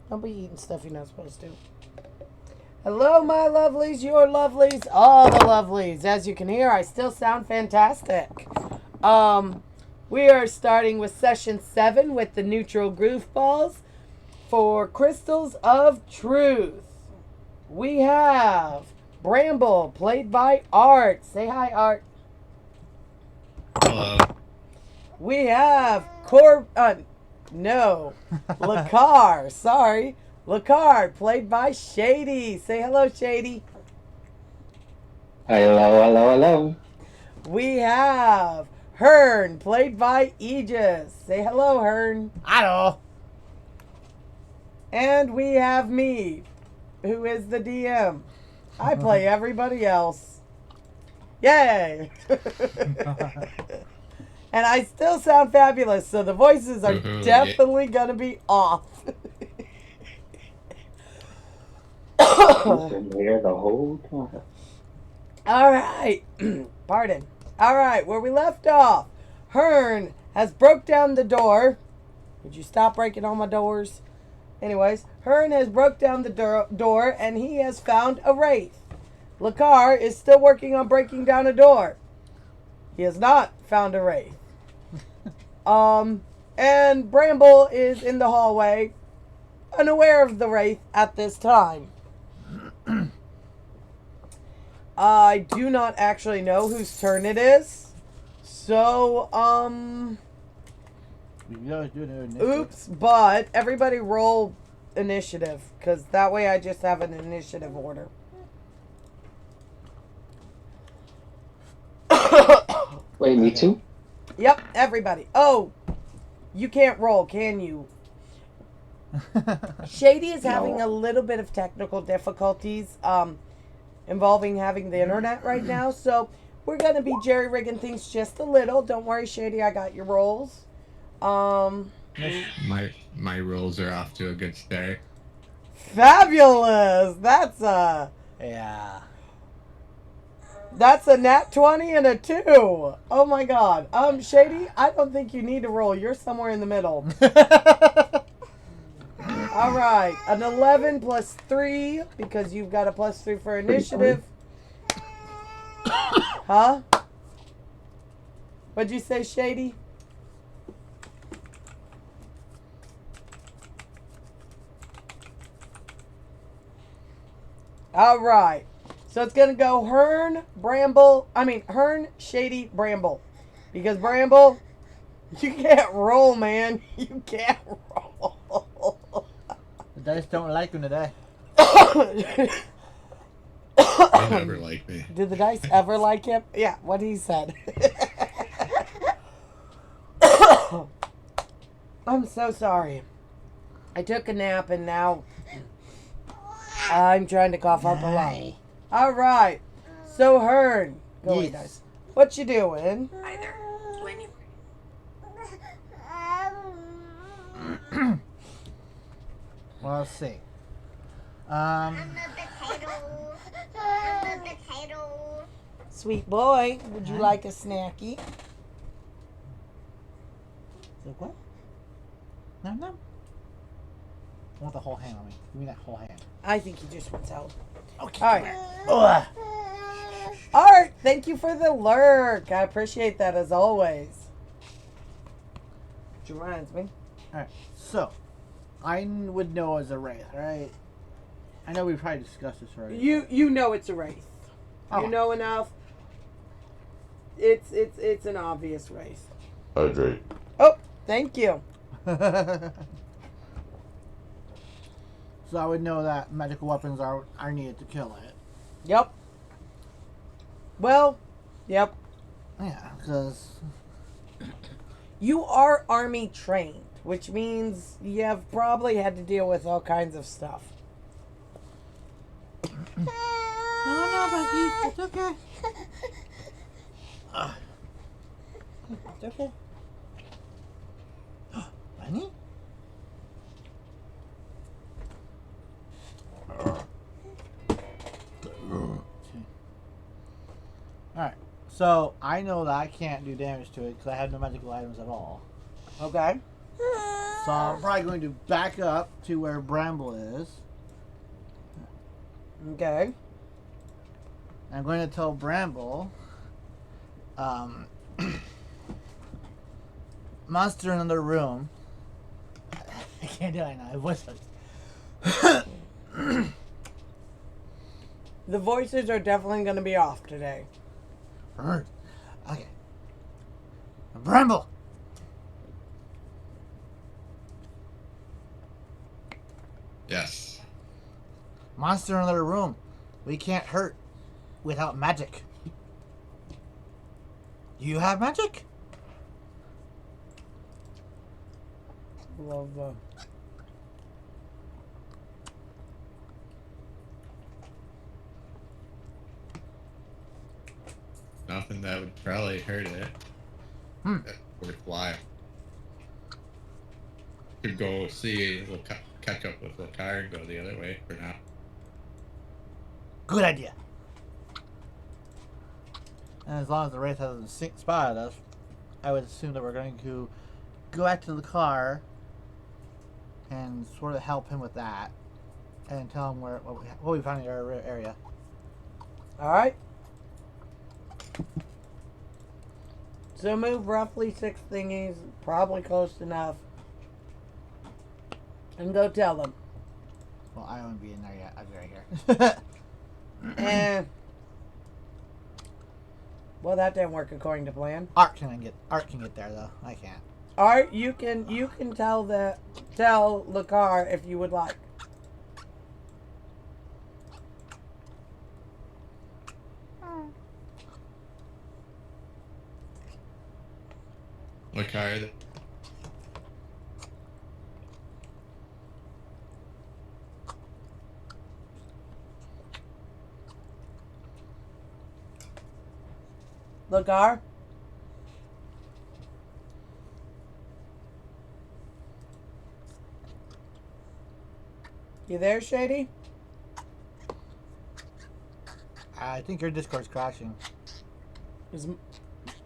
Don't be eating stuff you're not supposed to. Hello, my lovelies, your lovelies, all the lovelies. As you can hear, I still sound fantastic. We are starting with session 7 with the Neutral Goofballs for Crystals of Truth. We have Bramble, played by Art. Say hi, Art. Hello. We have Lacar, sorry. Lacar, played by Shady. Say hello, Shady. Hello, hello, hello. We have Hearn, played by Aegis. Say hello, Hearn. Hello. And we have me, who is the DM. I play everybody else. Yay! And I still sound fabulous, so the voices are definitely going to be off. I've been here the whole time. All right. Pardon. All right, where we left off. Hearn has broke down the door. Would you stop breaking all my doors? Anyways, Hearn has broke down the door and he has found a wraith. Lacar is still working on breaking down a door. He has not found a wraith. And Bramble is in the hallway, unaware of the wraith at this time. I do not actually know whose turn it is. So, oops, but everybody roll initiative, because that way I just have an initiative order. Wait, me too? Yep, everybody. Oh, you can't roll, can you? Shady is having a little bit of technical difficulties involving having the internet right now, so we're going to be jerry-rigging things just a little. Don't worry, Shady, I got your rolls. My rolls are off to a good start. Fabulous! That's a nat 20 and a 2. Oh my god. Shady, I don't think you need to roll. You're somewhere in the middle. Alright, an 11 plus 3, because you've got a plus 3 for initiative. Huh? What'd you say, Shady? Alright. So it's going to go Hearn, Shady, Bramble. Because Bramble, you can't roll, man. You can't roll. The dice don't like him today. They never like me. Did the dice ever like him? Yeah, what he said. I'm so sorry. I took a nap and now I'm trying to cough up a lot. All right. So Hearn, go away, dice. What you doing? Either when you. Well, let's see. I'm a potato. I'm a potato. Sweet boy, would you like a snacky? So what? No. I want the whole hand on me. Give me that whole hand. I think he just wants out. Okay. All right. Art, thank you for the lurk. I appreciate that as always. Which reminds me. Alright, so I would know as a wraith, right? I know we've probably discussed this already. You know it's a wraith. Oh. You know enough. It's an obvious wraith. Hydrate. Oh, thank you. So I would know that magical weapons are needed to kill it. Yep. Well, yep. Yeah, because You are army trained, which means you have probably had to deal with all kinds of stuff. no, Becky, it's okay. It's okay. Bunny? Alright, so I know that I can't do damage to it because I have no magical items at all. Okay. So I'm probably going to back up to where Bramble is. Okay. I'm going to tell Bramble, monster in another room. I can't do it now. My voice hurts. The voices are definitely going to be off today. Okay. Bramble. Yes. Monster in another room. We can't hurt without magic. You have magic? Love the... Nothing that would probably hurt it. That's worthwhile. Could go see, we'll catch up with Lakar and go the other way for now. Good idea. And as long as the Wraith hasn't spotted us, I would assume that we're going to go back to the car and sort of help him with that, and tell him what we found in our area. All right. So move roughly 6 thingies, probably close enough, and go tell them. Well, I won't be in there yet. I'll be right here. And well, that didn't work according to plan. Art can get there though. I can't. Art, you can tell Lakar if you would like. Lakar, Lakar? You there, Shady? I think your Discord's crashing.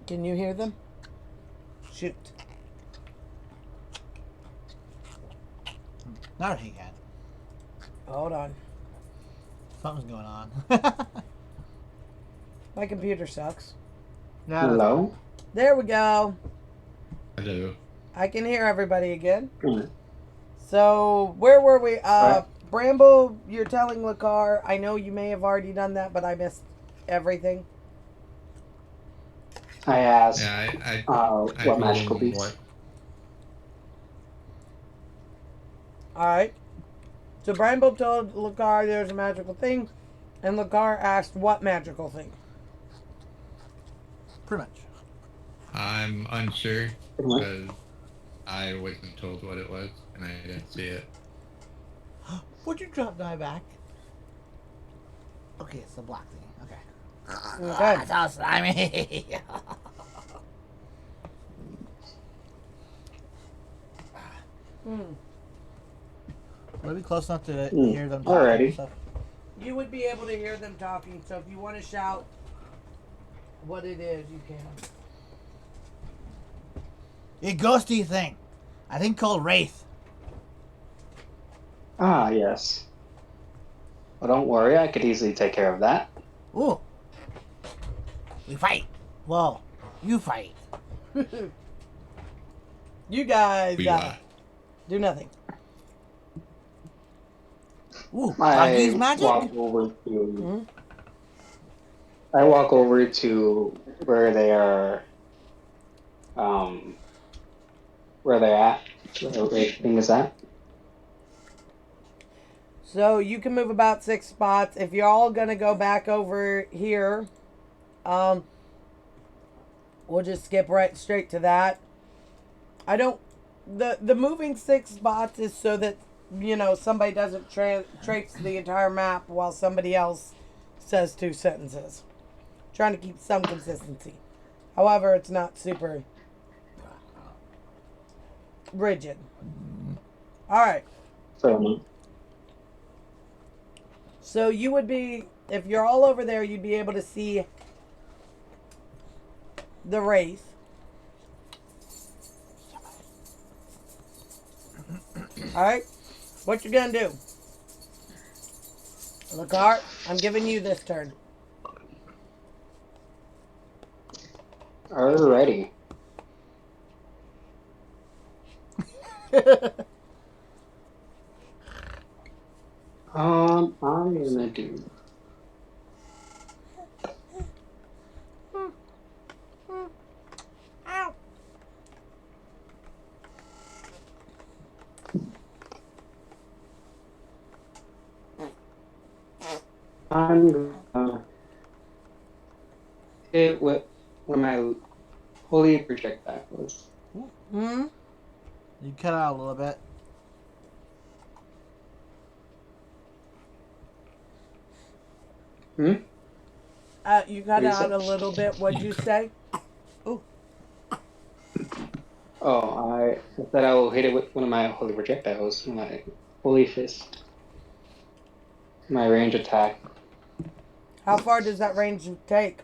Can you hear them? Shoot. Now he can. Hold on. Something's going on. My computer sucks. Yeah, Hello? There we go. hello. I can hear everybody again. Mm. So, where were we? Right. Bramble, you're telling Lakar. I know you may have already done that, but I missed everything. I asked Yeah, I what told magical him beast. what- Alright. So, Bramble told Lakar there's a magical thing, and Lakar asked what magical thing. pretty much. I'm unsure Pretty much. because I wasn't told what it was and I didn't see it. Would you drop my back? Okay, it's the black thing. Okay. Okay. That's all slimy. Would it be close enough to hear them talking Alrighty. and stuff? You would be able to hear them talking, so if you want to shout what it is, you can. A ghosty thing. I think called Wraith. Ah, yes. Well, don't worry, I could easily take care of that. Ooh. We fight. Well, you fight. You guys We got do nothing. Ooh, I doggy's magic? walk over to. Mhm. I walk over to where they are. Where they're at. Where the thing is at. So you can move about 6 spots. If you're all gonna go back over here, we'll just skip right straight to that. I don't. The moving 6 spots is so that somebody doesn't traipse the entire map while somebody else says 2 sentences. Trying to keep some consistency. However, it's not super rigid. All right. So, So you would be, if you're all over there, you'd be able to see the Wraith. Alright? What you gonna do? Lakar, I'm giving you this turn. Alrighty. I'm gonna do. Ow. I'm gonna hit with my holy projectiles. Hmm? You cut out a little bit. Hmm? You got out a Reset. little bit. What'd you say? Oh, I said I will hit it with one of my holy projectiles, my holy fist, my range attack. How far does that range take?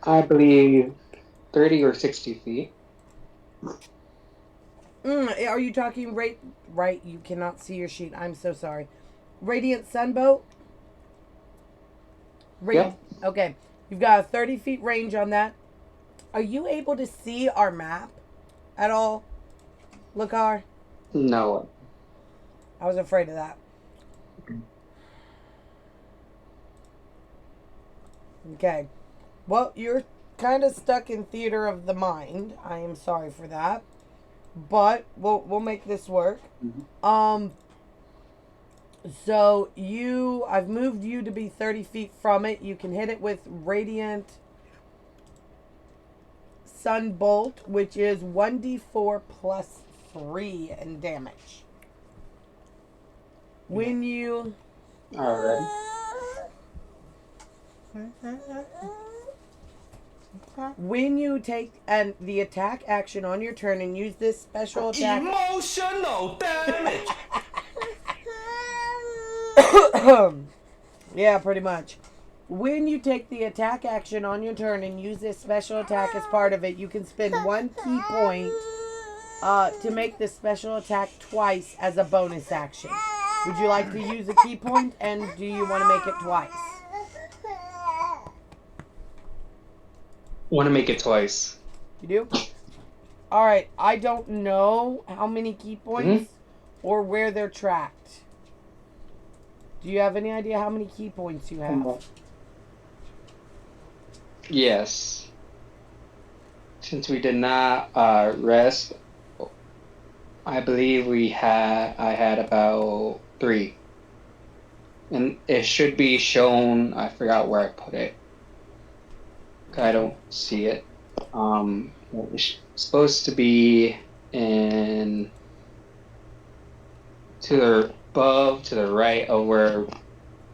I believe 30 or 60 feet. Are you talking right? You cannot see your sheet. I'm so sorry. Radiant Sunboat? Yep. Okay. You've got a 30 feet range on that. Are you able to see our map at all, Lakar? No. I was afraid of that. Okay. Well, you're kind of stuck in theater of the mind. I am sorry for that. But we'll make this work. So I've moved you to be 30 feet from it. You can hit it with Radiant Sunbolt, which is 1d4 plus 3 in damage. When you Alright. take the attack action on your turn and use this special attack. Emotional damage. Yeah, pretty much. When you take the attack action on your turn and use this special attack as part of it, you can spend 1 key point to make this special attack twice as a bonus action. Would you like to use a key point, and do you want to make it twice? Want to make it twice. You do? Alright, I don't know how many key points or where they're tracked. Do you have any idea how many key points you have? Yes. Since we did not rest, I believe I had about 3. And it should be shown, I forgot where I put it. I don't see it. It's supposed to be to the above, to the right of where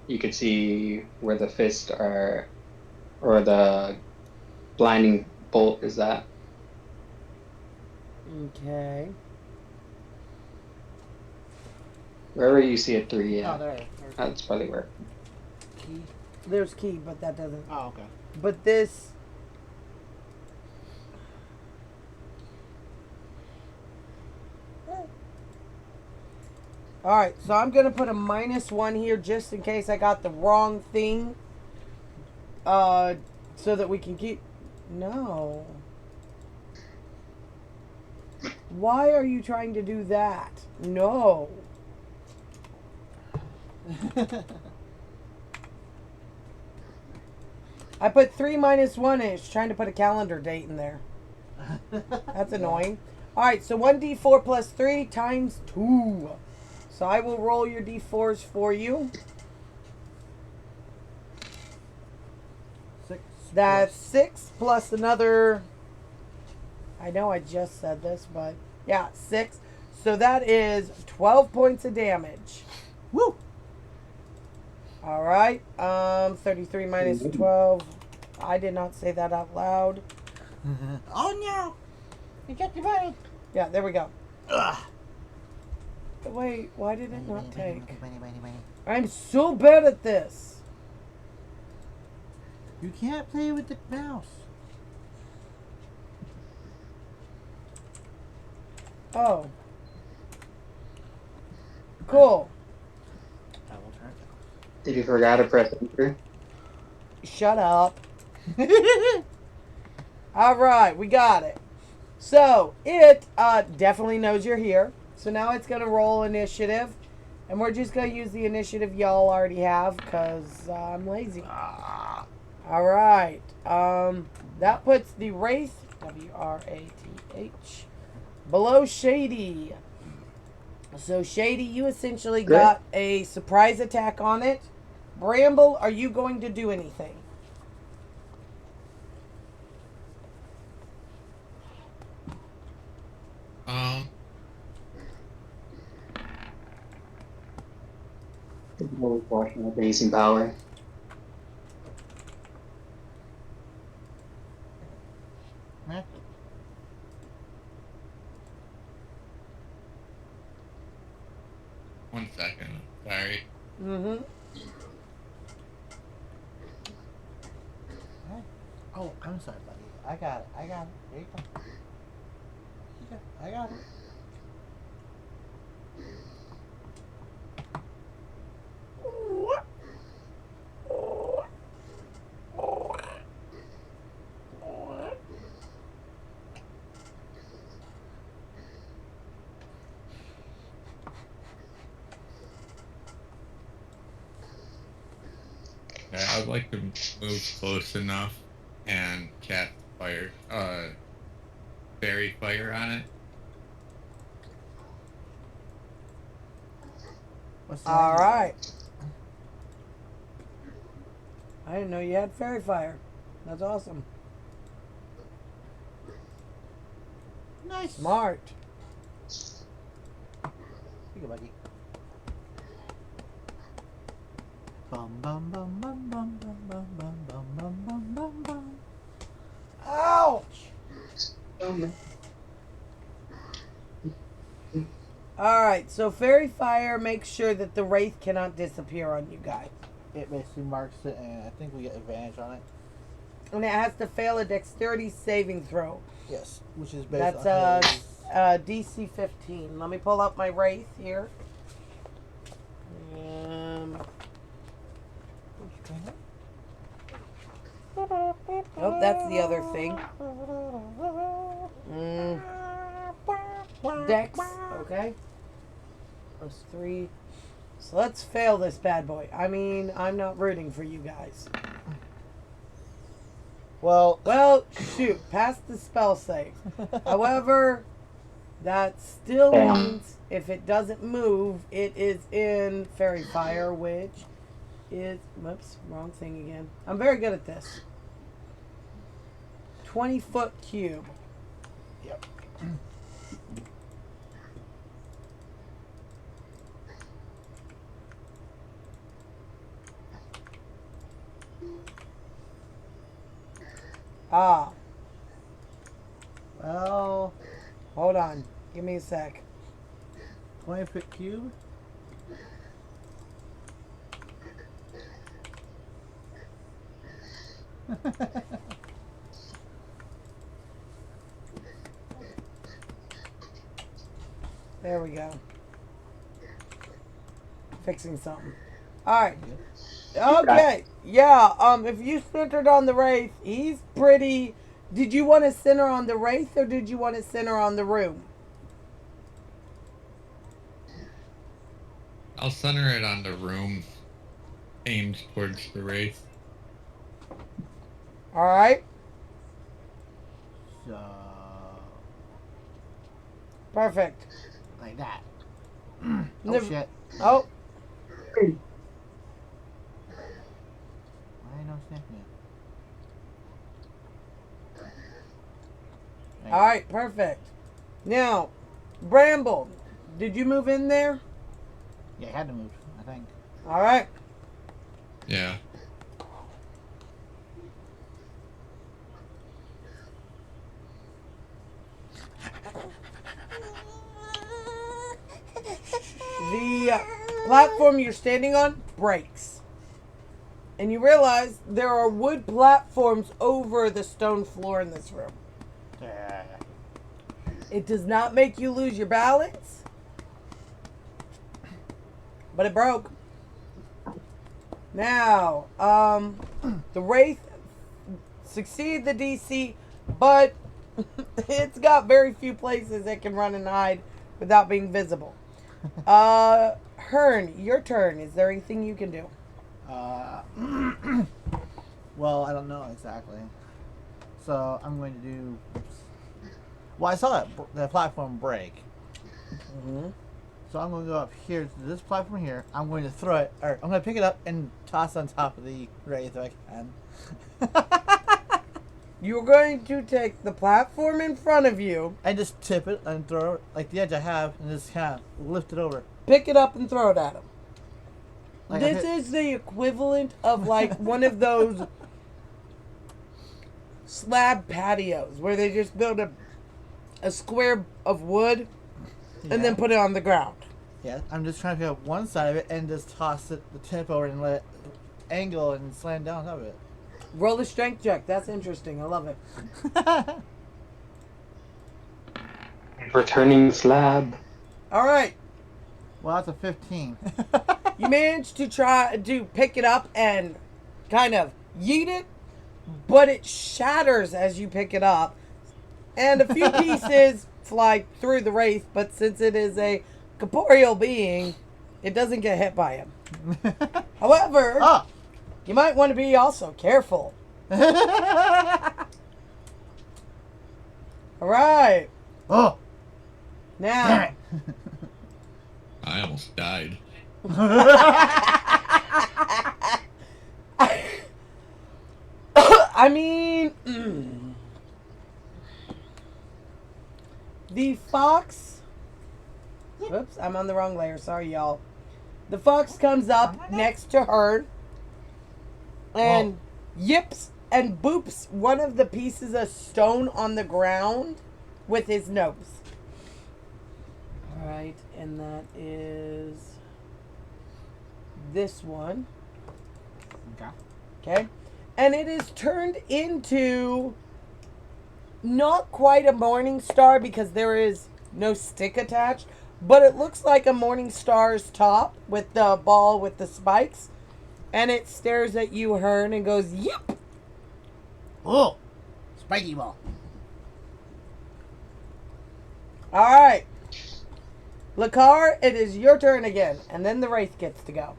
you could see where the fists are, or the blinding bolt is at. Okay. Wherever you see a 3, yeah. Oh, there. That's probably where. Key. There's key, but that doesn't. Oh, okay. But this. Alright, so I'm going to put a -1 here just in case I got the wrong thing. So that we can keep. No. Why are you trying to do that? No. I put 3 -1 and it's trying to put a calendar date in there. That's annoying. Alright, so 1d4 plus 3 times 2. So I will roll your d4s for you. 6. That's 6 plus another. I know I just said this, but yeah, 6. So that is 12 points of damage. Woo! All right. 33 minus 12. I did not say that out loud. Oh no! You got your money. Yeah, there we go. Ugh. Wait, why did it not take? Money. I'm so bad at this. You can't play with the mouse. Oh. Cool. I will turn it Did you forgot to press enter? Shut up. down. All right, we got it. So it definitely knows you're here. So now it's going to roll initiative. And we're just going to use the initiative y'all already have because I'm lazy. All right. That puts the Wraith, W-R-A-T-H, below Shady. So Shady, you essentially Great. got a surprise attack on it. Bramble, are you going to do anything? Really fortunate basing power. Eh, 1 second. Sorry. Mm-hmm. eh. Oh, I'm sorry, buddy. I got it. I got it. Here you go. I got it. Yeah, I'd like to move close enough and cast fire, fairy fire on it. What's the All range? right. I didn't know you had fairy fire. That's awesome. Nice. Smart. Here you go, buddy. Bum bum bum bum bum bum bum bum bum bum bum bum bum. Ouch! Alright, so Fairy Fire makes sure that the Wraith cannot disappear on you guys. It basically marks it, and I think we get advantage on it. And it has to fail a dexterity saving throw. Yes, which is based That's on DC 15. Let me pull up my Wraith here. Oh, that's the other thing. Dex, okay. Plus 3. So let's fail this bad boy. I mean, I'm not rooting for you guys. Well, Shoot, pass the spell save. However, that still Damn. means if it doesn't move, it is in Fairy Fire, which is, whoops, wrong thing again. I'm very good at this. 20-foot cube. yep. Ah, Well, hold on. Give me a sec. 20-foot cube. There we go. Fixing something. Alright. Okay. Yeah, if you centered on the Wraith, he's pretty... Did you want to center on the Wraith or did you want to center on the room? I'll center it on the room aimed towards the wraith. Alright. So, Perfect. like that. The- Oh shit! Oh, Why no snapping it? alright, perfect. Now, Bramble, did you move in there? Yeah, I had to move. I think. Alright. Yeah. The platform you're standing on breaks. And you realize there are wood platforms over the stone floor in this room. It does not make you lose your balance, but it broke. Now, the Wraith succeed the DC, but it's got very few places it can run and hide without being visible. Hearn, your turn. Is there anything you can do? Well, I don't know exactly. So I'm going to do. Well, I saw that platform break. Mm-hmm. So I'm going to go up here to this platform here. I'm going to throw it, or I'm going to pick it up and toss on top of the Wraith if I can. You're going to take the platform in front of you, And just tip it and throw it like the edge I have, and just kind of lift it over. pick it up, and throw it at him. Like This is the equivalent of like one of those slab patios where they just build a square of wood and then put it on the ground. Yeah, I'm just trying to pick up one side of it and just toss it, the tip over and let it angle and slam down on top of it. Roll a strength check. That's interesting. I love it. Returning slab. All right. Well, that's a 15. You manage to try to pick it up and kind of yeet it, but it shatters as you pick it up. And a few pieces fly through the Wraith, but since it is a corporeal being, it doesn't get hit by him. However, Oh! you might want to be also careful. All right. Oh! Now, Damn it! I almost died. I mean, the fox. Oops, I'm on the wrong layer. Sorry, y'all. The fox comes up next to her and yips and boops one of the pieces of stone on the ground with his nose. All right, and that is this one. Okay. Okay. And it is turned into not quite a morning star because there is no stick attached, but it looks like a morning star's top with the ball with the spikes. And it stares at you, Hearn, and goes, "Yep." Oh! Spiky ball. All right. Lakar, it is your turn again. And then the Wraith gets to go.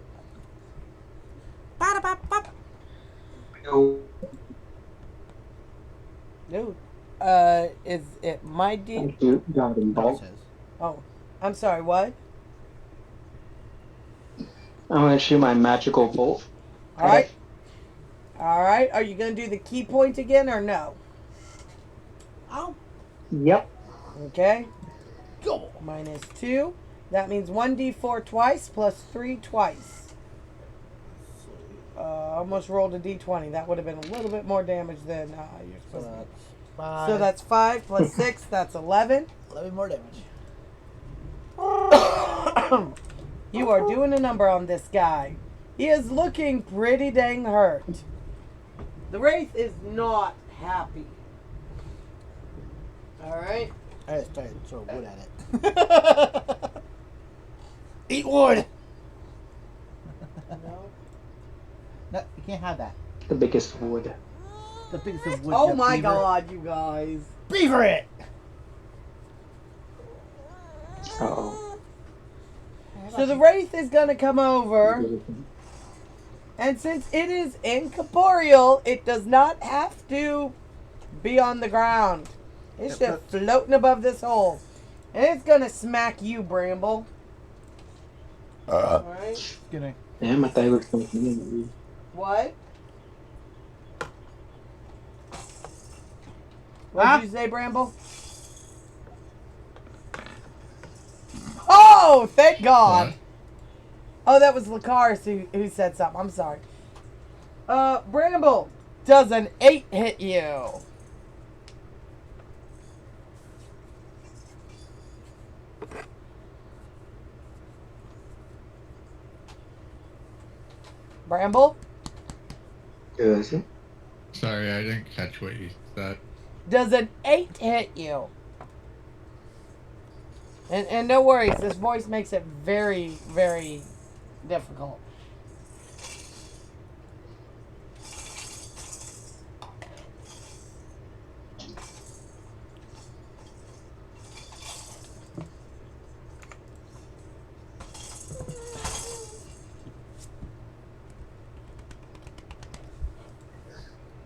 No. Dude. Is it my D? Shoot, got him, No, it ball. says. Oh, I'm sorry, what? I'm gonna shoot my magical bolt. All right. All right. Are you going to do the key point again or no? Oh! Yep. Okay. Go! -2. That means 1d4 twice plus 3 twice. Almost rolled a d20. That would have been a little bit more damage than you're So supposed to. that's 5. So that's 5 plus 6. That's 11. 11 more damage. You are doing a number on this guy. He is looking pretty dang hurt. The Wraith is not happy. Alright. I just tried to throw wood at it. Eat wood! No. No, you can't have that. The biggest wood. The biggest of wood. Oh you my beaver. god, you guys. Beaver it! Uh-oh. So the Wraith is going to come over. And since it is incorporeal, it does not have to be on the ground. It's just floating above this hole. And it's going to smack you, Bramble. Alright. Gonna. Damn, I thought it was something. What? What did you say, Bramble? Oh, thank God. What? Oh, that was Lakaris who said something. I'm sorry. Bramble, does an 8 hit you? Bramble, Does it? Sorry, I didn't catch what you said. does an 8 hit you? And no worries, this voice makes it very, very difficult.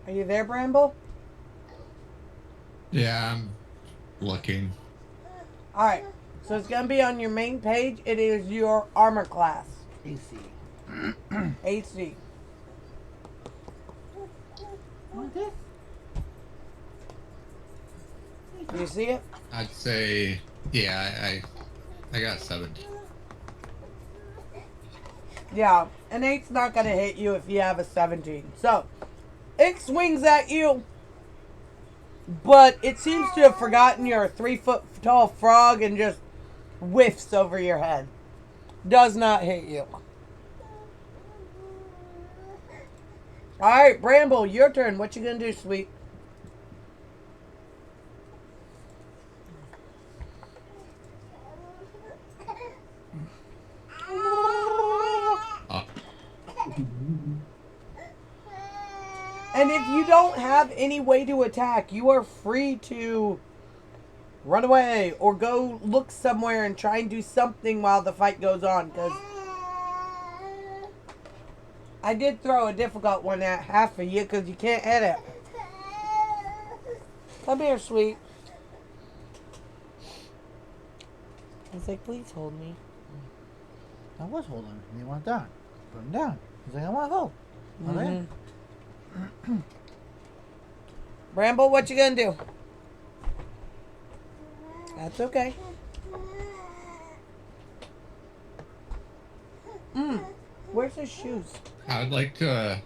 Are you there, Bramble? Yeah, I'm looking. Alright, so it's going to be on your main page. It is your armor class. AC. AC. Want this? Do you see it? I'd say, yeah, I got 7. Yeah, an 8's not going to hit you if you have a 17. So, it swings at you, but it seems to have forgotten you're a 3-foot tall frog and just whiffs over your head. Does not hit you. Alright, Bramble, your turn. What you gonna do, sweet? Uh, And if you don't have any way to attack, you are free to run away or go look somewhere and try and do something while the fight goes on. Because I did throw a difficult one at half of you because you can't hit it. Come here, sweet. I was like, please hold me. I was holding him. He went down. Put him down. He's like, I want to hold. Okay. Bramble, what you gonna do? That's okay. Where's his shoes? I'd like to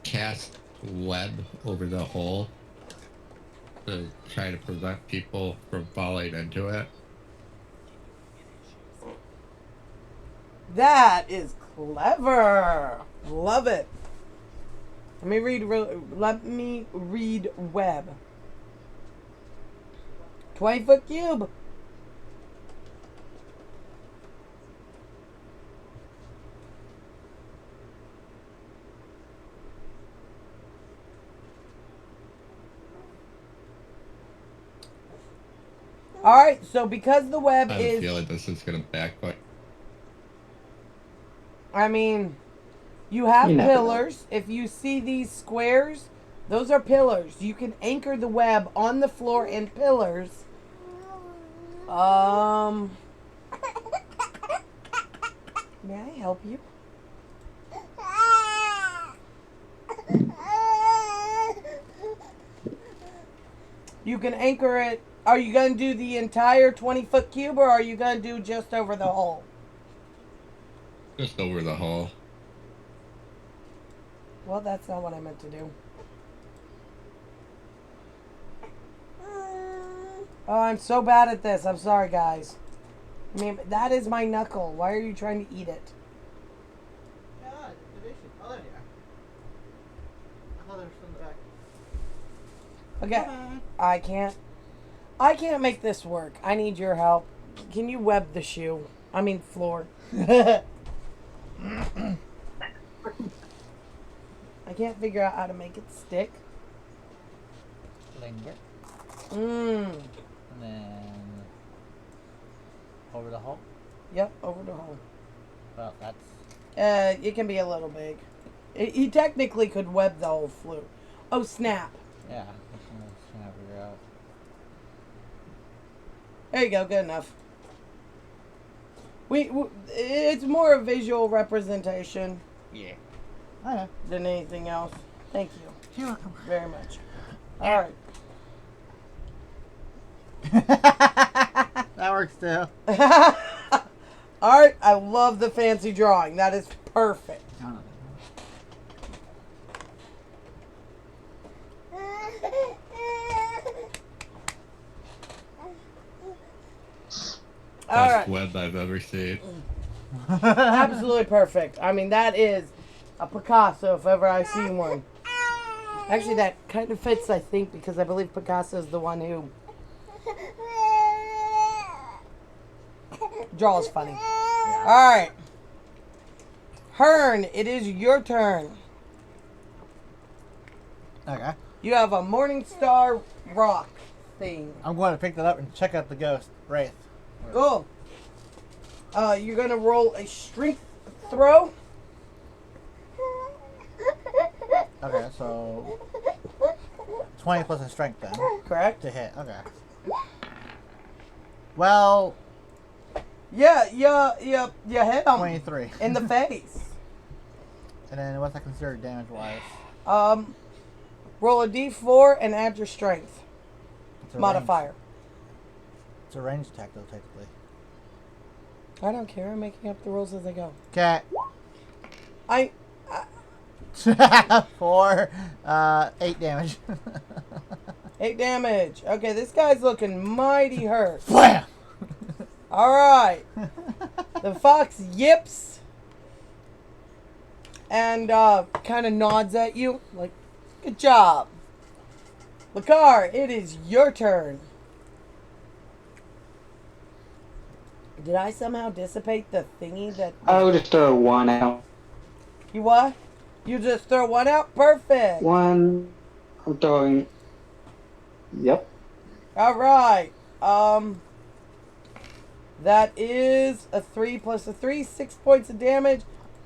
cast web over the hole to try to prevent people from falling into it. That is clever. Love it. Let me read web. 20-foot cube. All right, so because the web I have a is, feeling this is going to backfire. I mean, you have You never know. pillars. If you see these squares, those are pillars. You can anchor the web on the floor in pillars. May I help you? You can anchor it. Are you going to do the entire 20-foot cube or are you going to do just over the hole? Just over the hole. Well, that's not what I meant to do. Oh, I'm so bad at this. I'm sorry, guys. I mean, that is my knuckle. Why are you trying to eat it? Oh, there you are. I thought they were still in the back. Okay. I can't make this work. I need your help. Can you web the shoe? I mean, floor. I can't figure out how to make it stick. Linger. Mmm. And then over the hole. Yep, over the hole. Well, that's It can be a little big. He technically could web the whole flue. Oh, snap. yeah. Just trying to figure out. There you go. Good enough. It's more a visual representation Yeah. I know. than anything else. Thank you You're welcome. very much. All right. That works too. All right. I love the fancy drawing. That is perfect. All Best right. web I've ever seen. Absolutely perfect. I mean, that is a Picasso if ever I see one. Actually, that kind of fits, I think, because I believe Picasso is the one who Draw's funny. Yeah. Alright. Hearn, it is your turn. Okay. You have a Morningstar rock thing. I'm going to pick that up and check out the ghost wraith. Cool. You're gonna roll a strength throw. Okay, so 20 plus a strength then Correct. to hit. Okay. Well, Yeah, you hit him 23. in the face. And then what's that considered damage wise? Roll a d4 and add your strength It's a modifier. Range, it's a range attack though, technically. I don't care. I'm making up the rules as I go. Okay. I 4, 8 damage. 8 damage. Okay, this guy's looking mighty hurt. Blam! All right. The fox yips and kind of nods at you like, good job. Lakar, it is your turn. Did I somehow dissipate the thingy that... I would just throw one out. You what? You just throw one out? Perfect. One. I'm throwing. Yep. All right. That is a 3 plus a 3, 6 points of damage.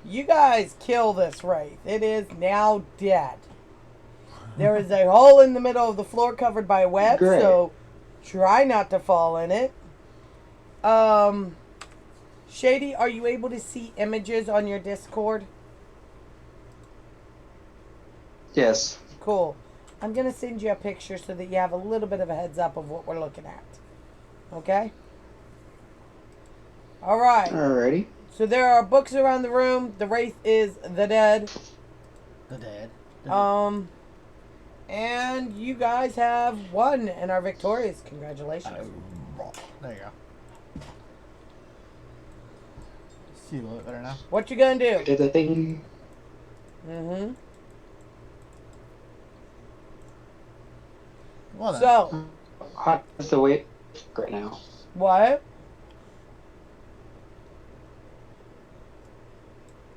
You guys kill this wraith. It is now dead. There is a hole in the middle of the floor covered by web, Great. so try not to fall in it. Shady, are you able to see images on your Discord? Yes. Cool. I'm going to send you a picture so that you have a little bit of a heads up of what we're looking at. Okay? All right. Alrighty. So there are books around the room. The wraith is the dead. The dead. And you guys have won and are victorious. Congratulations. There you go. See a little bit better now. What you gonna do? Did the thing. Mm-hmm. Well then. So, How does the weight right now? what?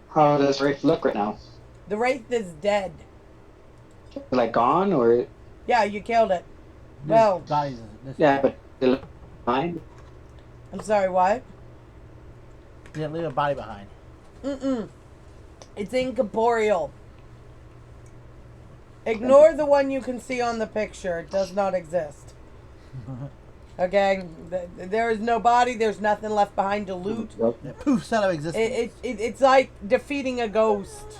How does Wraith look right now? The wraith is dead. Like gone or? Yeah, you killed it. This Well, body's this. Yeah, but it look fine. I'm sorry, what? You didn't leave a body behind. Mm-mm. It's incorporeal. Ignore the one you can see on the picture. It does not exist. Okay? There is no body. There's nothing left behind to loot. It poofs out of existence. It's like defeating a ghost.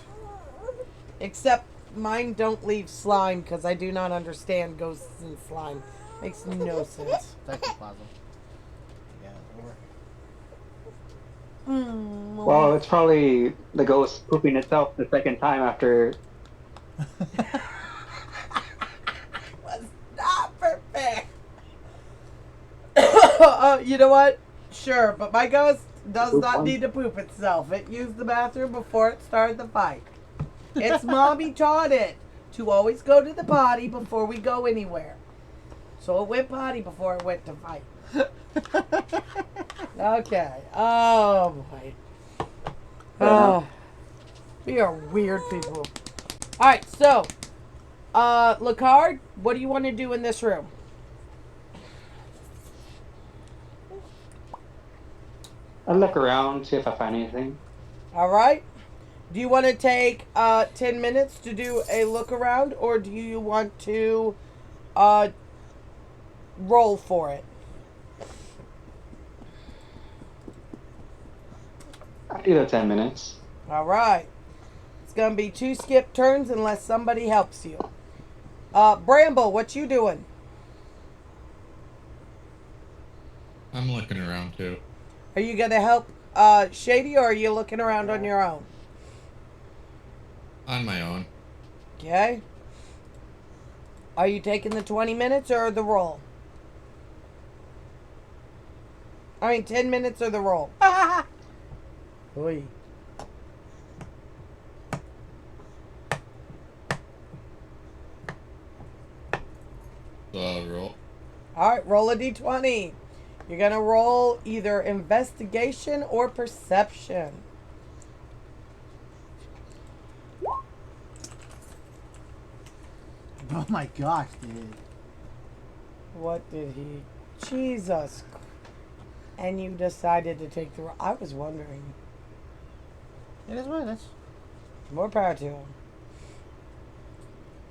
Except mine don't leave slime because I do not understand ghosts and slime. Makes no sense. Ectoplasm. Yeah, it's over. Well, it's probably the ghost pooping itself the second time after. Was not perfect. You know what? Sure, but my ghost does not need to poop itself. It used the bathroom before it started the fight. Its mommy taught it to always go to the potty before we go anywhere. So it went potty before it went to fight. Okay. Oh boy. Oh, we are weird people. Alright, so Lacard, what do you want to do in this room? I'll look around, see if I find anything. Alright. Do you want to take 10 minutes to do a look around, or do you want to roll for it? I'll do the 10 minutes. Alright. It's going to be 2 skip turns unless somebody helps you. Bramble, what you doing? I'm looking around too. Are you going to help Shady, or are you looking around on your own? On my own. Okay. Are you taking the 20 minutes or the roll? I mean, 10 minutes or the roll? Oy. So I'll roll. Alright, roll a d20. You're going to roll either investigation or perception. Oh my gosh, dude. What did he... Jesus. And you decided to take the... I was wondering. It is what it is. More power to him.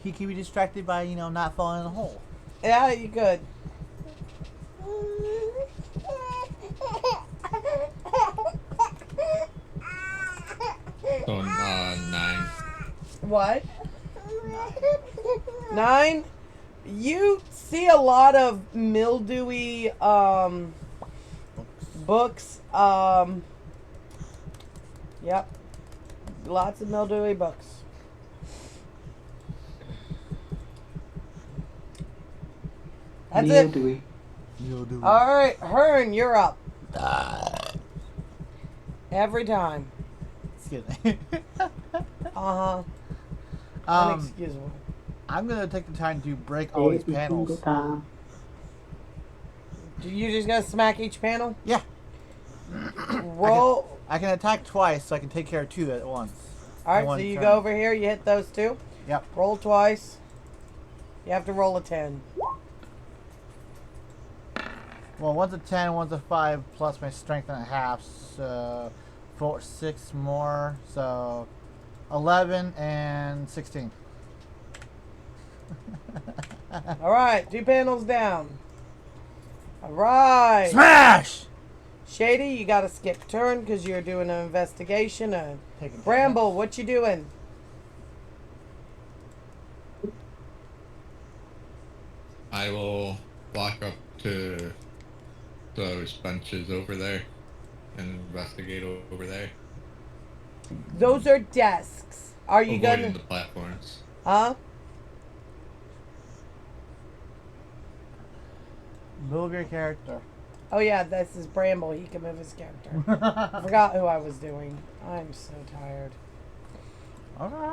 He can be distracted by, not falling in a hole. Yeah, you could. So, 9. What? 9? You see a lot of mildewy books. Yep. Lots of mildewy books. That's it. Mildewy. Alright, Hearn, you're up. Every time. Excuse me. Uh-huh. Unexcusable. I'm going to take the time to break all these panels. Do you just gotta smack each panel? Yeah. Roll. I can attack twice, so I can take care of 2 at once. Alright, so you go over here, you hit those 2. Yep. Roll twice. You have to roll a 10. Well, one's a 10, one's a 5, plus my strength and a half, so 6 more, so 11 and 16. Alright, 2 panels down. Alright. Smash! Shady, you gotta skip turn because you're doing an investigation. Taking Bramble, what you doing? I will walk up to those benches over there and investigate over there. Those are desks. Are you Avoiding gonna... the platforms. Huh? Move your character. Oh yeah, this is Bramble. He can move his character. I forgot who I was doing. I'm so tired. Okay.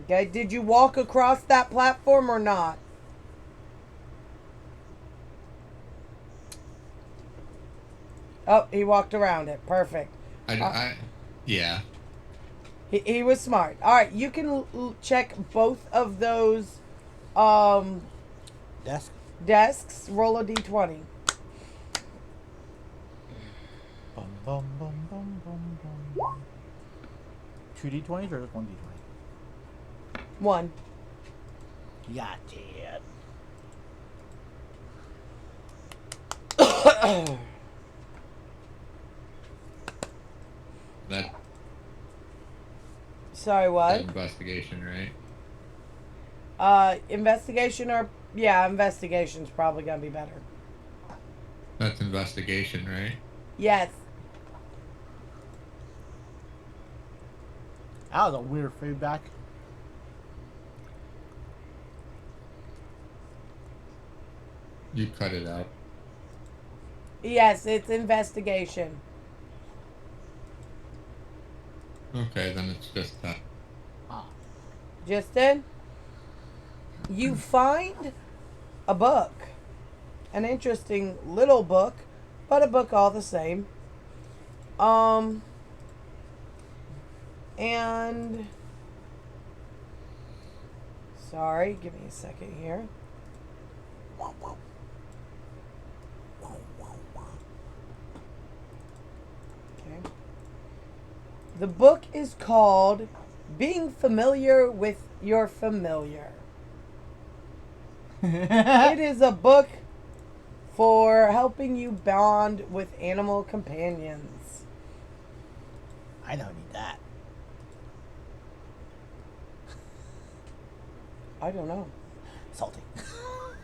Okay, did you walk across that platform or not? Oh, he walked around it. Perfect. Yeah. He was smart. All right, you can check both of those desks. Roll a d20. Bum, bum, bum, bum, bum, bum. 2 d20s or just 1 d20? 1. Yeah, did. That Sorry, what? investigation, right? Investigation or... Yeah, investigation's probably gonna be better. That's investigation, right? Yes. That was a weird feedback. You cut it out. Yes, it's investigation. Okay, then it's just that. Justin, you find a book. An interesting little book, but a book all the same. And... Sorry, give me a second here. Okay. The book is called Being Familiar with Your Familiar. It is a book for helping you bond with animal companions. I don't need that. I don't know. Salty.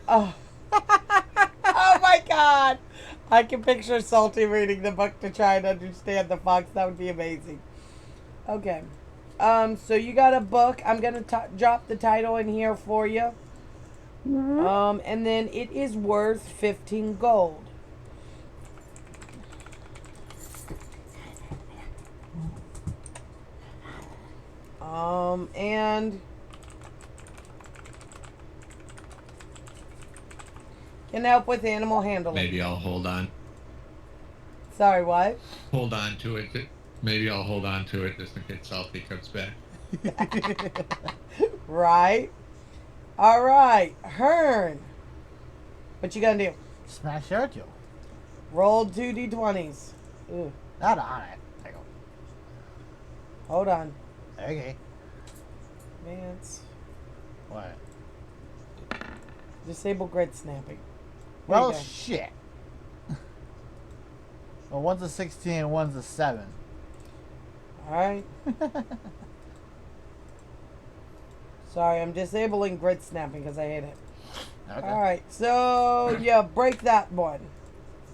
Oh. Oh my god! I can picture Salty reading the book to try and understand the fox. That would be amazing. Okay. So you got a book. I'm going to drop the title in here for you. And then it is worth 15 gold. And can help with animal handling. Maybe I'll hold on. Sorry, what? Hold on to it. Maybe I'll hold on to it just in case Selfie comes back. Right. All right, Hearn. What you gonna do? Smash Sergio. Roll 2d20s. Ooh, Not on it. There you hold on. go. Okay. Vance. What? Disable grid snapping. There Well, you go. shit. Well, one's a 16 and one's a 7. All right. Sorry, I'm disabling grid snapping because I hate it. Okay. All right, so yeah, break that one.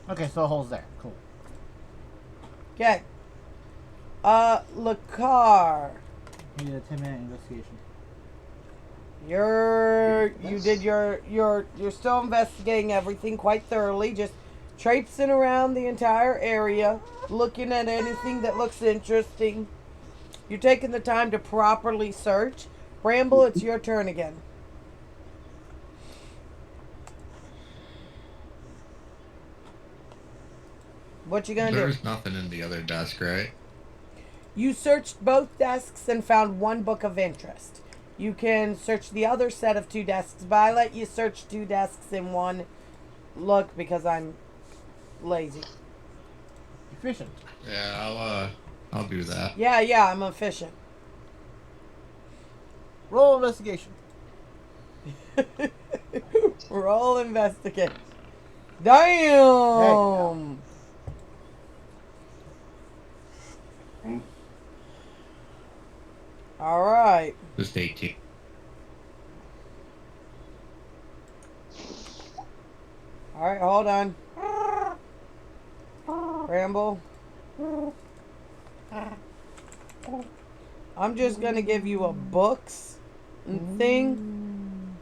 Okay, so it holds there. Cool. Okay. Lakar. You need a 10-minute investigation. You're still investigating everything quite thoroughly, just traipsing around the entire area, looking at anything that looks interesting. You're taking the time to properly search. Bramble, it's your turn again. What you gonna do? There's nothing in the other desk, right? You searched both desks and found one book of interest. You can search the other set of 2 desks, but I let you search 2 desks in one look because I'm lazy. Efficient. Yeah, I'll do that. Yeah, I'm efficient. Roll investigation. Roll investigate. There you go. Damn! Alright. Just 18. Alright, hold on. Ramble. I'm just gonna give you a books thing.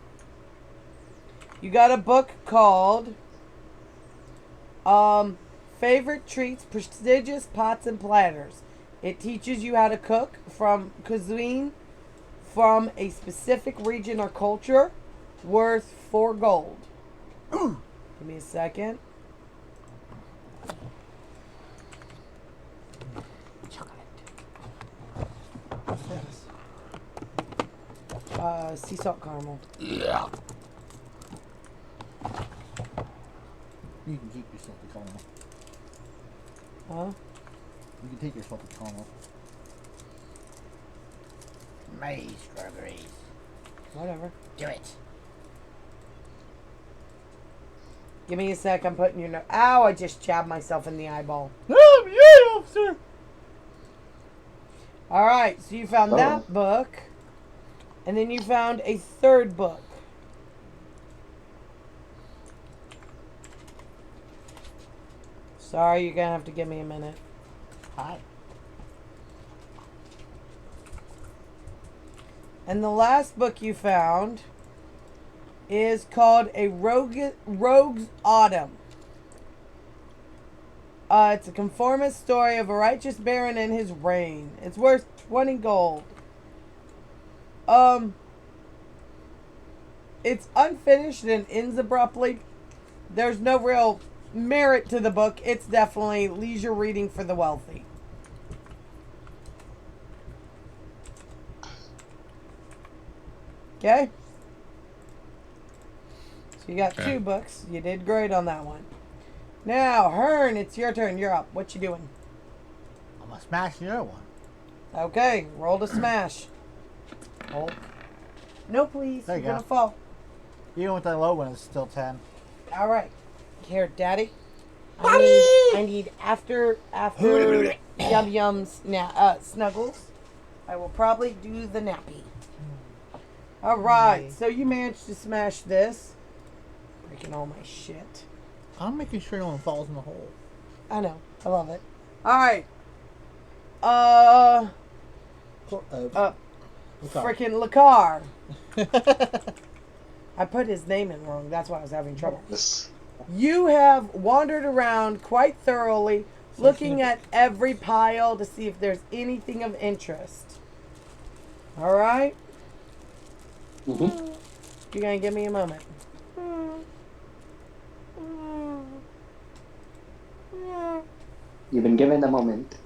You got a book called Favorite Treats, Prestigious Pots and Platters. It teaches you how to cook from cuisine from a specific region or culture, worth 4 gold. Give me a second. Sea salt caramel. Yeah. You can keep your salted caramel. Huh? You can take your salted caramel. My strawberries. Whatever. Do it. Give me a sec. I'm putting your Ow! I just jabbed myself in the eyeball. Oh, yeah, officer. All right. So you found that book, and then you found a 3rd book. Sorry, you're gonna have to give me a minute. Hi. And the last book you found is called A Rogue's Autumn. It's a conformist story of a righteous baron and his reign. It's worth 20 gold. It's unfinished and ends abruptly. There's no real merit to the book. It's definitely leisure reading for the wealthy. Okay? So you got 2 books. You did great on that one. Now, Hearn, it's your turn. You're up. What you doing? I'm gonna smash the other one. Okay, roll to smash. Hold. No, please. There you You're go. gonna fall. Even with the low one, it's still 10. All right. Here, Daddy. I need after Yum Yum's snuggles. I will probably do the nappy. All right. So you managed to smash this. Breaking all my shit. I'm making sure no one falls in the hole. I know. I love it. All right. Freaking Lakar. I put his name in wrong. That's why I was having trouble. You have wandered around quite thoroughly, looking at every pile to see if there's anything of interest. All right. Mm-hmm. You're gonna give me a moment. You've been given a moment.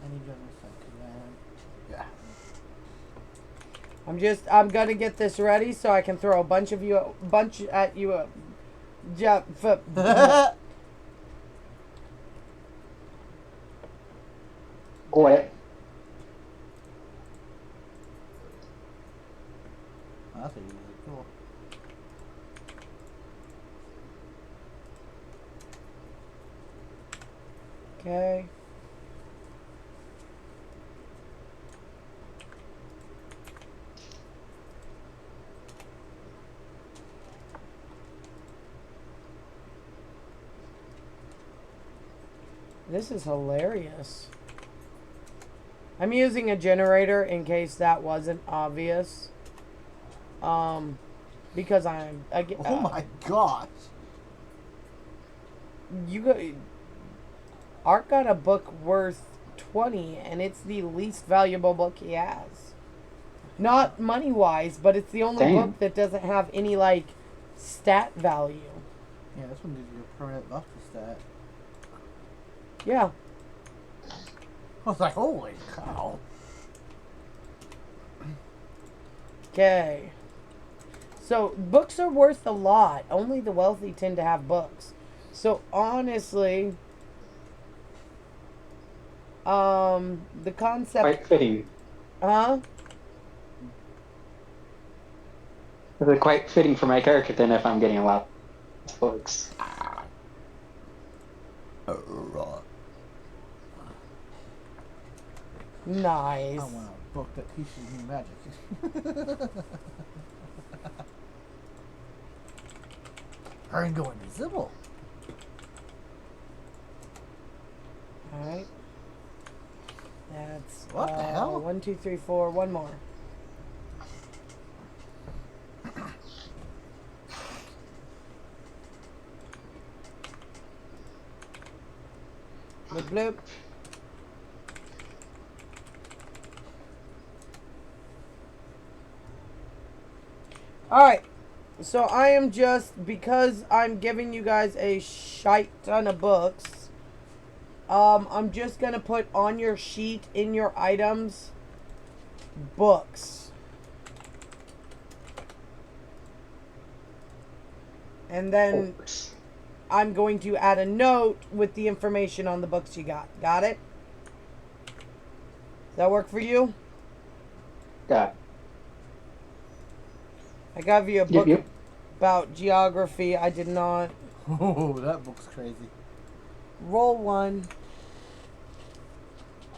I need you in a second. Yeah. I'm gonna get this ready so I can throw a bunch at you. Go ahead. That's really cool. Okay. This is hilarious. I'm using a generator in case that wasn't obvious. Because I'm again. Oh my gosh. Art got a book worth 20, and it's the least valuable book he has. Not money wise, but it's the only Damn. book that doesn't have any like stat value. Yeah, this one gives you a permanent buff to stat. Yeah. I was like, holy cow. Okay. So books are worth a lot. Only the wealthy tend to have books. So honestly, the concept, Quite fitting. huh? It's quite fitting for my character then if I'm getting a lot of books. Nice. I want a book that teaches me magic. Hurry and go invisible. All right. That's What the hell? 1, 2, 3, 4. One more. Bloop, bloop. Alright, so I am just, because I'm giving you guys a shite ton of books, I'm just going to put on your sheet in your items, books. And then Books. I'm going to add a note with the information on the books you got. Got it? Does that work for you? Got I gave you a book Yep. about geography. I did not. Oh, that book's crazy. Roll 1.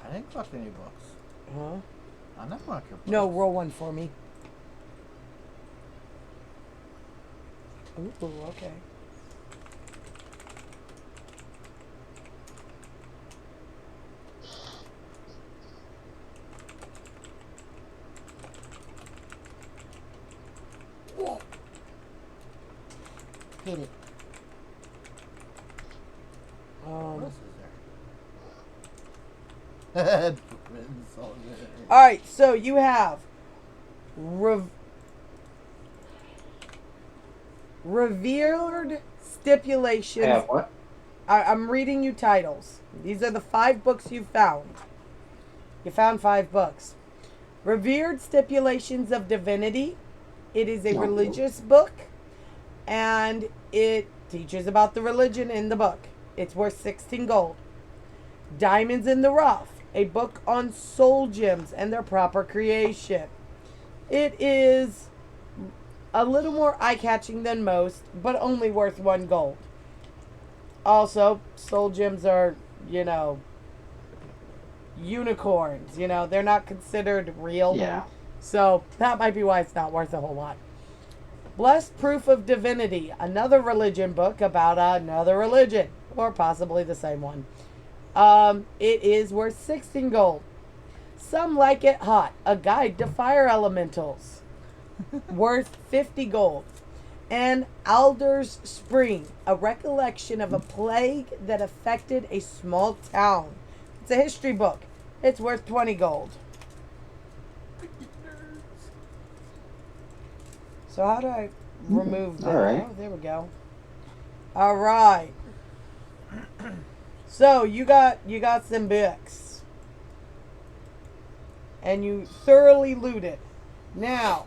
I didn't collect any books. Huh? I'm not marking your books. No, roll 1 for me. Ooh, okay. Hit it. What else is there? Written soldier. Alright, so you have revered stipulations. I have what? I'm reading you titles. These are the 5 books you found. You found 5 books. Revered Stipulations of Divinity. It is a religious book, and it teaches about the religion in the book. It's worth 16 gold. Diamonds in the Rough, a book on soul gems and their proper creation. It is a little more eye-catching than most, but only worth 1 gold. Also, soul gems are, unicorns. They're not considered real. Yeah. So that might be why it's not worth a whole lot. Blessed Proof of Divinity, another religion book about another religion, or possibly the same one. It is worth 16 gold. Some Like It Hot, a guide to fire elementals, worth 50 gold. And Alder's Spring, a recollection of a plague that affected a small town. It's a history book, It's worth 20 gold. So how do I remove that? Alright. Oh, there we go. All right. So you got some books, and you thoroughly looted. Now,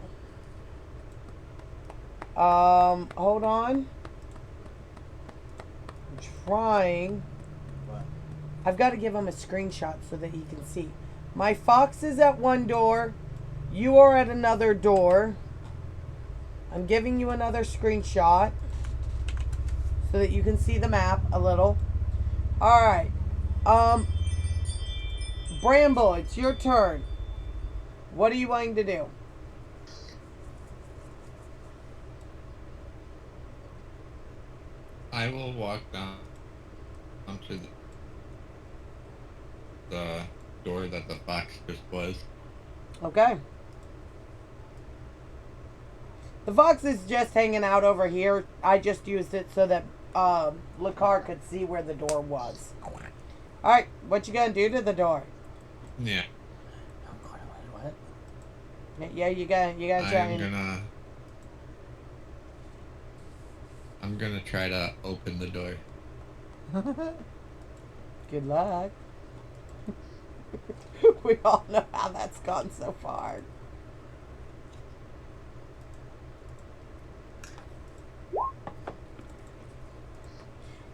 hold on. I'm trying. What? I've got to give him a screenshot so that he can see. My fox is at one door. You are at another door. I'm giving you another screenshot so that you can see the map a little. All right. Bramble, it's your turn. What are you wanting to do? I will walk down to the door that the fox just was. Okay. The fox is just hanging out over here. I just used it so that Lakar could see where the door was. All right, what you gonna do to the door? Yeah. What? Yeah, you gotta try I'm gonna try to open the door. Good luck. We all know how that's gone so far.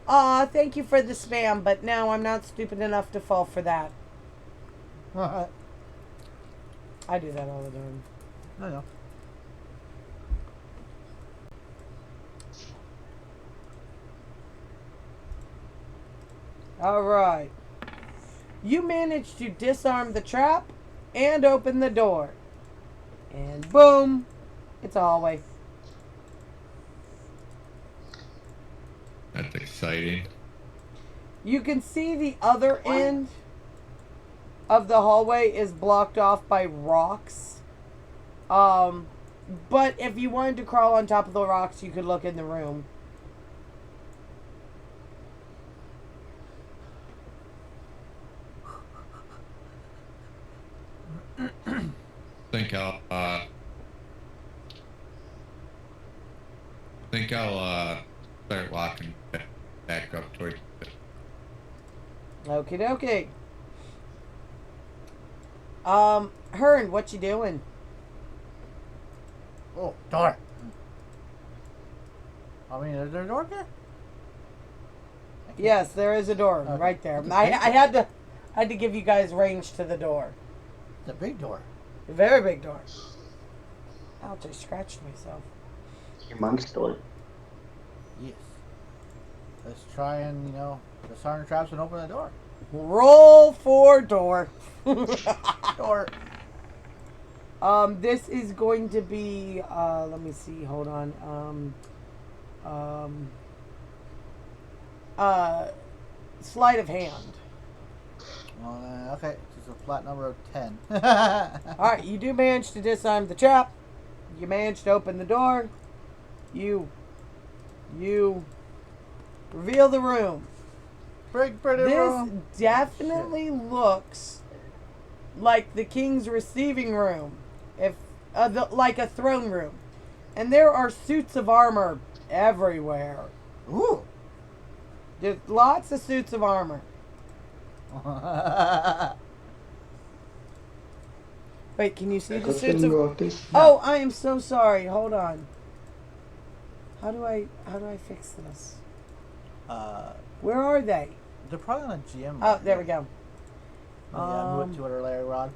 Aw, thank you for the spam, but no, I'm not stupid enough to fall for that. I do that all the time. I know. Alright. You managed to disarm the trap and open the door. And boom, it's a hallway. That's exciting. You can see the other end of the hallway is blocked off by rocks. But if you wanted to crawl on top of the rocks, you could look in the room. Think I'll start walking back up towards it. Okie dokie. Hearn, what you doing? Oh, door. I mean, is there a door there? Yes, there is a door Okay. right there. I had to give you guys range to the door. It's a big door. A very big door. Ouch, I scratched myself. Humongous door. Yes. Let's try and, disarm the traps and open the door. Roll for door. Door. This is going to be, let me see, hold on. Sleight of hand. Okay, it's a flat number of 10. Alright, you do manage to disarm the trap. You manage to open the door. You reveal the room. Big pretty This room. definitely looks like the king's receiving room, if like a throne room, and there are suits of armor everywhere. Ooh. There's lots of suits of armor. Wait, can you see the suits of? Oh, I am so sorry. Hold on. How do I fix this? Where are they? They're probably on a GM. Oh, there we go. Yeah, move it to her Larry Rod.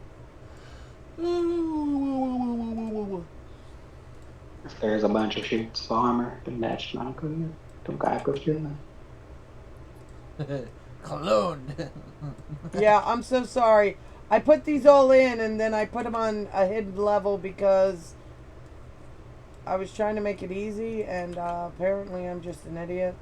If there's a bunch of sheets of armor, then that's not good. Don't gotta go through that. Cologne. Yeah, I'm so sorry. I put these all in and then I put them on a hidden level because I was trying to make it easy, and apparently I'm just an idiot.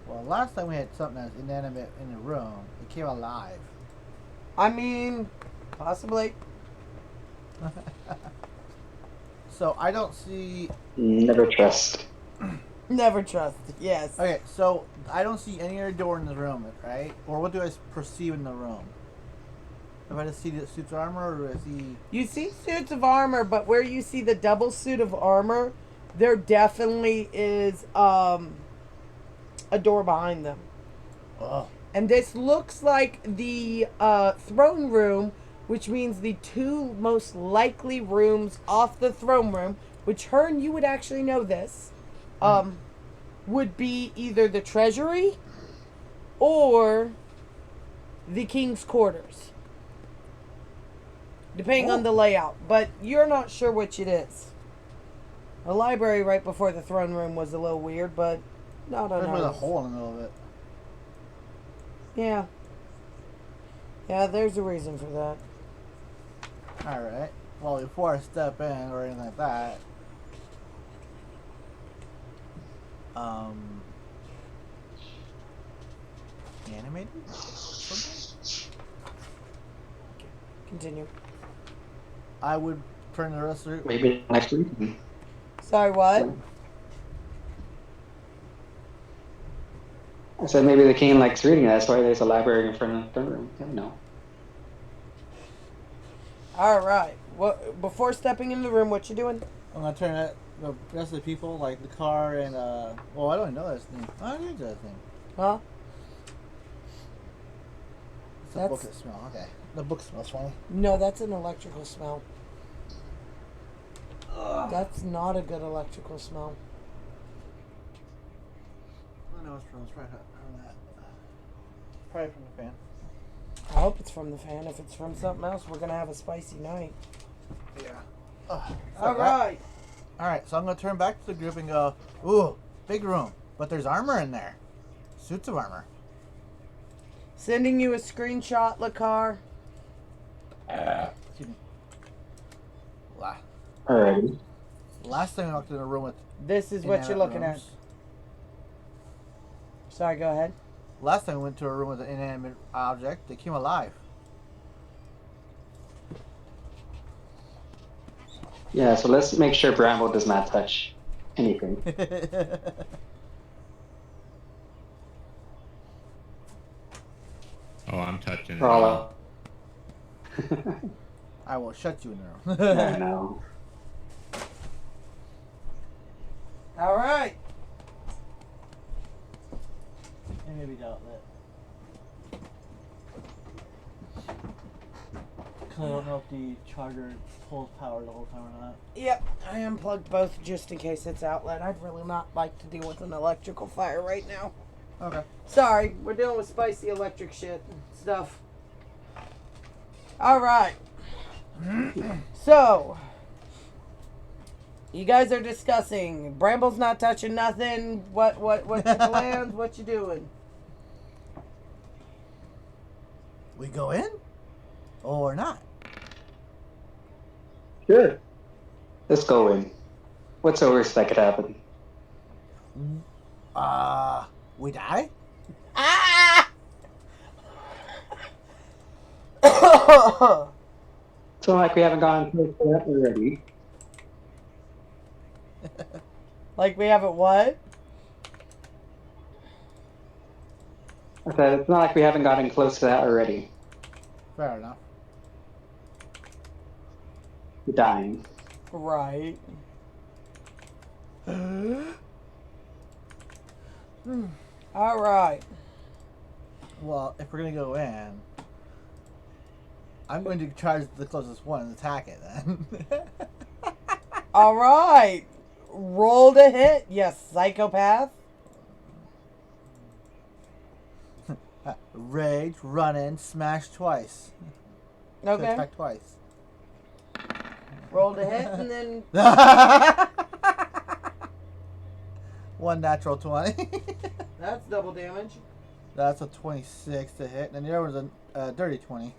Well, last time we had something that was inanimate in the room. It came alive. I mean, possibly. So I don't see. Never trust. Never trust. Yes. Okay, so I don't see any other door in the room, right? Or what do I perceive in the room? If I just see the suits of armor, or do I see? You see suits of armor, but where you see the double suit of armor, there definitely is a door behind them. Oh. And this looks like the throne room, which means the two most likely rooms off the throne room, which Hearn, you would actually know this, would be either the treasury or the king's quarters. Depending on the layout. But you're not sure which it is. The library right before the throne room was a little weird, but no. There's a hole in the middle of it. Yeah. Yeah, there's a reason for that. Alright. Well, before I step in or anything like that, animated? Something? Continue. I would turn the rest of it. Maybe next week. Sorry, what? I said maybe the king likes reading. That's why there's a library in front of the room. I don't know. All right. What? Before stepping in the room, what you doing? I'm gonna turn it, the rest of the people, like the car and well, I don't know his name. I don't know his name. Huh? It's a book that smells. Okay. The book smells funny. No, that's an electrical smell. That's not a good electrical smell. I know it's from that. Probably from the fan. I hope it's from the fan. If it's from something else, we're gonna have a spicy night. Yeah. All right. Alright, so I'm gonna turn back to the group and go, ooh, big room. But there's armor in there. Suits of armor. Sending you a screenshot, Lakar. Excuse me. Alrighty. Last time I walked in a room with This is what you're inanimate looking rooms. at. Sorry, go ahead. Last time we went to a room with an inanimate object, they came alive. Yeah, so let's make sure Bramble does not touch anything. Oh, I'm touching it. We're all out. I will shut you in the room. I know. All right. And maybe the outlet. Because I don't know if the charger pulls power the whole time or not. Yep, I unplugged both just in case it's outlet. I'd really not like to deal with an electrical fire right now. Okay. Sorry, we're dealing with spicy electric shit and stuff. All right. So, you guys are discussing. Bramble's not touching nothing. What's your plans? What you doing? We go in? Or not? Sure. Let's go in. What's the worst that could happen? We die? Ah! It's not like we haven't gone through that already. Like we haven't what? I said it's not like we haven't gotten close to that already. Fair enough. We're dying. Right. All right. Well, if we're gonna go in, I'm going to charge the closest one and attack it then. All right. Roll to hit. Yes, psychopath. Rage, run in, smash twice. Okay. Attack twice. Roll to hit and then One natural 20. that's double damage. That's a 26 to hit, and the other one's a dirty 20.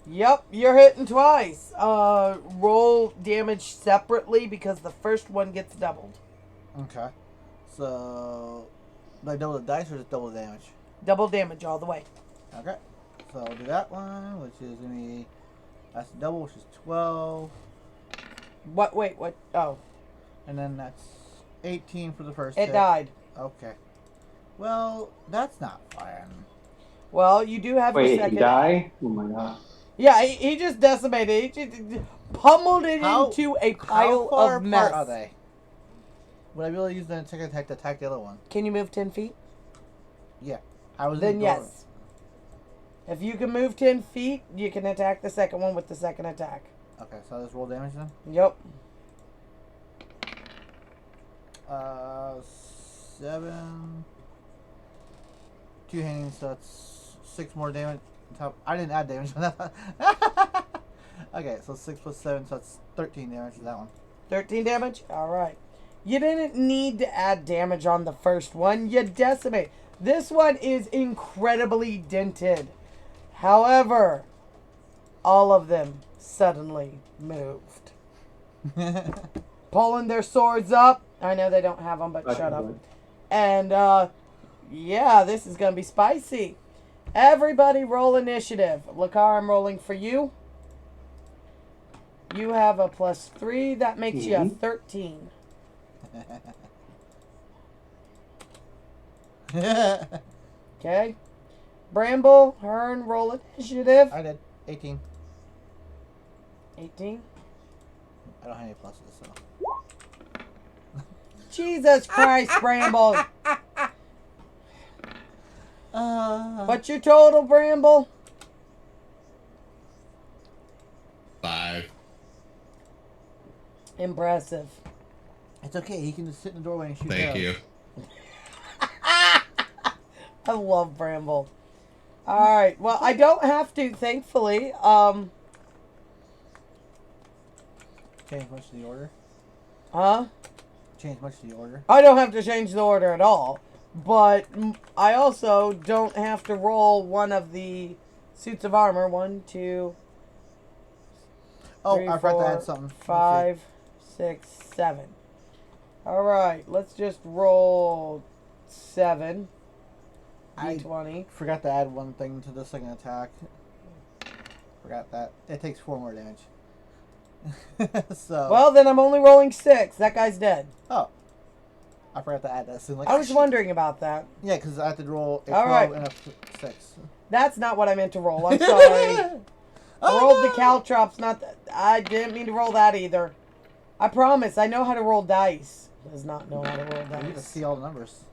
Yep, you're hitting twice. Roll damage separately because the first one gets doubled. Okay. So, do I double the dice or just double the damage? Double damage all the way. Okay. So I'll do that one, which is going to be, that's double, which is 12. What? Wait, what? Oh, And then that's 18 for the first it hit. died. Okay. Well, that's not fun. Well, you do have your Wait, second. he die? Oh my god. Yeah, he just decimated. He just pummeled it How- into a How pile far of apart mess. are they? Would I be able to use the second attack to attack the other one? Can you move 10 feet? Yeah. I was in Then the door. yes. If you can move 10 feet, you can attack the second one with the second attack. Okay, so I'll just roll damage then. Yep. 7. 2 hanging, so that's 6 more damage. On top. I didn't add damage on that. Okay, so 6 plus 7, so that's 13 damage to that one. 13 damage? Alright. You didn't need to add damage on the first one. You decimate. This one is incredibly dented. However, all of them suddenly moved. Pulling their swords up. I know they don't have them, but shut up. And, yeah, this is going to be spicy. Everybody roll initiative. Lakar, I'm rolling for you. You have a +3. That makes you a 13. Okay. Bramble, Hearn, roll initiative. I did. 18. 18. I don't have any pluses, so. Jesus Christ, Bramble. What's your total, Bramble? 5. Impressive. It's okay. He can just sit in the doorway and shoot Thank arrows. you. I love Bramble. Alright, well, I don't have to, thankfully. Change much to the order? Huh? Change much to the order? I don't have to change the order at all. But I also don't have to roll one of the suits of armor. 1, 2, Oh, 3, I forgot to 4, add something. 5, 6, 7. Alright, let's just roll 7. I D20. forgot to add one thing to the second attack. Forgot that. It takes 4 more damage. So. Well, then I'm only rolling 6. That guy's dead. Oh. I forgot to add that soon. Like, I was wondering about that. Yeah, because I have to roll a All 12 right. and a 6. That's not what I meant to roll. I'm sorry. I rolled the no! caltrops, not the, I didn't mean to roll that either. I promise, I know how to roll dice. Does not know how to roll You get to dice. see all the numbers.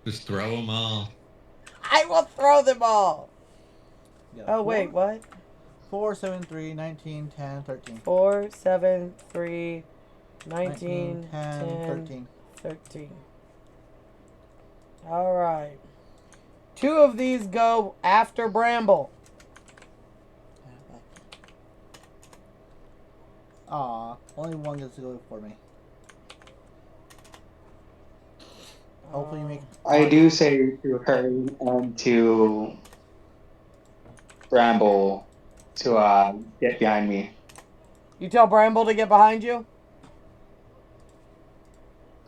Just throw them all. I will throw them all. You got a Oh, wait, four, what? 4, 7, 3, 19, 10, 13. 4, 7, 3, 19, 10, 10, 13. 13. Alright. 2 of these go after Bramble. Aw, only one gets to go for me. Hopefully you make... I do say to her and to Bramble to get behind me. You tell Bramble to get behind you?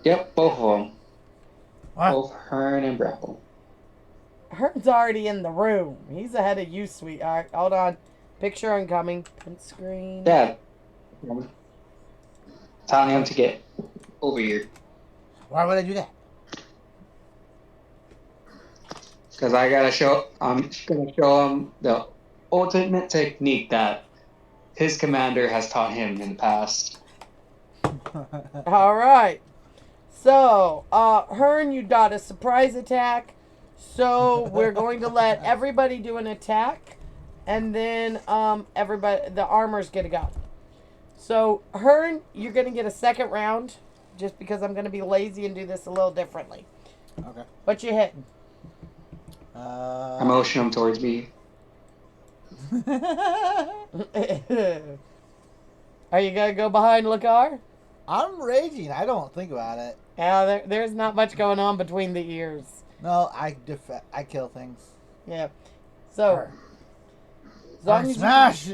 Yep, both of them. What? Both Hearn and Bramble. Hearn's already in the room. He's ahead of you, sweetheart. Hold on. Picture incoming. Print screen. Yeah. Telling him to get over here. Why would I do that? Because I gotta show, I'm gonna show him the ultimate technique that his commander has taught him in the past. All right. So, Hearn, you got a surprise attack. So we're going to let everybody do an attack, and then everybody, the armors get to go. So Hearn, you're gonna get a second round, just because I'm gonna be lazy and do this a little differently. Okay. What you hitting? I motion him towards me. Are you gonna go behind Lakar? I'm raging. I don't think about it. Yeah, there's not much going on between the ears. No, I kill things. Yeah. So, as long as you Smash!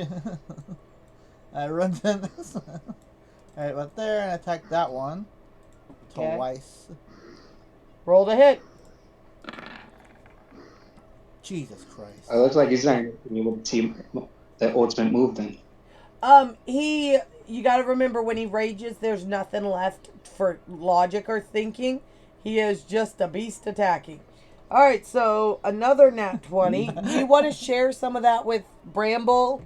I run to this one. Alright, right there and attack that one. Okay. Twice. roll to hit. Jesus Christ. It looks like he's not going to be able to see the ultimate move then. You got to remember when he rages, there's nothing left for logic or thinking. He is just a beast attacking. All right, so another nat 20. Do you want to share some of that with Bramble?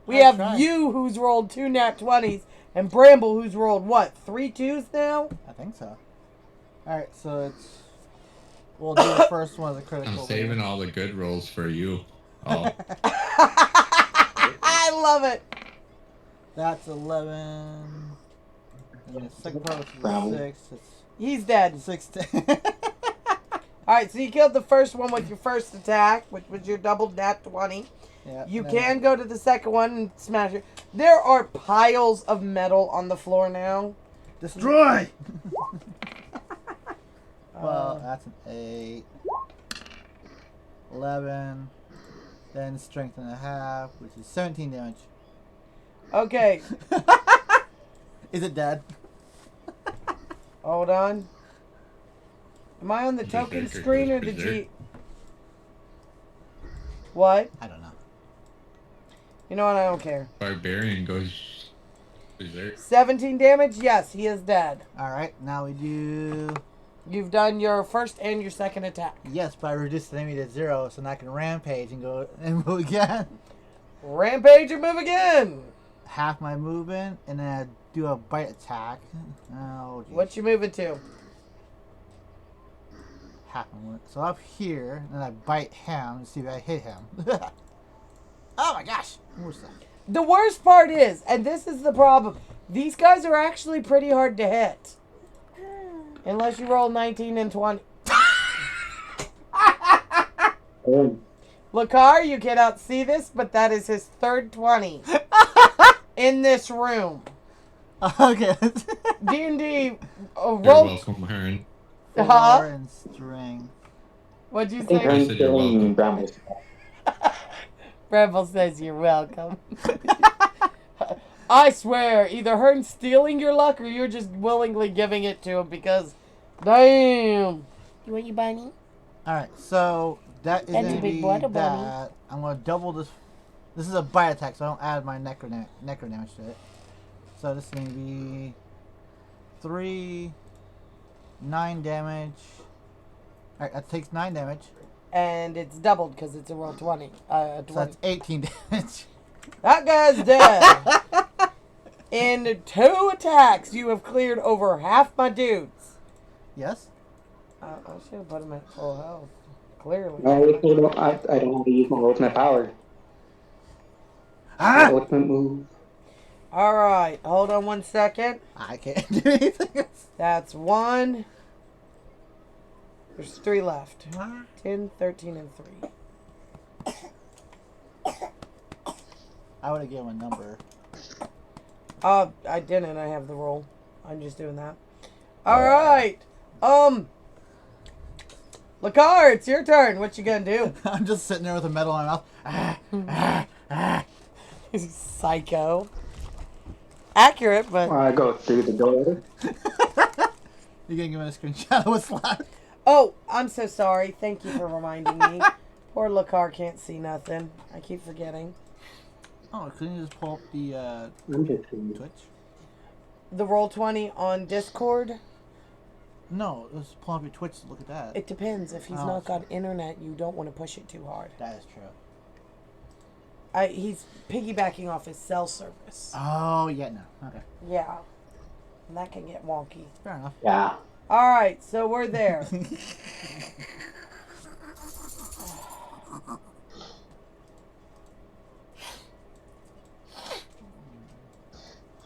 We I'll have try. you who's rolled 2 nat 20s and Bramble who's rolled what? 3 2s now? I think so. Alright, so it's... We'll do the first one as a critical. I'm saving all the good rolls for you. Oh, I love it. That's 11. And the second part was Bravo. 6. It's He's dead. 16. All right, so you killed the first one with your first attack, which was your double nat 20. Yeah, You and can go to the second one and smash it. There are piles of metal on the floor now. Destroy! Well, that's an 8. 11. Then strength and a half, which is 17 damage. Okay, Is it dead? hold on. Am I on the token Berserker screen or goes the berserk. G? What? I don't know. You know what? I don't care. Barbarian goes berserk. 17 damage? Yes, he is dead. Alright, now we do... You've done your first and your second attack. Yes, but I reduced the enemy to 0, so now I can rampage and go and move again. Rampage or move again. Half my movement, and then I do a bite attack. Oh, geez. What you moving to? Half my movement. So up here, and then I bite him and see if I hit him. Oh my gosh! What's that? The worst part is, and this is the problem, these guys are actually pretty hard to hit. Unless you roll 19 and 20. Lakar, you cannot see this, but that is his third 20 in this room. Okay. D&D You're roll. welcome, Hearn. 4 Huh? and string. What'd you I think say? I'm said you're welcome. killing Brambles. Rebel says you're welcome. I swear, either Hearn's stealing your luck or you're just willingly giving it to him because, damn. You want your bunny? Alright, so that is That's a going to big be water bunny. that. I'm going to double this. This is a bite attack, so I don't add my necro damage to it. So this is going to be 3, 9 damage. Alright, that takes 9 damage. And it's doubled because it's a roll 20. 20. So that's 18 damage. That guy's dead. In 2 attacks, you have cleared over half my dudes. Yes? I should have put him at full health. Clearly. I don't have to use my ultimate power. My ultimate move. Alright, hold on 1 second. I can't do anything else. That's 1. There's 3 left. 10, 13, and 3. I would have given him a number. I didn't. I have the roll. I'm just doing that. Alright. Lakar, it's your turn. What you gonna do? I'm just sitting there with a medal in my mouth. Psycho. Accurate, but... I go through the door. You gonna give me a screenshot of what's left? Oh, I'm so sorry. Thank you for reminding me. Poor Lakar can't see nothing. I keep forgetting. Oh, couldn't you just pull up the I'm just kidding. Twitch? The Roll20 on Discord? No, just pull up your Twitch to look at that. It depends. If he's Oh, not got internet, you don't want to push it too hard. That is true. He's piggybacking off his cell service. Oh, yeah, no. Okay. Yeah. And that can get wonky. Fair enough. Yeah. Alright, so we're there.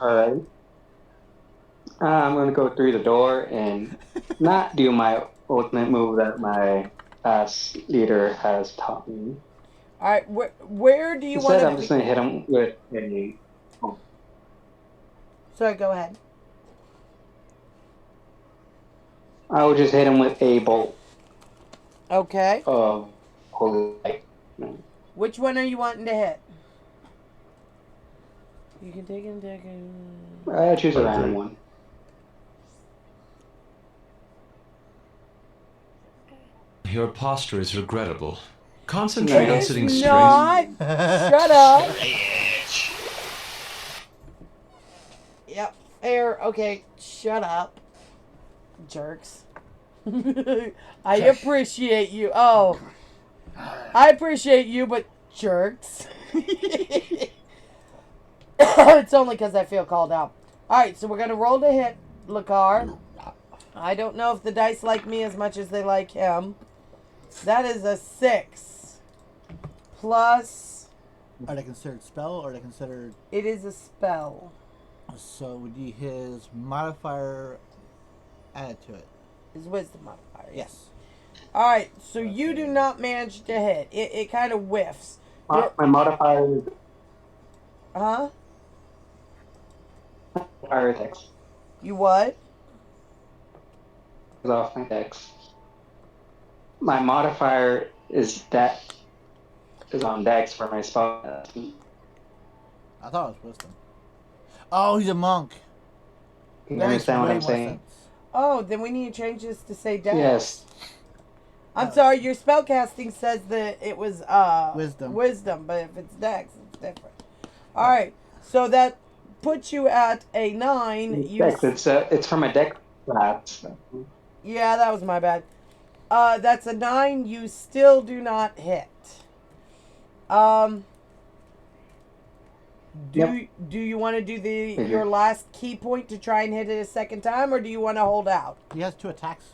Alright. I'm gonna go through the door and not do my ultimate move that my past leader has taught me. Alright, where do you want Instead, to... I'm just gonna hit him with a... Sorry, go ahead. I would just hit him with a bolt Okay. of holy light. Which one are you wanting to hit? You can take him, I choose a random one. Your posture is regrettable. Concentrate on sitting straight. Not. Shut up. Yep. Fair. Okay. Shut up. Jerks. I appreciate you. Oh. I appreciate you, but jerks. It's only because I feel called out. Alright, so we're going to roll to hit Lakar. I don't know if the dice like me as much as they like him. That is a 6. Plus... Are they considered spell or are they considered... It is a spell. So would be his modifier added to it? His wisdom modifier. Yes. Alright, so you do not manage to hit. It kind of whiffs. My modifier Huh? is dex. You what? Is off my dex. My modifier is on dex for my spell. I thought it was wisdom. Oh, he's a monk. You That makes understand what way I'm more saying? sense. Oh, then we need to change this to say dex. Yes. I'm sorry, your spellcasting says that it was wisdom, but if it's dex, it's different. Alright, so that puts you at a 9. Dex. It's from a dex class. Yeah, that was my bad. That's a 9. You still do not hit. Do you want to do your last key point to try and hit it a second time, or do you want to hold out? He has 2 attacks.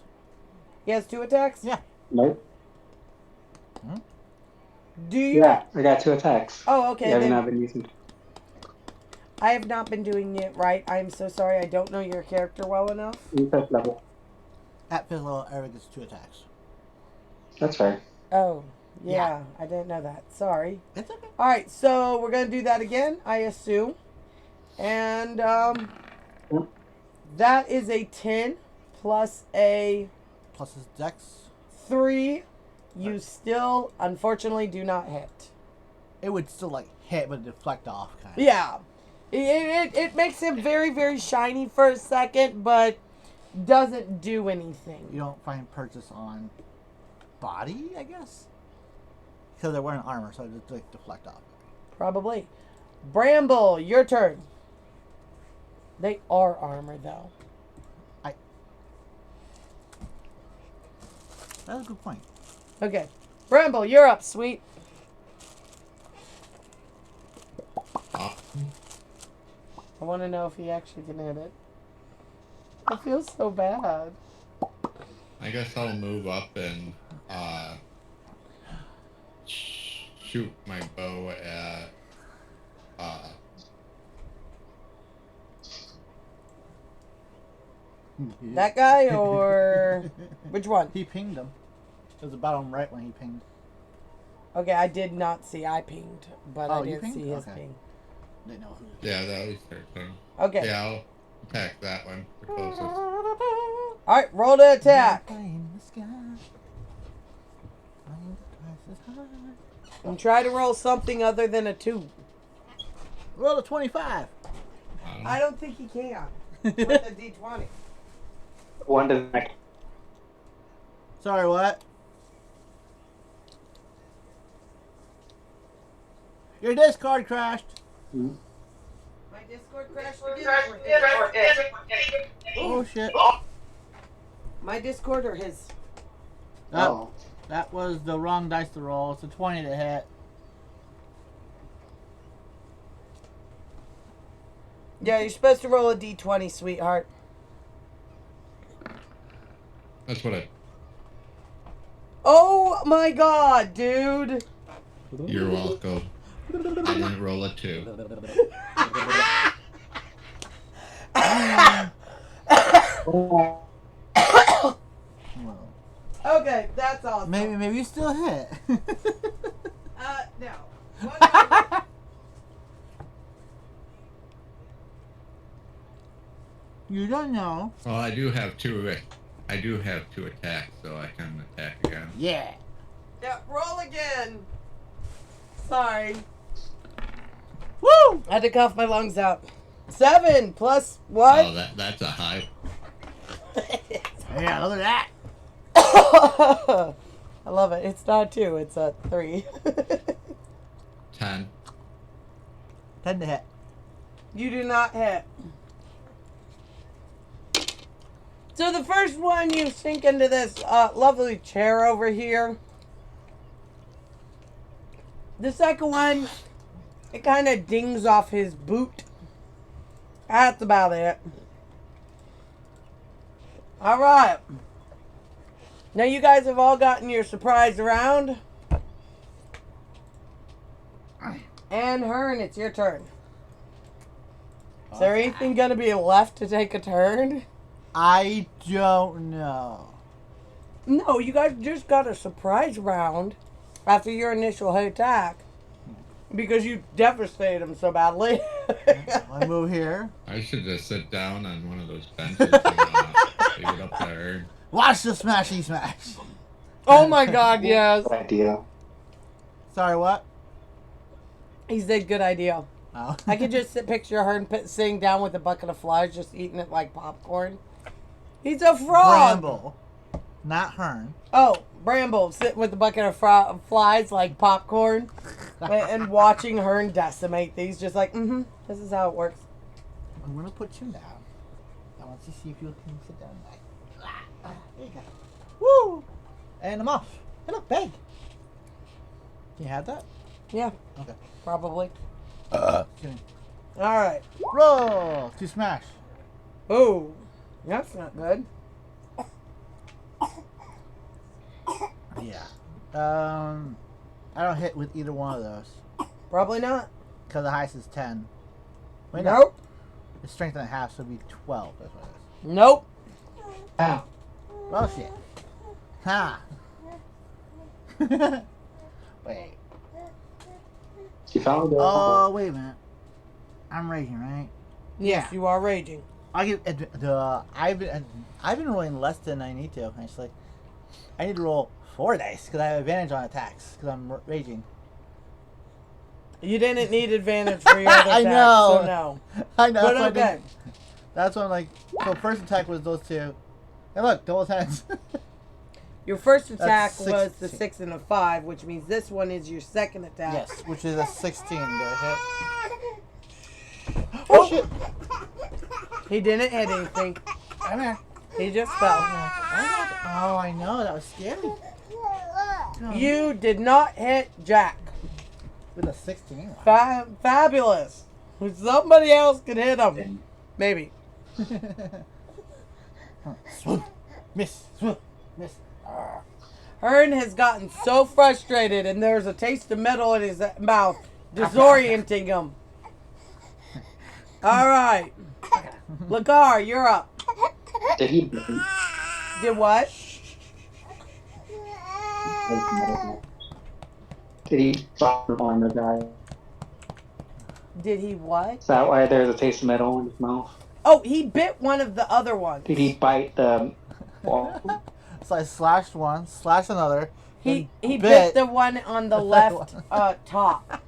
He has 2 attacks? Yeah. Nope. Do you? Yeah, I got 2 attacks. Oh, okay. Yeah, Then I've been using. I have not been doing it right. I'm so sorry. I don't know your character well enough. Fifth level. At 5th level, Eric gets 2 attacks. That's fair. Oh, yeah. I didn't know that. Sorry. It's okay. All right, so we're going to do that again, I assume. And that is a 10 plus a Plus his dex. 3. You still, unfortunately, do not hit. It would still like hit, but deflect off kind of. Yeah. It makes him very, very shiny for a second, but doesn't do anything. You don't find purchase on body, I guess? Because they're wearing armor, so it just like deflect off. Probably. Bramble, your turn. They are armor, though. That's a good point. Okay. Bramble, you're up, sweet. I want to know if he actually can hit it. I feel so bad. I guess I'll move up and shoot my bow at That guy or which one? He pinged him. It was about him right when he pinged. Okay, I did not see. I pinged, but Oh, I you didn't pinged? see his Okay. ping. Didn't know who. yeah, that was their thing. Okay. Yeah, I'll attack that one the closest. All right, roll to attack. And try to roll something other than a 2. Roll a 25. I don't think he can. With a D20. One doesn't. Sorry, what? Your Discord crashed. My Discord crashed Oh shit. My Discord or his? Oh. That was the wrong dice to roll. It's a 20 to hit. Yeah, you're supposed to roll a D20, sweetheart. That's what Oh my god, dude. you're welcome. I didn't roll a 2. Okay, that's awesome. Maybe you still hit. No. What You don't know. Well, I do have 2 attacks, so I can attack again. Yeah. Yeah, roll again. Sorry. Woo! I had to cough my lungs out. 7 plus what? Oh, that's a high. Yeah, look at that. I love it. It's not 2, it's a 3. 10. 10 to hit. You do not hit. So the first one, you sink into this lovely chair over here. The second one, it kind of dings off his boot. That's about it. All right. Now you guys have all gotten your surprise round. And Hearn, it's your turn. Is there anything going to be left to take a turn? I don't know. No, you guys just got a surprise round after your initial hit attack. Because you devastated him so badly. I move here. I should just sit down on one of those benches and leave it up there. Watch the smashy smash. Oh my god, yes. Good idea. Sorry, what? He said good idea. Oh. I could just picture her sitting down with a bucket of flies, just eating it like popcorn. He's a frog. Bramble, not Hearn. Oh, Bramble sitting with a bucket of flies like popcorn, and watching her decimate these, just like, this is how it works. I'm gonna put you down. I want to see if you can sit down. There you go. Woo! And I'm off. Hey, look, bag. You had that? Yeah, Okay. probably. Kidding. All right. Roll to smash. Oh, that's not good. Yeah. I don't hit with either one of those Probably not. because the highest is 10. Wait, no. Nope. It's strength and a half, so it'd be 12. That's what it is. Nope. Ow. Well, shit. Ha! Wait. You found it. Oh, wait a minute. I'm raging, right? Yes, you are raging. I get I've been rolling less than I need to. Actually, I need to roll 4 dice because I have advantage on attacks because I'm raging. You didn't need advantage for your other I attack, know. so no. I know. But That's why I okay. didn't- That's what I'm like. So first attack was those two. And look, double heads. Your first attack That's was the 16. 6 and a 5, which means this one is your second attack. Yes, which is a 16 to hit. Oh shit! He didn't hit anything. Come here. He just fell. Oh, I know. That was scary. You did not hit Jack. With a 16. Fabulous. Somebody else could hit him. Maybe. Swoop. Miss. Swoop. Miss. Hearn has gotten so frustrated, and there's a taste of metal in his mouth, disorienting him. All right. Lagar, you're up. Did he? Did what? Did he drop on the guy? Did he what? Is that why there's a taste of metal in his mouth? Oh, he bit one of the other ones. Did he bite the wall? So I slashed one, slashed another. He then bit the one on the left top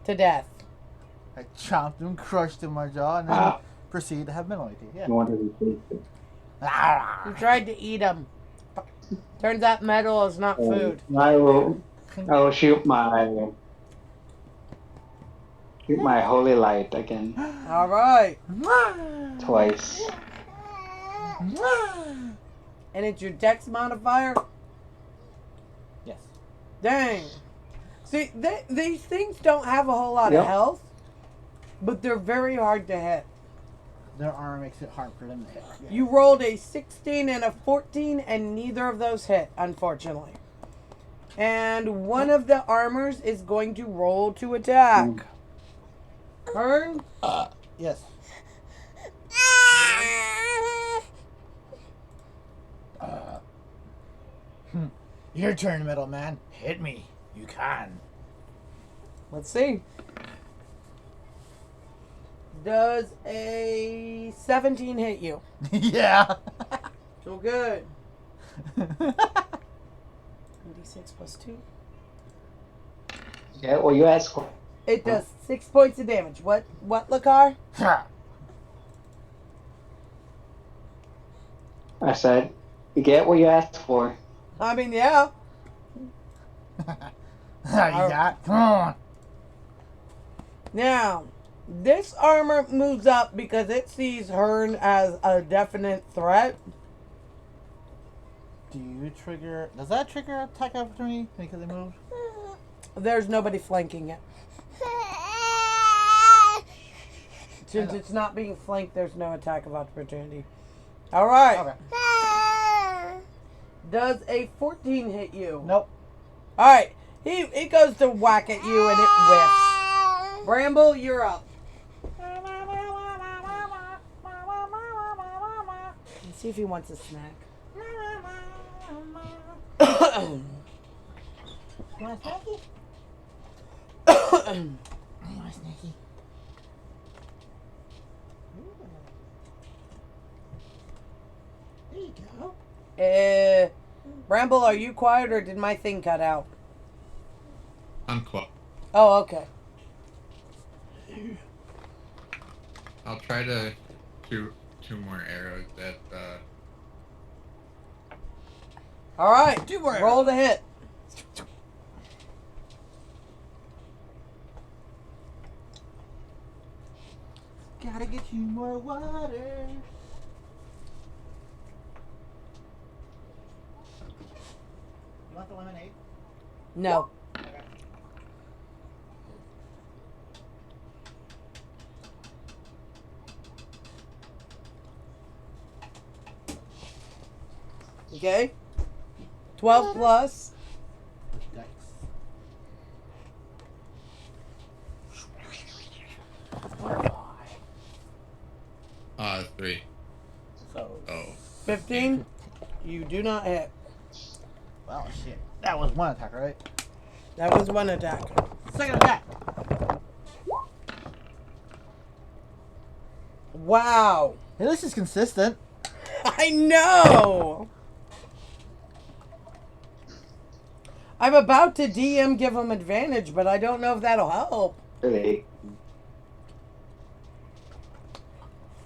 to death. I chomped him, crushed him in my jaw, and then Ah. proceeded to have metal teeth. Yeah. No wonder he tasted. He tried to eat him. Turns out metal is not food. I will shoot my holy light again All right. twice. And it's your dex modifier? Yes. Dang. See, these things don't have a whole lot of Yep. health, but they're very hard to hit. Their armor makes it hard for them to hit. Yeah. You rolled a 16 and a 14, and neither of those hit, unfortunately. And one of the armors is going to roll to attack. Hearn? Yes. Your turn, metal man. Hit me. You can. Let's see. Does a 17 hit you? Yeah. So good. 26 plus 2. Yeah, well, you asked for. It does 6 points of damage. What, Lakar? I said, you get what you asked for. I mean, yeah. You got? Come on. Now, This armor moves up because it sees Hearn as a definite threat. Do you trigger? Does that trigger attack opportunity because they moved? There's nobody flanking it. Since it's not being flanked, there's no attack of opportunity. All right. Okay. Does a 14 hit you? Nope. All right. He goes to whack at you and it whiffs. Bramble, you're up. Let's see if he wants a snack. You want a snacky? You want a snacky? There you go. Bramble, are you quiet or did my thing cut out? I'm quiet. Oh, okay. I'll try to shoot 2 more arrows at All right. 2 more Roll to hit. Gotta get you more water. You want the lemonade? No. Okay. 12 plus. Dice. 3. So, Oh. 15. You do not hit. well, shit. That was one attack, right? That was one attack. Second attack. Wow. Hey, this is consistent. I know. I'm about to DM give him advantage, but I don't know if that'll help. Really?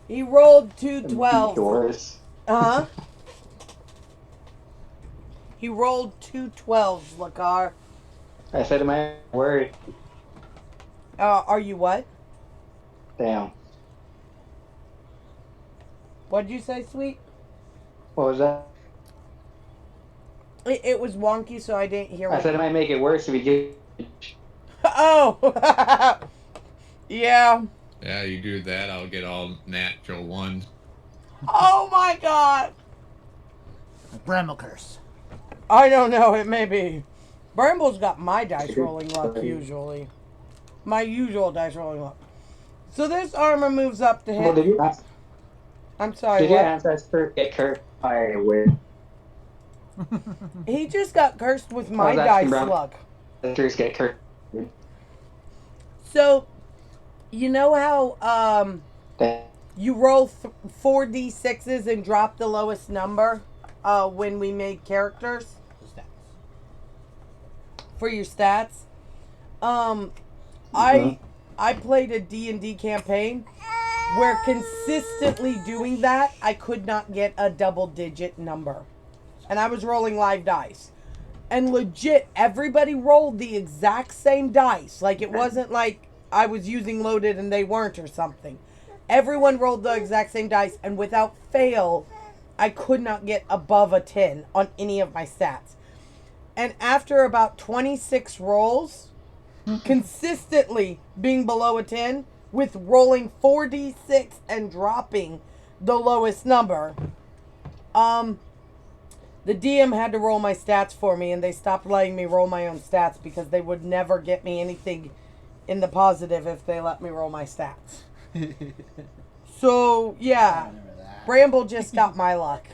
He rolled 2 12s. Yours. Uh-huh. He rolled 2 12s, Lakar. I said my word. Are you what? Damn. What'd you say, sweet? What was that? It was wonky, so I didn't hear I what. said it might make it worse if we get. Oh! Yeah. Yeah, you do that, I'll get all natural 1s. Oh my god! Bramble curse. I don't know, it may be. Bramble's got my dice rolling luck, usually. My usual dice rolling luck. So this armor moves up to Well, did hit. you ask? I'm sorry, Did your what? ancestor get cursed by a witch? He just got cursed with my was asking dice Brown. luck. Ancestors get cursed. So, you know how Damn. you roll 4d6s and drop the lowest number when we made characters for your stats? I played a D&D campaign where consistently doing that, I could not get a double-digit number. And I was rolling live dice. And legit, everybody rolled the exact same dice. Like, it wasn't like I was using loaded and they weren't or something. Everyone rolled the exact same dice, and without fail, I could not get above a 10 on any of my stats. And after about 26 rolls, consistently being below a 10, with rolling 4d6 and dropping the lowest number, the DM had to roll my stats for me, and they stopped letting me roll my own stats because they would never get me anything in the positive if they let me roll my stats. So, yeah, Bramble just got my luck.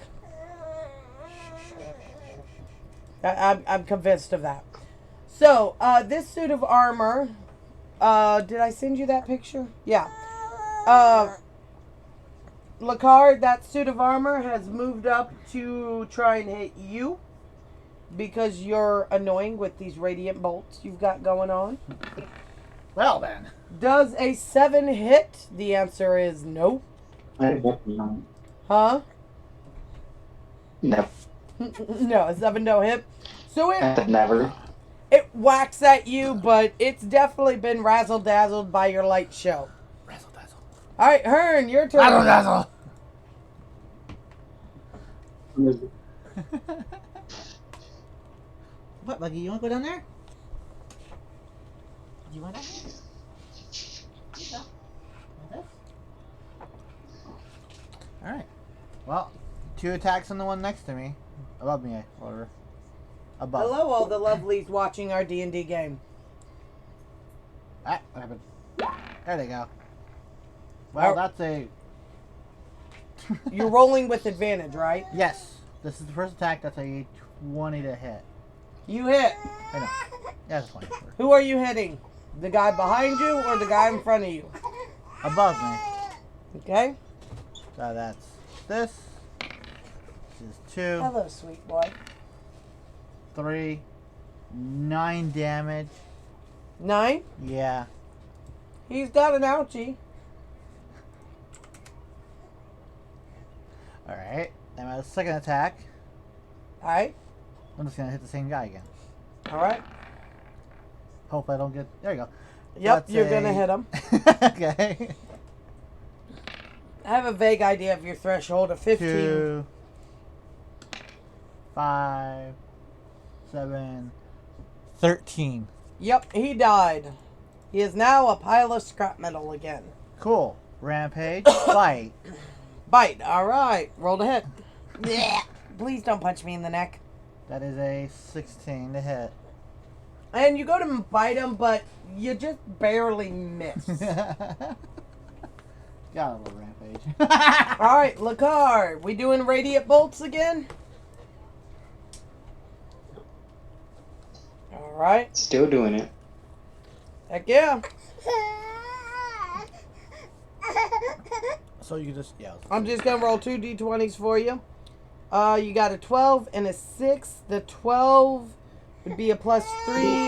I'm convinced of that. So, this suit of armor, did I send you that picture? Yeah. Lakar, that suit of armor has moved up to try and hit you because you're annoying with these radiant bolts you've got going on. Well then. Does a 7 hit? The answer is nope. Huh? No. No, a 7 don't hit. So Never. it whacks at you, but it's definitely been razzle-dazzled by your light show. All right, Hearn, your turn. Razzle dazzle. What, Buggy? You want to go down there? Do you want down there? You go. Like this? Alright. Well, 2 attacks on the one next to me. Above me, or above. Hello, all the lovelies watching our D&D game. Ah, what happened? There they go. Well, Oh. that's a... You're rolling with advantage, right? Yes. This is the first attack. That's a 20 to hit. You hit. I know. Yeah, that's 20. Who are you hitting? The guy behind you or the guy in front of you? Above me. Okay. So that's this. This is 2, Hello, sweet boy. 3, 9 damage. 9. Yeah. He's got an ouchie. Alright. And my second attack, All right. I'm just going to hit the same guy again. All right. Hope I don't get... There you go. Yep, That's you're going to hit him. Okay. I have a vague idea of your threshold of 15. 2, 5, 7, 13. Yep, he died. He is now a pile of scrap metal again. Cool. Rampage. Bite. Bite. All right. Roll to hit. Blech. Please don't punch me in the neck. That is a 16 to hit. And you go to bite him, but you just barely miss. Got a little rampage. All right, Lakar. We doing radiant bolts again? All right. Still doing it. Heck yeah. So you just, yeah. I'm just going to roll 2 d20s for you. You got a 12 and a 6. The 12 would be a +3.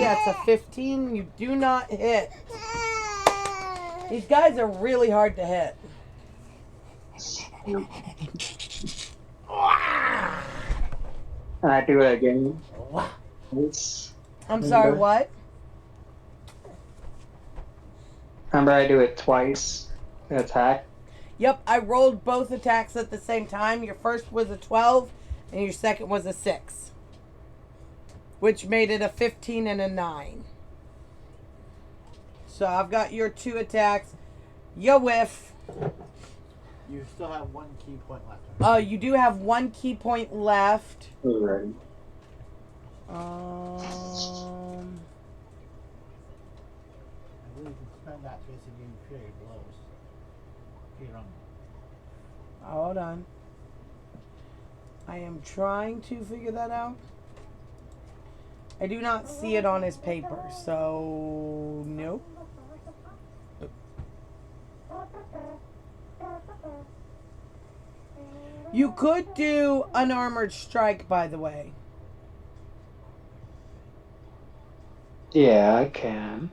That's a 15. You do not hit. These guys are really hard to hit. And I do it again. I'm sorry, what? Remember, I do it twice. The attack. Yep, I rolled both attacks at the same time. Your first was a 12, and your second was a 6. Which made it a 15 and a 9. So I've got your 2 attacks. You whiff. You still have 1 key point left. You do have 1 key point left. Alright. I believe you can spend that to basically period blows. Here on. Hold on. I am trying to figure that out. I do not see it on his paper, so nope. You could do unarmored strike, by the way. Yeah, I can.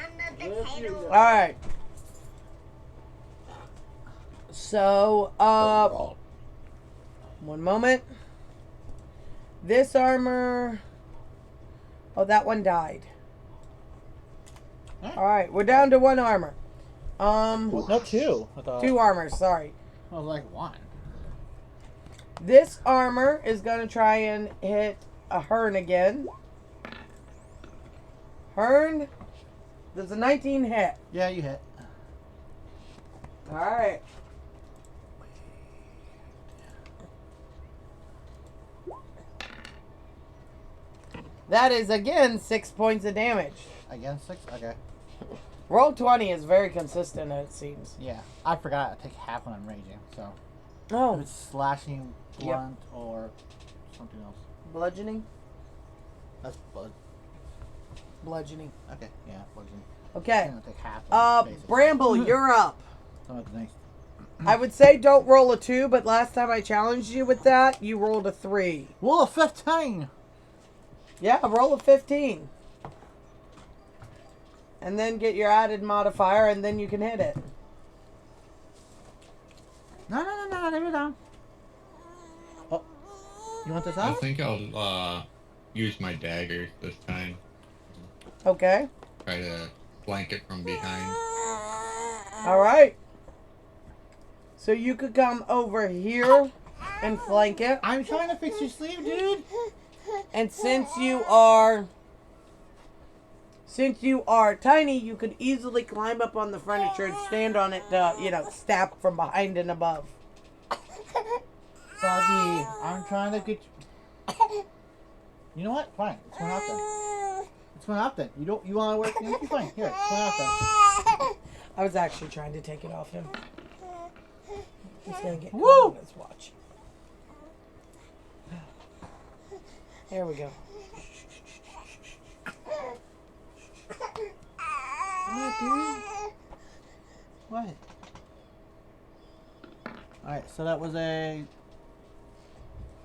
I'm the potato. All right. So, one moment. This armor. Oh, that one died. All right, we're down to 1 armor. No, 2. I thought 2 armors. Sorry. I was like 1. This armor is gonna try and hit a Hearn again. Hearn, does a 19 hit? Yeah, you hit. All right. That is again 6 points of damage. Again, 6? Okay. Roll 20 is very consistent, it seems. Yeah. I forgot I take half when I'm raging, so. If Oh, it's slashing, blunt, or something else. bludgeoning? That's blood. Bludgeoning. Okay, yeah, bludgeoning. Okay. I'm gonna take half. Basically. Bramble, you're up. So that's nice. I would say don't roll a 2, but last time I challenged you with that, you rolled a 3. Roll a 15! Yeah, roll a 15. And then get your added modifier, and then you can hit it. No. No, leave it down. Oh, you want this I off? think I'll use my dagger this time. Okay. Try to flank it from behind. All right. So you could come over here and flank it. I'm trying to fix your sleeve, dude. And since you are tiny, you could easily climb up on the furniture and stand on it to, stab from behind and above. Buggy, I'm trying to get you. You know what? Fine. It's going out then. It's going out then. You want to work? You're fine. Here, it's going out then. I was actually trying to take it off him. He's gonna get Woo! caught on his watch. There we go. What, dude? What? Alright, so that was a...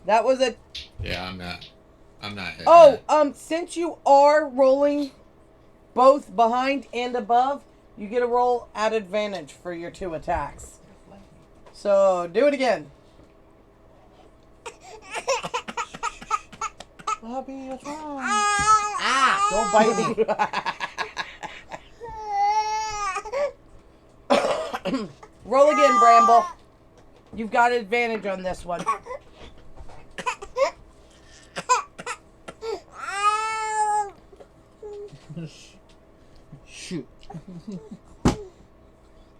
Yeah, I'm not hitting Oh, that. since you are rolling both behind and above, you get a roll at advantage for your 2 attacks. So, do it again. Bobby, what's wrong? Ah! Don't bite me. Roll again, Bramble. You've got advantage on this one. Shoot.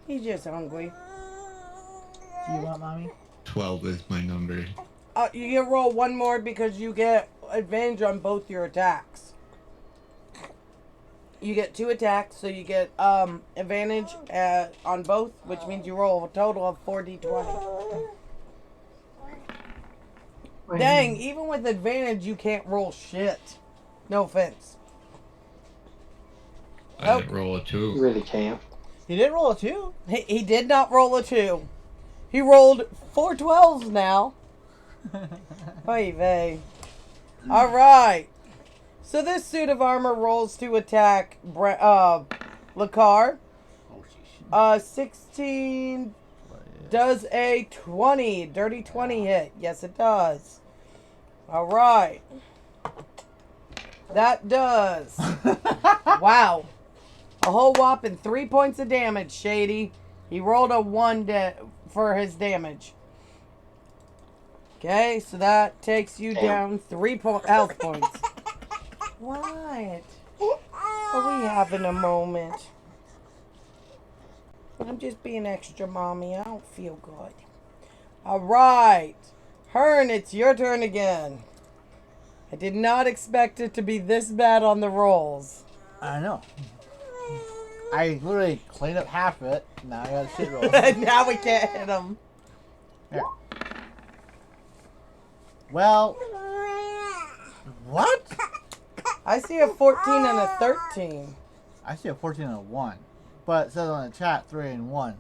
He's just hungry. Do you want mommy? 12 is my number. You get roll one more because you get advantage on both your attacks. You get 2 attacks, so you get advantage on both, which means you roll a total of 4d20. Dang, even with advantage, you can't roll shit. No offense. I didn't roll a You 2. really can't. He did roll a 2. He did not roll a 2. He rolled 4 12s now. Oy vey. Alright. So this suit of armor rolls to attack Lakar. Oh, sheesh. 16 does a 20. Dirty 20 hit. Yes, it does. Alright. That does. Wow. A whole whopping 3 points of damage, Shady. He rolled a 1 for his damage. Okay, so that takes you down 3 health points. What? Are we having a moment? I'm just being extra mommy. I don't feel good. Alright. Hearn, it's your turn again. I did not expect it to be this bad on the rolls. I know. I literally cleaned up half of it. Now I got a shit roll. Now we can't hit him. Here. Well, what? I see a 14 and a 13. I see a 14 and a 1. But it says on the chat 3 and 1.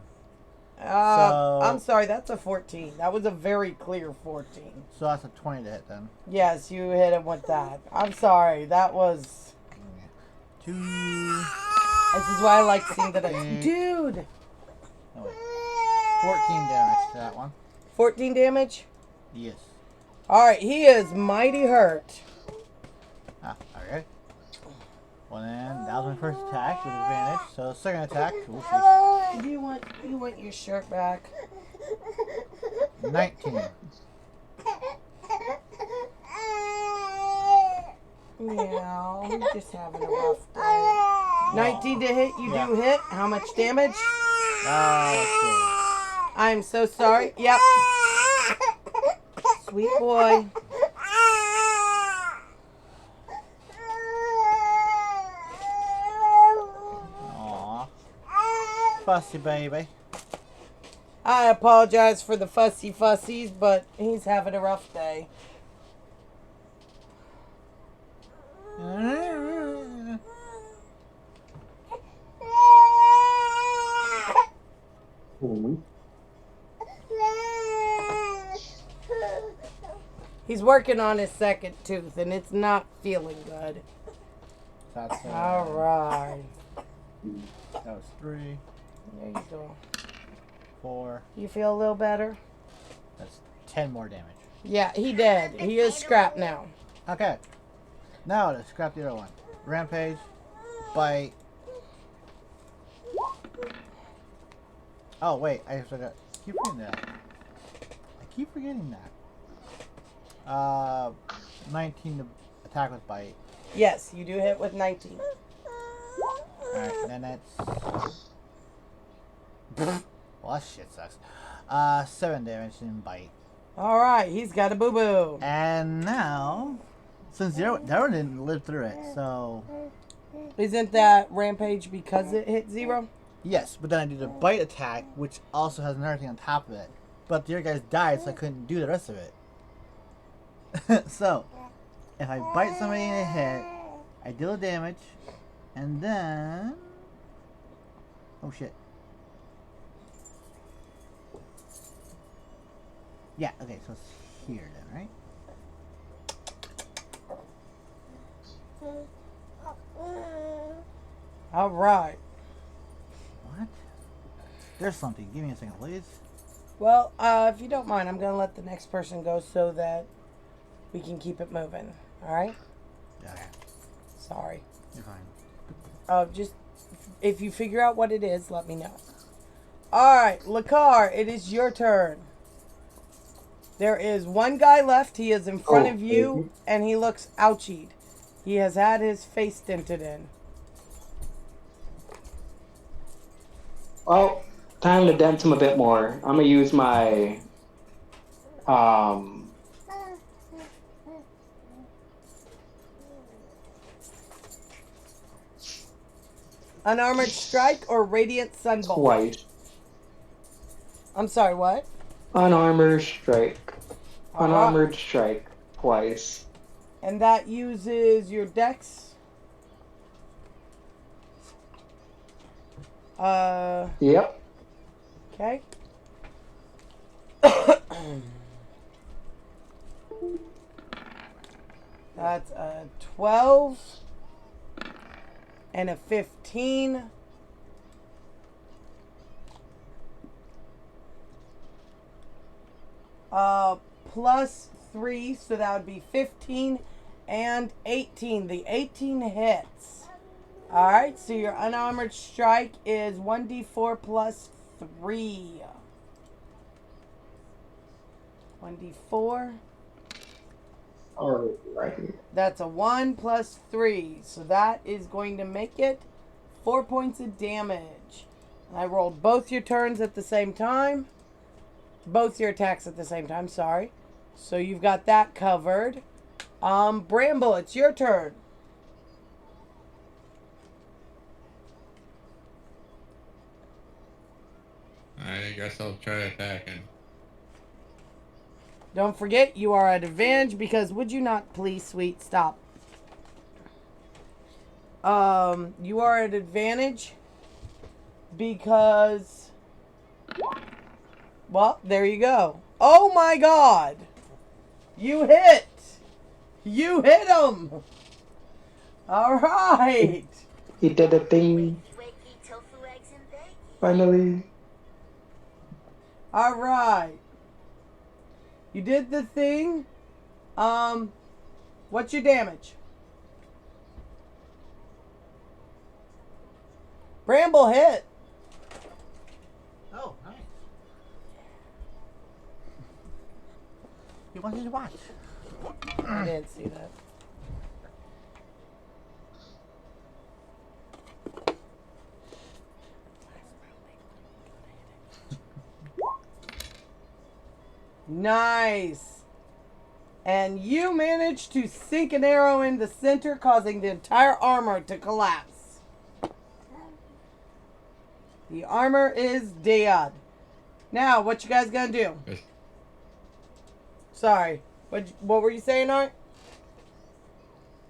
I'm sorry, that's a 14. That was a very clear 14. So that's a 20 to hit then. Yes, you hit him with that. I'm sorry, that was... 2. This is why I like seeing that. Dude! No, wait. 14 damage to that one. 14 damage? Yes. Alright, he is mighty hurt. Ah, alright. Well then, that was my first attack with advantage. So second attack, we'll see. You want your shirt back? 19. Yeah, I'm just having a rough day. 19 to hit, you do hit. How much damage? Let's see. I'm so sorry. Yep. Sweet boy. Aww. Fussy baby. I apologize for the fussies, but he's having a rough day. He's working on his second tooth, and it's not feeling good. That's All right. That was 3, There you go. 4. You feel a little better? 10 more damage. Yeah, he did. He is scrap now. Okay. Now let's scrap the other one. Rampage. Bite. Oh, wait. I forgot. I keep forgetting that. I keep forgetting that. 19 to attack with bite. Yes, you do hit with 19. Alright, then that's... Well, that shit sucks. 7 damage in bite. All right, he's got a boo-boo. And now... Since Daryl didn't live through it, so... Isn't that rampage because it hit 0? Yes, but then I did a bite attack, which also has another thing on top of it. But the other guys died, so I couldn't do the rest of it. So, if I bite somebody in the head, I deal the damage, and then... Oh shit. Yeah, okay, so it's here then, right? All right. What? There's something. Give me a second, please. Well, if you don't mind, I'm going to let the next person go so that we can keep it moving. All right? Okay, Sorry. you're fine. Just, if you figure out what it is, let me know. All right, Lakar, it is your turn. There is one guy left. He is in front of you, and he looks ouchied. He has had his face dented in. Well, time to dent him a bit more. I'm gonna use my Unarmored strike or radiant sunbolt? twice. I'm sorry, what? Unarmored strike. All Unarmored right. strike twice. And that uses your dex. Yep. Okay. That's a 12 and a 15. Plus 3, so that would be 15 and 18. The 18 hits. Alright, so your unarmored strike is 1d4 plus 3. 1d4. Alright. That's a 1 plus 3. So that is going to make it 4 points of damage. And I rolled both your turns at the same time. Both your attacks at the same time, sorry. So you've got that covered. Bramble, it's your turn. I guess I'll try attacking. Don't forget, you are at advantage because would you not please, sweet, stop. You are at advantage because, well, there you go. Oh my god! You hit! You hit him! Alright! He did a thing. Wakey tofu eggs and bacon. Finally. Alright. You did the thing. What's your damage? Bramble hit. Oh, nice. You wanted to watch. I didn't see that. Nice. And you managed to sink an arrow in the center, causing the entire armor to collapse. The armor is dead. Now, what you guys gonna do? Yes. Sorry. What were you saying, Art?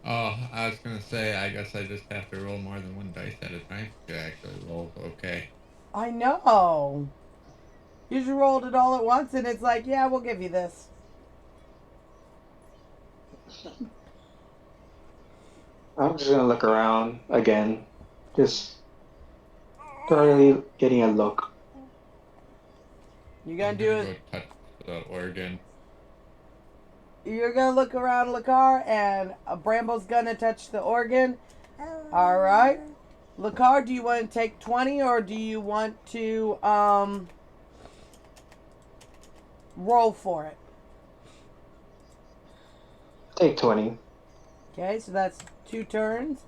Oh, I was gonna say, I guess I just have to roll more than one dice at a time to actually roll. Okay. I know. You just rolled it all at once, and it's like, yeah, we'll give you this. I'm just gonna look around again. Just thoroughly getting a look. You gonna I'm do gonna it? go touch the organ. you're gonna look around Lakar, and Bramble's gonna touch the organ. All right. Lakar, do you want to take 20, or do you want to roll for it? Take 20. Okay, so that's 2 turns.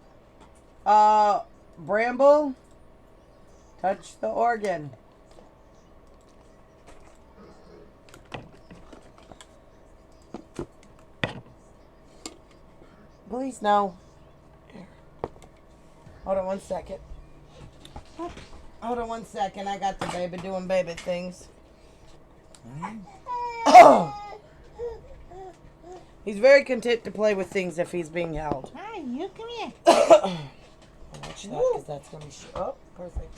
Bramble, touch the organ. Please, no. Hold on 1 second. Hold on 1 second. I got the baby doing baby things. He's very content to play with things if he's being held. Hi, you come here. Watch that, because that's going to be... Oh, perfect.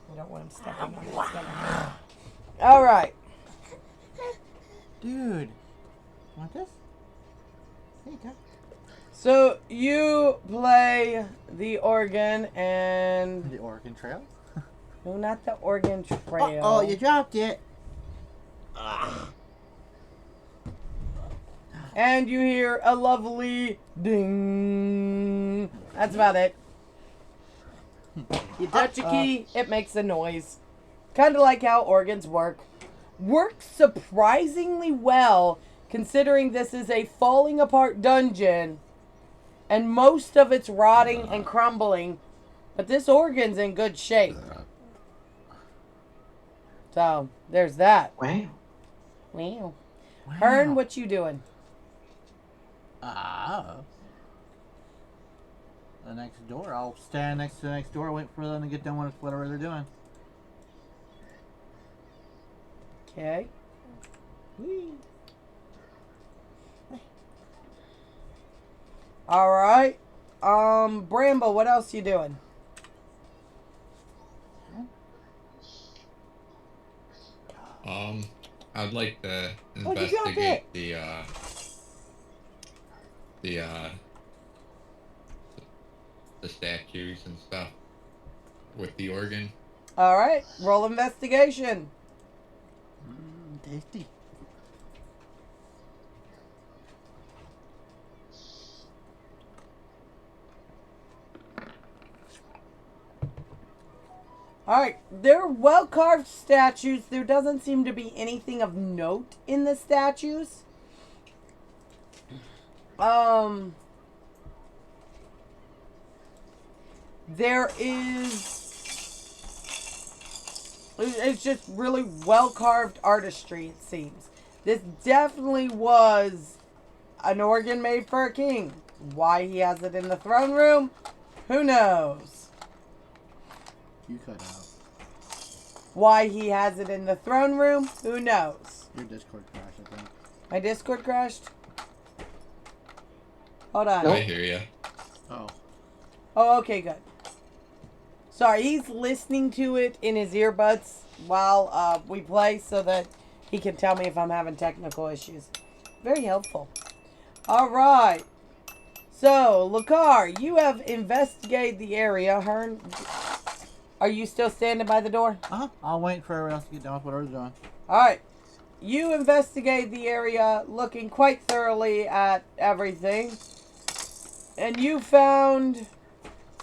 We don't want him stepping on it. It's gonna hurt. All right. Dude. Want this? There you go. So you play the organ and... The Oregon Trail? No, not the organ trail. Oh, you dropped it. And you hear a lovely ding. That's about it. You touch a key, it makes a noise. Kind of like how organs work. Works surprisingly well, considering this is a falling apart dungeon and most of it's rotting and crumbling. But this organ's in good shape. So, there's that. Wow. Wow. Hearn, what you doing? The next door. I'll stand next to the next door, wait for them to get done with whatever they're doing. Okay. All right. Bramble, what else you doing? I'd like to Oh, you dropped investigate it. the statues and stuff with the organ. All right. Roll investigation. Tasty. All right. They're well-carved statues. There doesn't seem to be anything of note in the statues. There is... It's just really well-carved artistry, it seems. This definitely was an organ made for a king. Why he has it in the throne room, who knows? You cut out. Why he has it in the throne room, who knows? Your Discord crashed, I think. My Discord crashed? Hold on. I hear ya. Oh. Oh, okay, good. Sorry, he's listening to it in his earbuds while we play so that he can tell me if I'm having technical issues. Very helpful. All right. So, Lakar, you have investigated the area. Hearn, are you still standing by the door? I'll wait for everyone else to get done with whatever they're doing. All right. You investigate the area, looking quite thoroughly at everything. And you found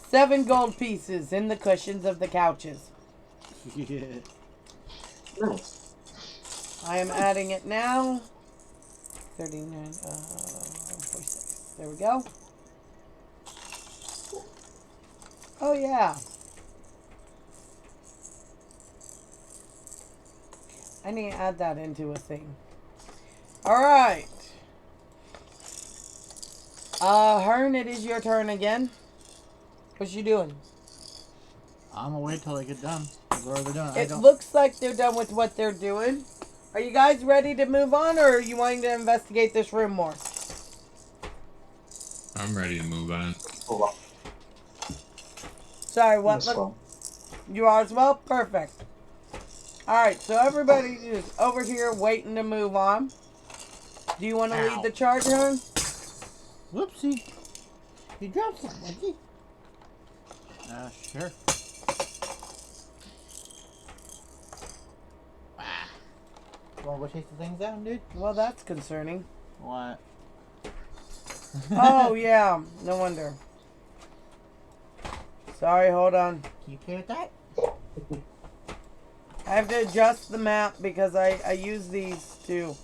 7 gold pieces in the cushions of the couches. Yeah. Nice. I am adding it now. 39, 46. There we go. Oh, yeah. I need to add that into a thing. Alright. Hearn, it is your turn again. What you doing? I'm gonna wait till they get done. Whatever they're doing. It looks like they're done with what they're doing. Are you guys ready to move on, or are you wanting to investigate this room more? I'm ready to move on. Oh, Sorry, what? this one. You are as well? Perfect. Alright, so everybody is over here waiting to move on. Do you want to lead the charge, Hearn? Whoopsie. You dropped something, did you? Sure. You wanna go chase the things down, dude? Well, that's concerning. What? Oh, yeah. No wonder. Sorry, hold on. You okay with that? I have to adjust the map because I use these too.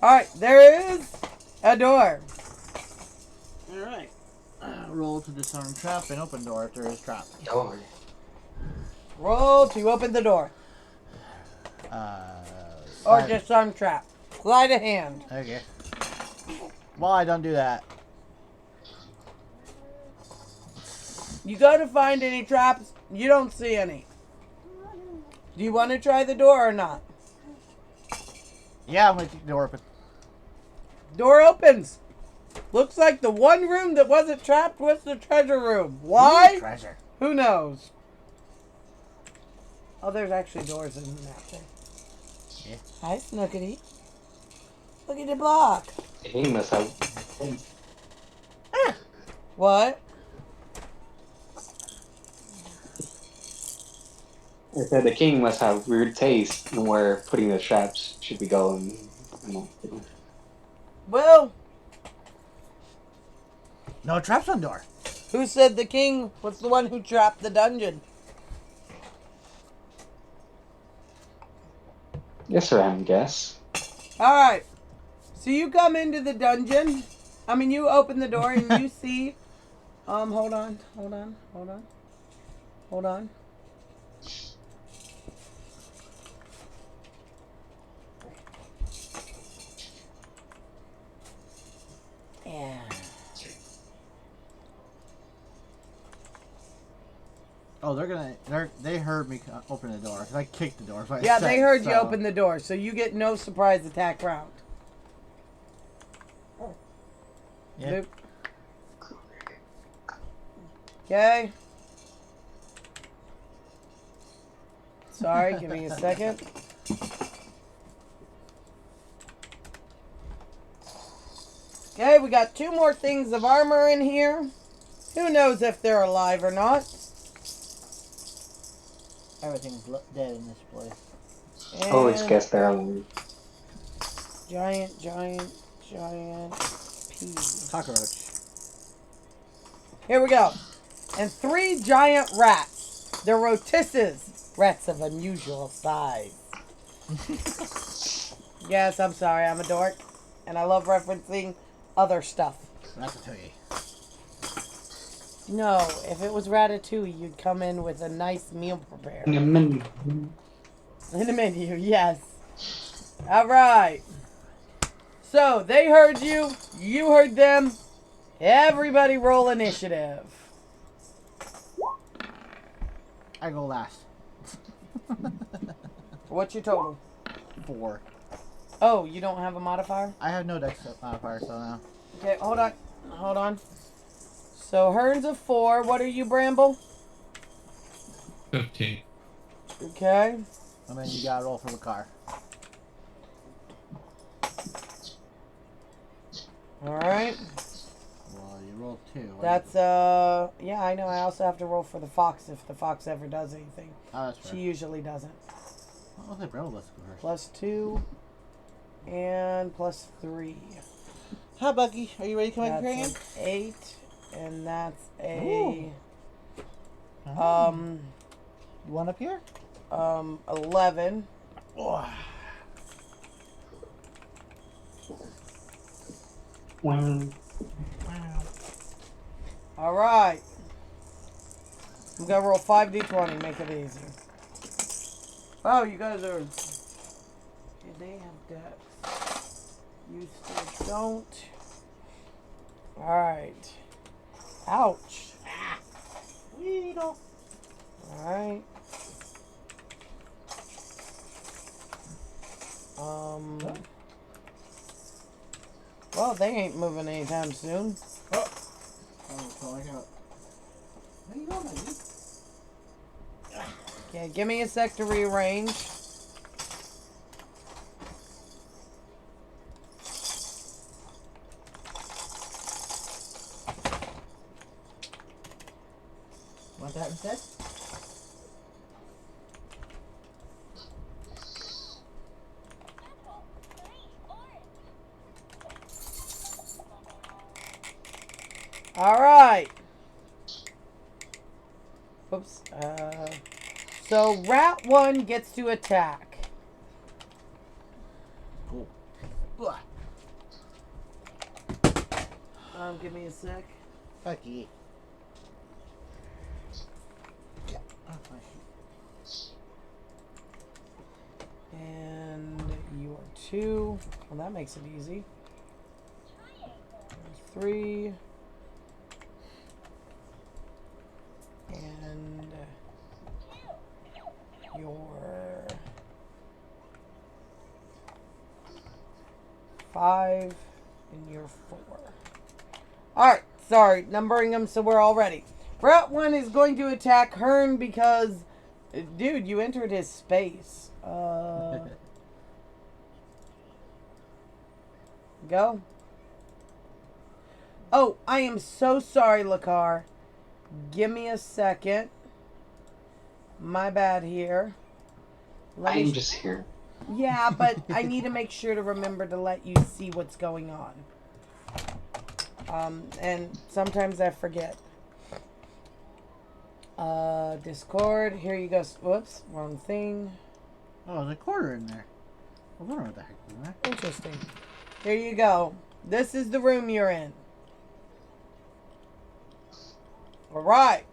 Alright, there is a door. Alright. Roll to disarm trap and open door if there is trap. Door. Roll to open the door. Or Slide- disarm trap. Sleight of hand. Okay. Well, I don't do that. You go to find any traps, you don't see any. Do you want to try the door or not? Yeah, I'm gonna keep the door open. Door opens. Looks like the one room that wasn't trapped was the treasure room. Why? Treasure. Who knows? Oh, there's actually doors in the map there. Yeah. Hi, Snookity. Look at the block. He must have. What? I said the king must have weird taste in where putting the traps should be going. Well, No traps on door. who said the king was the one who trapped the dungeon? Yes, sir, I guess. Alright. So you come into the dungeon. I mean, you open the door and you see... hold on. Yeah. Oh, they heard me open the door because I kicked the door. So Yeah, they heard you open the door, so you get no surprise attack round. Yeah. Boop. Okay. Sorry, give me a second. Okay, we got 2 more things of armor in here. Who knows if they're alive or not? Everything's dead in this place. And Always guess they're alive. giant pea. Cockroach. Here we go. And 3 giant rats. They're rotisses. Rats of unusual size. Yes, I'm sorry. I'm a dork. And I love referencing other stuff. Ratatouille. No, if it was Ratatouille, you'd come in with a nice meal prepared. In a minute. In a menu, yes. Alright. So, they heard you. You heard them. Everybody roll initiative. I go last. What's your total? 4. Oh, you don't have a modifier? I have no dex modifier, so now. Okay, hold on. So, Hearn's a 4. What are you, Bramble? 15. Okay. And then you gotta roll for the car. Alright. Well, you rolled 2. That's, yeah, I know. I also have to roll for the fox if the fox ever does anything. Oh, that's fair. She usually doesn't. What was it, bro? Let's go first. Plus 2 and plus 3. Hi, Bucky. Are you ready to come back That's here an 8, and that's a, You want up here? 11. Oh. Wow. Alright. I'm gonna roll 5d20, make it easy. Oh, you guys are... Yeah, they have dex. You still don't. Alright. Ouch. Weedle. Alright. Well, they ain't moving anytime soon. Oh, calling out. Where you going, buddy? Okay, give me a sec to rearrange. Want that instead? All right. Oops. So rat 1 gets to attack. Cool. Blah. Give me a sec. Fuck yeah. Yeah. And you are 2. Well, that makes it easy. 3. And you're 5. And you're 4. Alright, sorry, numbering them so we're all ready. Rat 1 is going to attack Hearn because, dude, you entered his space. Go. Oh, I am so sorry, Lakar. Give me a second. My bad here. I'm just here. Yeah, but I need to make sure to remember to let you see what's going on. And sometimes I forget. Discord. Here you go. Whoops, wrong thing. Oh, there's a quarter in there. I wonder what the heck is in there. Interesting. Here you go. This is the room you're in. All right.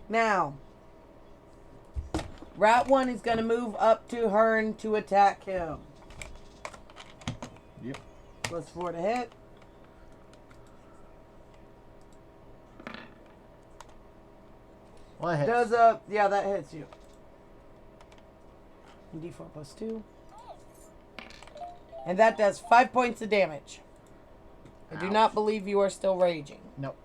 Now, Rat 1 is going to move up to Hearn to attack him. Yep. +4 to hit. Well, it Does hits. yeah, that hits you. D4 +2. And that does 5 points of damage. I do not believe you are still raging. Nope.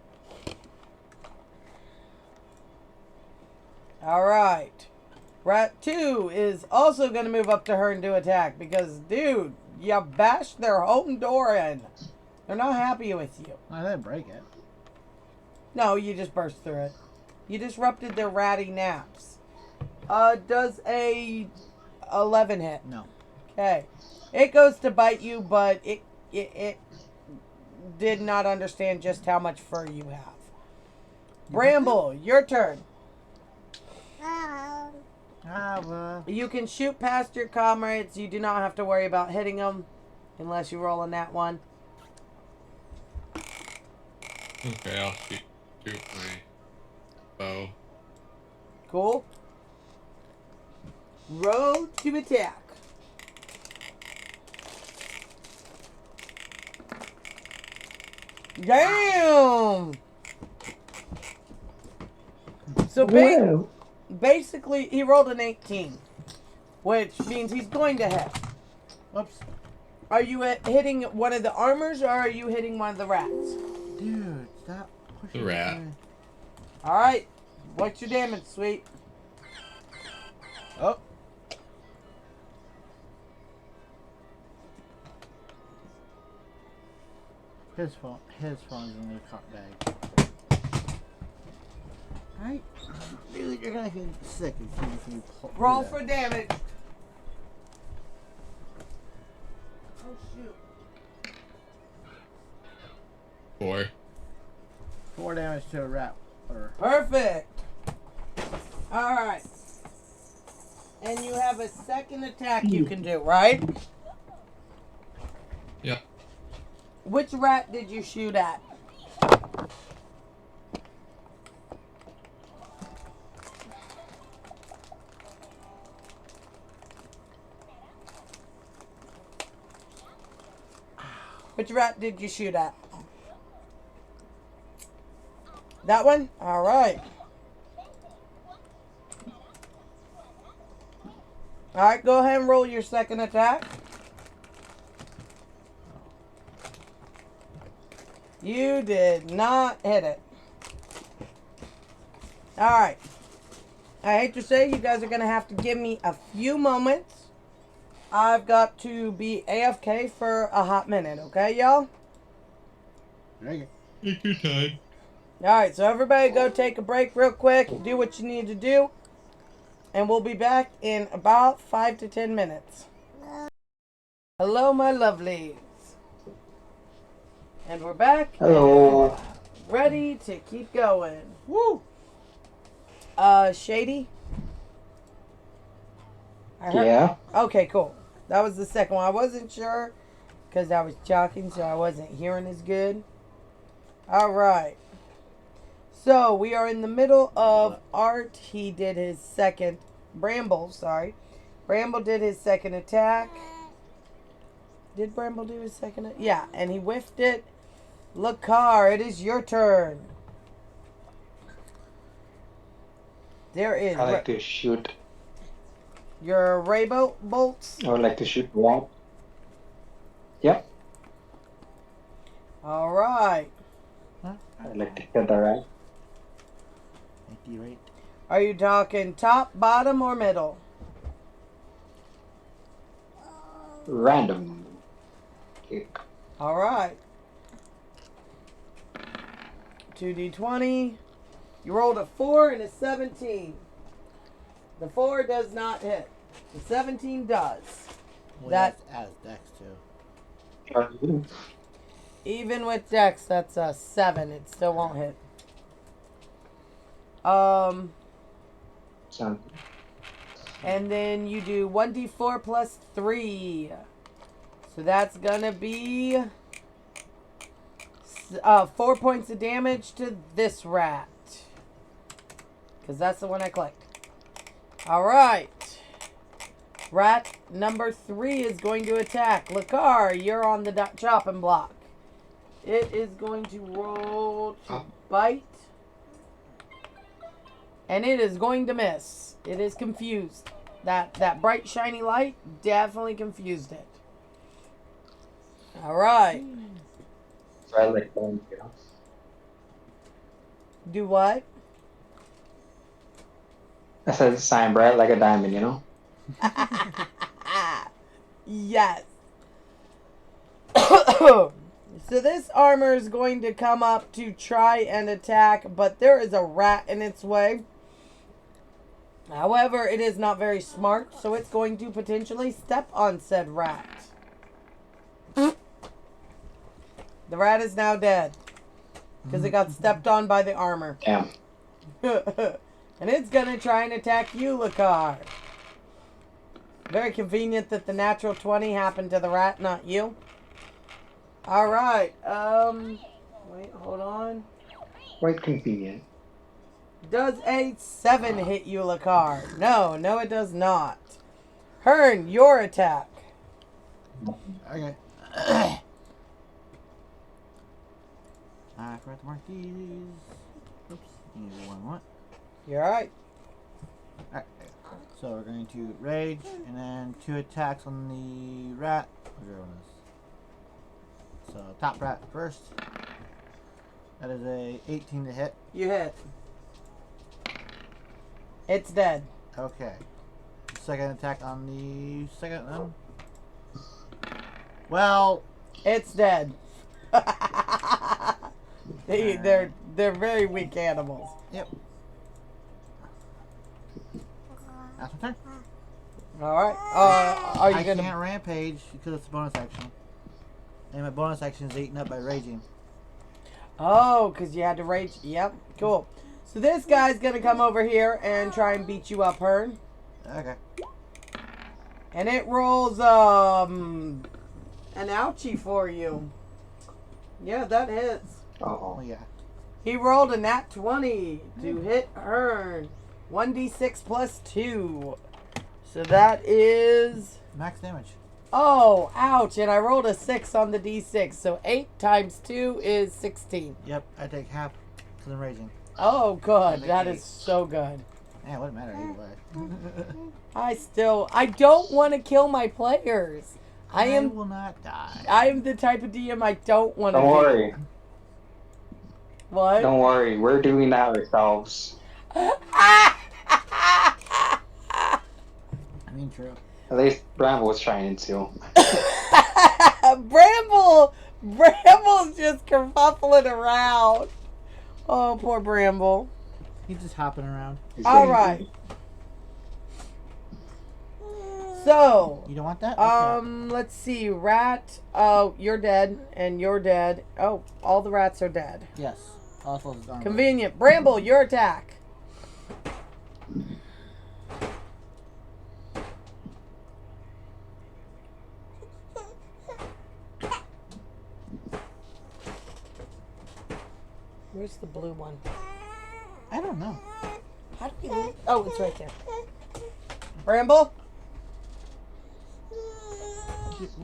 Alright. Rat 2 is also going to move up to her and do attack because, dude, you bashed their home door in. They're not happy with you. I didn't break it. No, you just burst through it. You disrupted their ratty naps. Does a 11 hit? No. Okay. It goes to bite you, but it did not understand just how much fur you have. Bramble, your turn. Ah, well. You can shoot past your comrades. You do not have to worry about hitting them unless you roll a nat 1. Okay, I'll shoot my bow. Cool. Roll to attack. Damn! So basically, he rolled an 18, which means he's going to hit. Whoops. Are you hitting one of the armors or are you hitting one of the rats? Dude, stop pushing The rat. me. Alright. What's your damage, sweet? Oh. His phone's in the cart bag. Alright. Dude, you're gonna get sick as soon as you pull. Roll for damage. Oh, shoot. 4. 4 damage to a rat. Or Perfect. Alright. And you have a second attack you can do, right? Yep. Which rat did you shoot at? Which rat did you shoot at? That one? Alright. Alright, go ahead and roll your second attack. You did not hit it. Alright. I hate to say, you guys are going to have to give me a few moments. I've got to be AFK for a hot minute, okay, y'all? Drag Take your time. Alright, so everybody go take a break real quick. Do what you need to do. And we'll be back in about 5 to 10 minutes. Hello, my lovelies. And we're back. Hello. And ready to keep going. Woo! Shady? I heard. Yeah. Okay, cool. That was the second one. I wasn't sure because I was talking, so I wasn't hearing as good. All right. So we are in the middle of Art. He did his second. Bramble, sorry. Bramble did his second attack. Did Bramble do his second? Yeah, and he whiffed it. Lakar, it is your turn. There is I like to shoot. your rainbow bolts. I would like to shoot one. Yep. All right. I'd like to kill the rat. Right. Are you talking top, bottom, or middle? Random. Kick. All right. 2d20. You rolled a 4 and a 17. The 4 does not hit. The 17 does. Well, That- as Dex too. Even with Dex, that's a 7. It still won't hit. Sound. And then you do 1d4 plus 3. So that's gonna be 4 points of damage to this rat. Because that's the one I clicked. Alright. Rat number 3 is going to attack. Lakar, you're on the chopping block. It is going to roll to bite. And it is going to miss. It is confused. That bright shiny light definitely confused it. Alright. So I like bones, you know. Do what? I said it's shine bright like a diamond, you know. Yes. So this armor is going to come up to try and attack, but there is a rat in its way. However, it is not very smart, so it's going to potentially step on said rat. The rat is now dead because it got stepped on by the armor. Damn. And it's going to try and attack you, Lakar. Very convenient that the natural 20 happened to the rat, not you. Alright, wait, hold on. Quite convenient. Does a 7 hit you, Lakar? No, it does not. Hearn, your attack. Okay. I forgot to mark these. Oops. Need one more. You're right. Alright. So we're going to rage and then 2 attacks on the rat. Whichever one is. So top rat first. That is a 18 to hit. You hit. It's dead. Okay. Second attack on the second one. Well, It's dead. They're very weak animals. yep. That's my turn. Alright. Are you I gonna can't rampage because it's a bonus action. And my bonus action is eaten up by raging. Oh, because you had to rage. Yep, cool. So this guy's going to come over here and try and beat you up, Hearn. Okay. And it rolls, an ouchie for you. Yeah, that hits. Oh. Oh yeah. He rolled a nat 20 to hit Hearn. 1d6 plus 2. So that is... Max damage. Oh, ouch. And I rolled a 6 on the d6. So 8 times 2 is 16. Yep. I take half because I'm raging. Oh, good. That is so good. Yeah, it wouldn't matter either way. I don't want to kill my players. I will not die. I am the type of DM I don't want to Don't worry. What? Don't worry. We're doing that ourselves. I mean, true. At least Bramble was trying to. Bramble's just kerfuffling around. Oh, poor Bramble. He's just hopping around. He's All getting- right. So, You don't want that? Okay. let's see. Rat. Oh, you're dead, and you're dead. Oh, all the rats are dead. Yes. Also, it's armor. Convenient. Bramble, your attack. Where's the blue one? I don't know. How do we lose? Oh, it's right there. Bramble?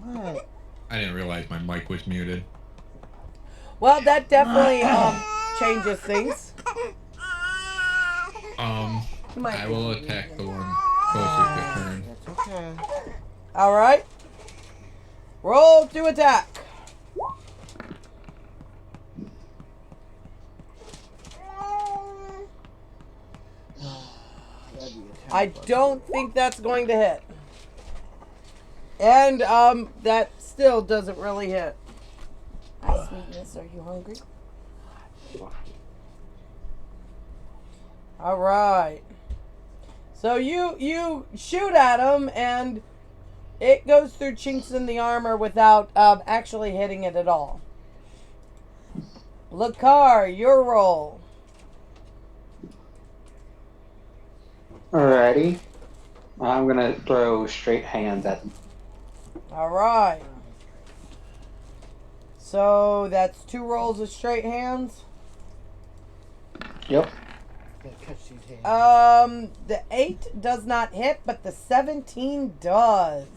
What? I didn't realize my mic was muted. Well, that definitely changes things. Might I be will muted attack again. the one closer to turn. That's okay. All right. Roll to attack. That'd be a I 10 plus don't think that's going to hit. And that still doesn't really hit. Hi, sweetness. Are you hungry? All right. So you shoot at him, and it goes through chinks in the armor without actually hitting it at all. Lakar, your roll. Alrighty. I'm gonna throw straight hands at them. All right. So that's 2 rolls of straight hands. Yep. Gotta catch these hands. The 8 does not hit, but the 17 does.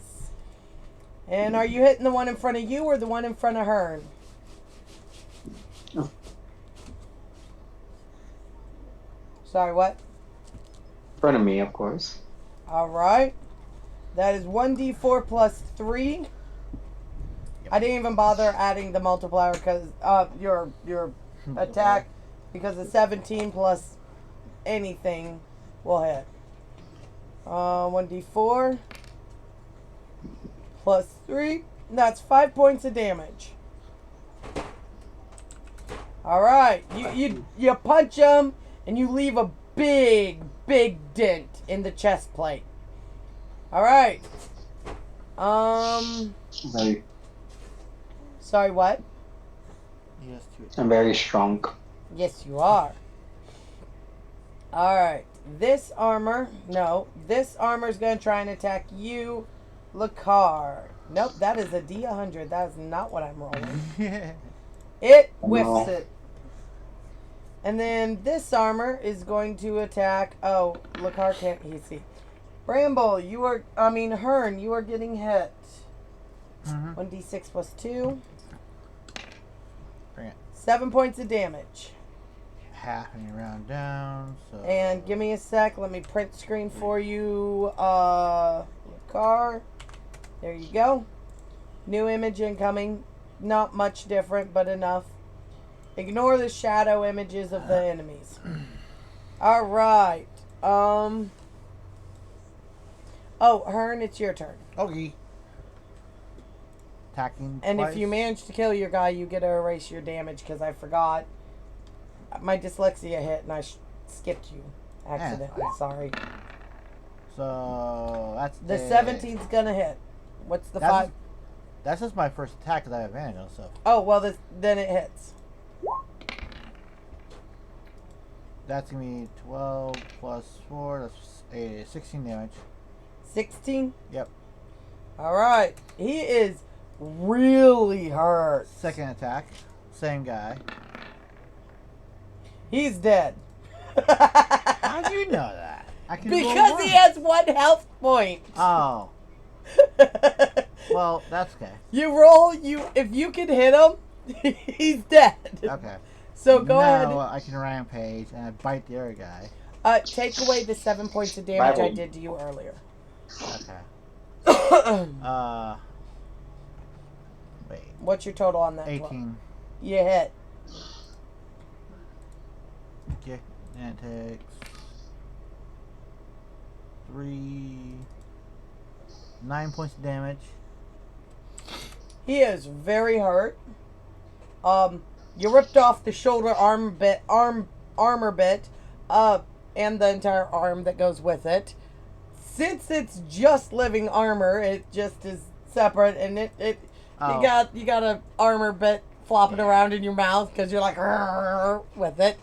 And are you hitting the one in front of you or the one in front of Hearn? Oh. Sorry, what? In front of me, of course. All right. That is 1d4 plus 3. I didn't even bother adding the multiplier because your attack, because the 17 plus anything will hit. 1d4 plus 3. That's 5 points of damage. All right. You punch him and you leave a big dent in the chest plate. All right. Very, Sorry, what? He has 2 attacks. I'm very strong. Yes, you are. All right. This armor is going to try and attack you, Lakar. Nope, that is a D100. That is not what I'm rolling. It whiffs No. it. And then this armor is going to attack. Oh, Lakar can't he see? Bramble, Hearn, you are getting hit. 1d6 plus 2. Bring it. 7 points of damage. Half and you round down. So. And give me a sec. Let me print screen for you. Lakar. There you go. New image incoming. Not much different, but enough. Ignore the shadow images of the enemies. All right. Oh, Hearn, it's your turn. Okay. Attacking. And twice. if you manage to kill your guy, you get to erase your damage because I forgot. My dyslexia hit and I skipped you accidentally. Sorry. So that's The 17's gonna hit. What's the 5? That's just my first attack because I have advantage on stuff. Oh, well, then it hits. That's gonna be 12 plus 4. That's 16 damage. 16? Yep. Alright. He is really hurt. Second attack. Same guy. He's dead. How do you know that? I can roll Because one. he has 1 health point. Oh. Well, that's okay. If you can hit him, he's dead. Okay. So go ahead. Now I can rampage and I bite the other guy. Take away the 7 points of damage I Bible. did to you earlier. Okay. Wait. What's your total on that? 18. You hit. Okay. And it takes 9 points of damage. He is very hurt. You ripped off the shoulder armor bit, and the entire arm that goes with it. since it's just living armor, it just is separate, and Oh. you got a armor bit flopping around in your mouth because you're like "Rrrr" with it.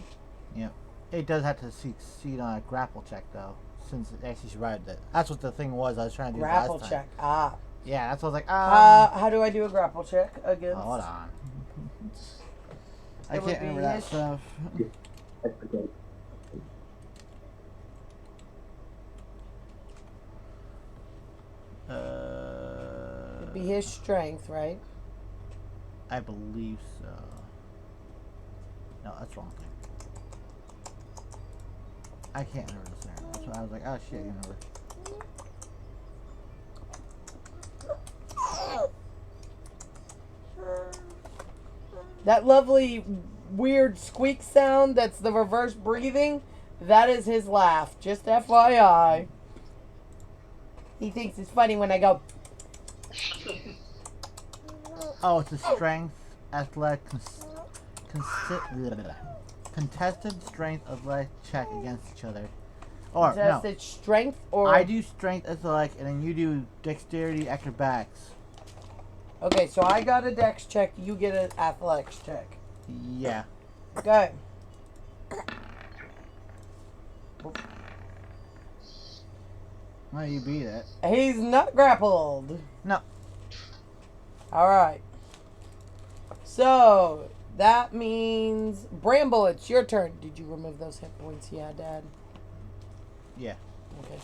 Yeah. It does have to succeed on a grapple check, though, since it actually survived it. That's what the thing was I was trying to do Grapple last check. time. Ah. Yeah, that's what I was like, How do I do a grapple check against? hold on. I It would can't remember be that ish. stuff. It'd be his strength, right? I believe so. No, that's the wrong thing. I can't remember this there. That's why I was like, oh shit, I can't remember. That lovely weird squeak sound that's the reverse breathing, that is his laugh. Just FYI. He thinks it's funny when I go, Oh, it's a strength, athletic, contested strength athletic check against each other. Or, no. contested strength or... I do strength athletic, and then you do dexterity acrobatics. Okay, so I got a dex check, you get an athletics check. Yeah. Okay. Well, you beat it. He's not grappled. No. Alright. So, that means... Bramble, it's your turn. Did you remove those hit points? Yeah, Dad. Yeah. Okay.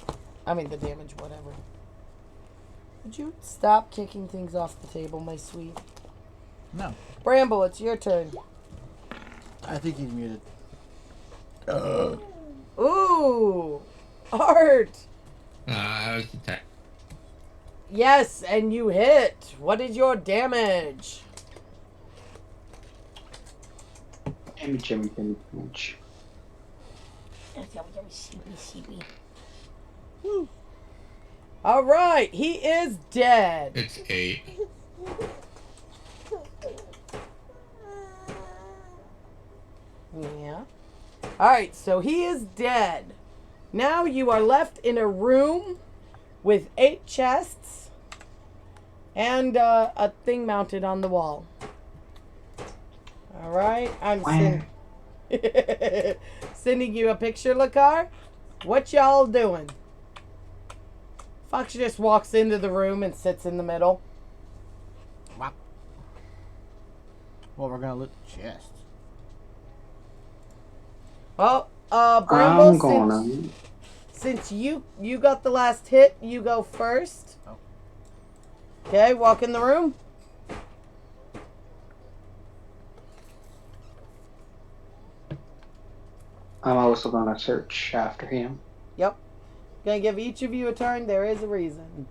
I mean, the damage, whatever. Would you stop kicking things off the table, my sweet? No. Bramble, it's your turn. I think he's muted. Ooh! Art! I was attacked. Yes, and you hit. What is your damage? Damage. Alright, he is dead. It's 8. Yeah. Alright, so he is dead. Now you are left in a room with 8 chests and a thing mounted on the wall. Alright, I'm sending you a picture, Lakar. What y'all doing? Fox just walks into the room and sits in the middle. Wow. Well, we're gonna loot the chest. Well, Bramble, I'm gonna. since you got the last hit, you go first. Oh. Okay, walk in the room. I'm also gonna search after him. Yep. Gonna give each of you a turn. There is a reason.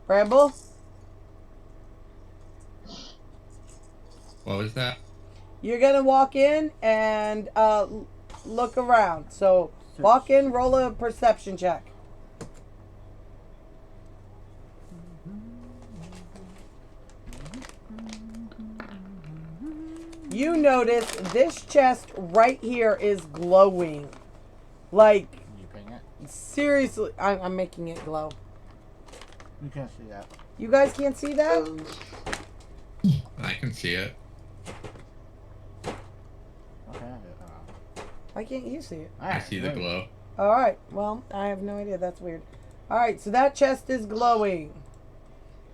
Bramble? What was that? You're gonna walk in and look around. So walk in, roll a perception check. You notice this chest right here is glowing. Like, You ping it? seriously, I'm making it glow. You can't see that. You guys can't see that? I can see it. Okay. Why can't you see it? I see the glow. Alright, well, I have no idea. That's weird. Alright, so that chest is glowing.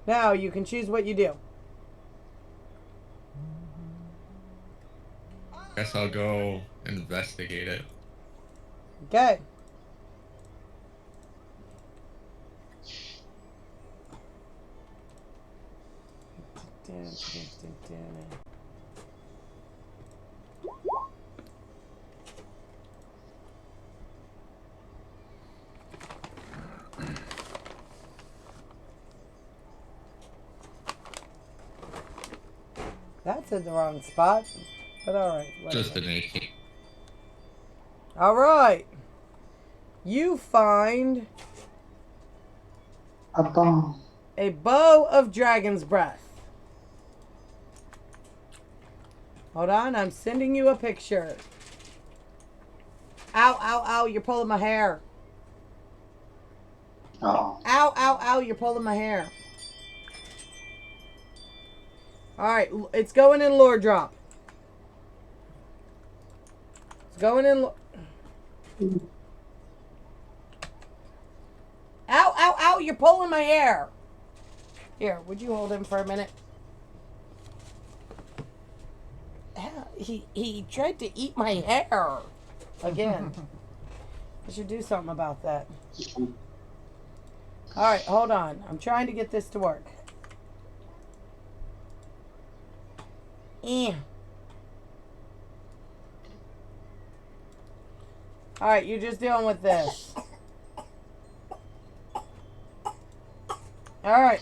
Now, you can choose what you do. Guess I'll go investigate it. Okay. That's in the wrong spot. But alright. Just an 18. Alright. You find A bomb. a bow of dragon's breath. Hold on, I'm sending you a picture. Ow, ow, ow, you're pulling my hair. Oh. Ow, ow, ow, you're pulling my hair. Alright, it's going in lore drop. It's going in. Ow, ow, ow, you're pulling my hair. Here, would you hold him for a minute? He tried to eat my hair. Again. I should do something about that. Alright, hold on. I'm trying to get this to work. Alright, you're just dealing with this. Alright.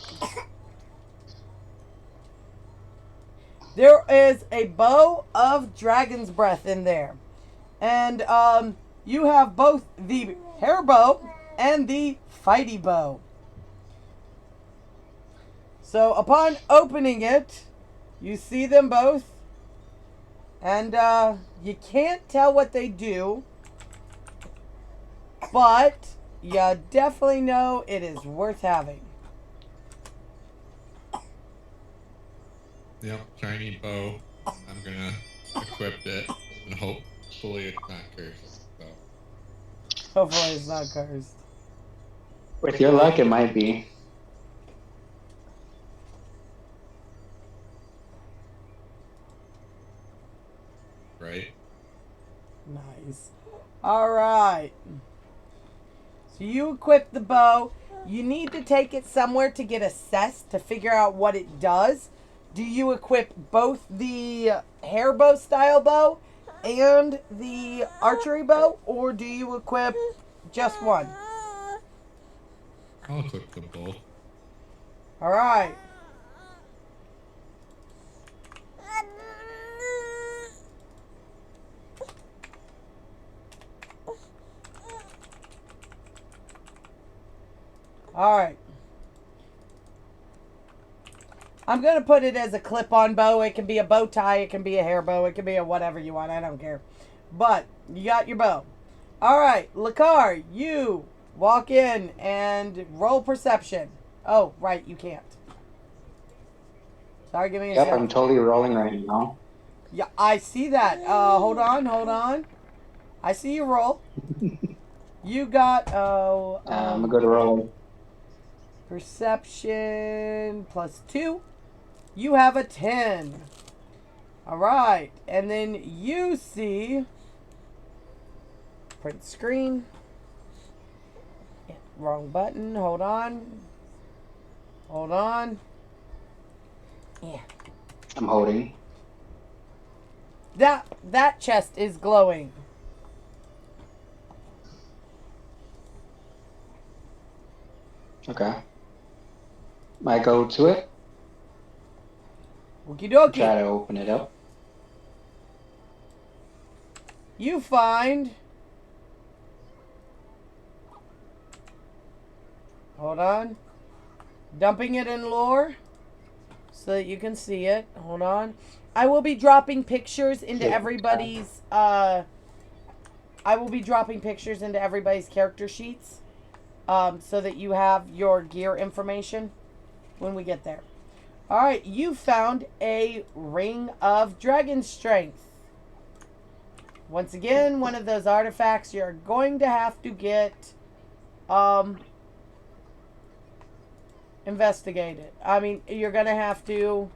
There is a bow of dragon's breath in there. And you have both the hair bow and the fighty bow. So upon opening it, you see them both. And you can't tell what they do. But you definitely know it is worth having. Yep, shiny bow. I'm gonna equip it and hopefully it's not cursed. So. Hopefully it's not cursed. With your luck, it might be. Right? Nice. Alright. So you equip the bow. You need to take it somewhere to get assessed to figure out what it does. Do you equip both the hair bow style bow and the archery bow? Or do you equip just one? I'll equip them both. Alright. Alright. I'm going to put it as a clip-on bow. It can be a bow tie. It can be a hair bow. It can be a whatever you want. I don't care. But you got your bow. Alright, Lakar, you walk in and roll perception. Oh, right, you can't. Sorry, give me a Yep, second. I'm totally rolling right now. Yeah, I see that. Hold on. I see you roll. You got, I'm gonna go to roll. perception plus 2. You have a 10. Alright. And then you see... Print screen. Yeah, wrong button. Hold on. Yeah. I'm holding. That chest is glowing. Okay. I go to it. Okie dokie. Try to open it up. You find... Hold on. Dumping it in lore so that you can see it. Hold on. I will be dropping pictures into everybody's character sheets so that you have your gear information when we get there. Alright, you found a Ring of Dragon Strength. Once again, one of those artifacts you're going to have to get investigated. I mean, you're going to have to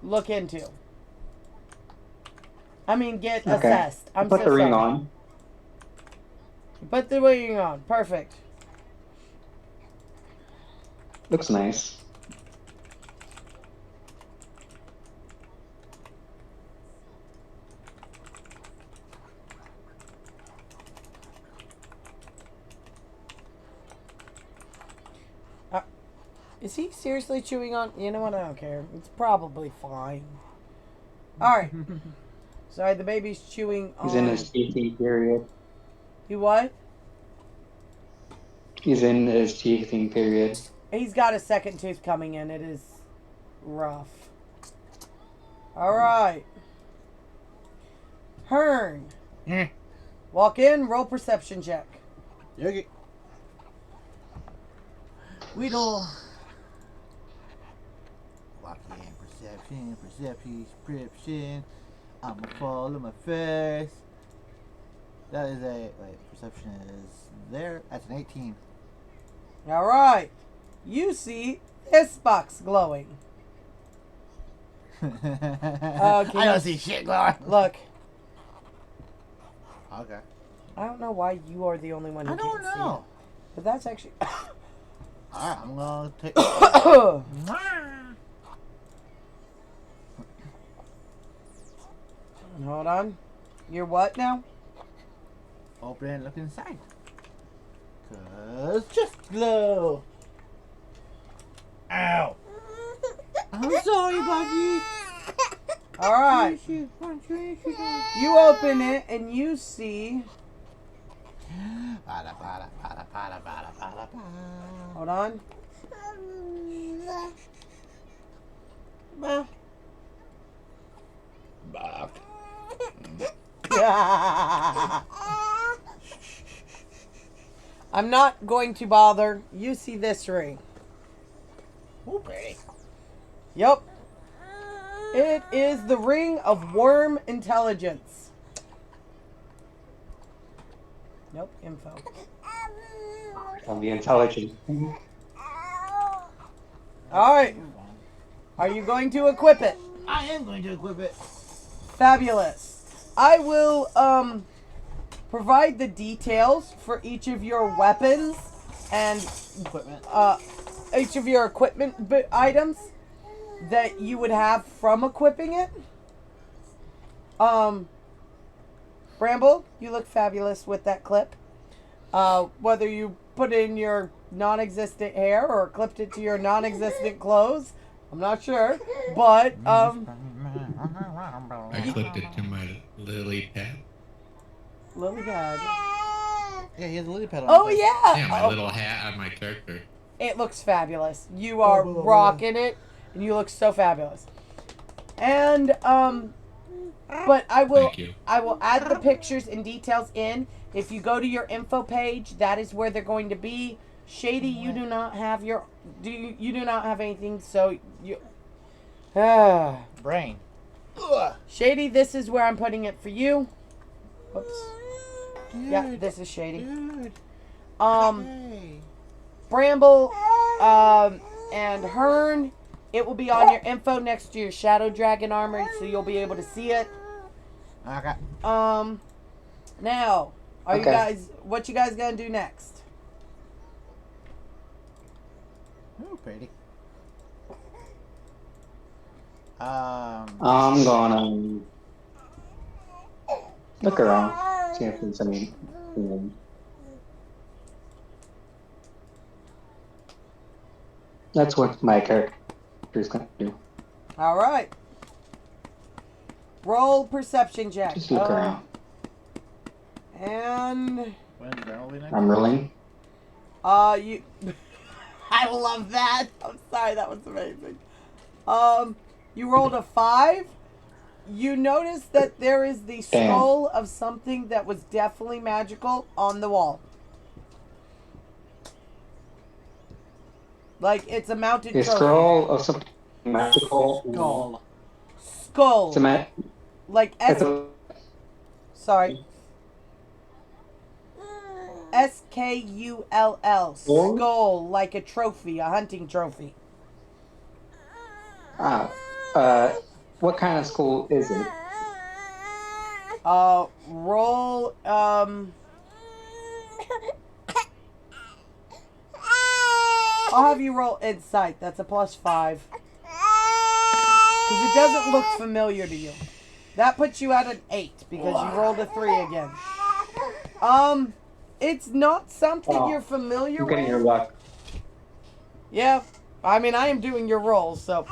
look into. I mean, get assessed. I'm Put so the ring sorry. on. Put the ring on. Perfect. Looks nice. Is he seriously chewing on... You know what? I don't care. It's probably fine. Alright. Sorry, the baby's chewing on... He's in his PT period. You what? He's in his teething period. He's got a second tooth coming in. It is rough. Alright. Hearn. Yeah. Walk in, roll perception check. Yogi. Weedle. Walk in, perception. I'ma follow my face. That is a perception is there. That's an 18. Alright. You see this box glowing. I don't see shit glowing. Look. Okay. I don't know why you are the only one who I can't don't see it. know. But that's actually... Alright, I'm gonna take. Hold on. You're what now? Open and look inside. Cause just glow. Ow. I'm sorry, buddy. Alright. You You open it and you see... Hold on. I'm not going to bother. You see this ring. Oh, pretty. Yep. It is the ring of worm intelligence. Nope, info. On the intelligence. Alright. Are you going to equip it? I am going to equip it. Fabulous. I will provide the details for each of your weapons and Equipment. each of your equipment items that you would have from equipping it. Bramble, you look fabulous with that clip. Whether you put it in your non-existent hair or clipped it to your non-existent clothes, I'm not sure. But I clipped it to my lily pad. lily pad. Yeah, he has a lily pad on. Oh his face. yeah. Yeah, my Oh, little hat on my character. it looks fabulous. You are rocking it, and you look so fabulous. And but I will Thank you. add the pictures and details in. If you go to your info page, that is where they're going to be. Shady, you do not have you do not have anything, so you Brain. Shady, this is where I'm putting it for you. Whoops. Dude. Yeah, this is Shady. Dude. Um Bramble and Hearn, it will be on your info next to your Shadow Dragon armor, so you'll be able to see it. Okay. Now, are you Okay. guys, what you guys gonna do next? Oh, pretty. I'm gonna look around, see if there's any. That's what my character's gonna do. All right. Roll perception check. Just look around. And When's Bramble be next? I'm rolling. you I love that. I'm sorry, that was amazing. You rolled a 5. You notice that there is the Damn. skull of something that was definitely magical on the wall. Like it's a mounted The trophy. scroll of something magical. Skull. Skull. It's a Like it's a sorry. SKULL. Skull? Skull, like a trophy, a hunting trophy. what kind of skull is it? Roll, I'll have you roll insight. That's a +5. Because it doesn't look familiar to you. That puts you at an 8 because you rolled a 3 again. It's not something Oh, you're familiar You're getting with. your luck. Yeah, I mean, I am doing your rolls, so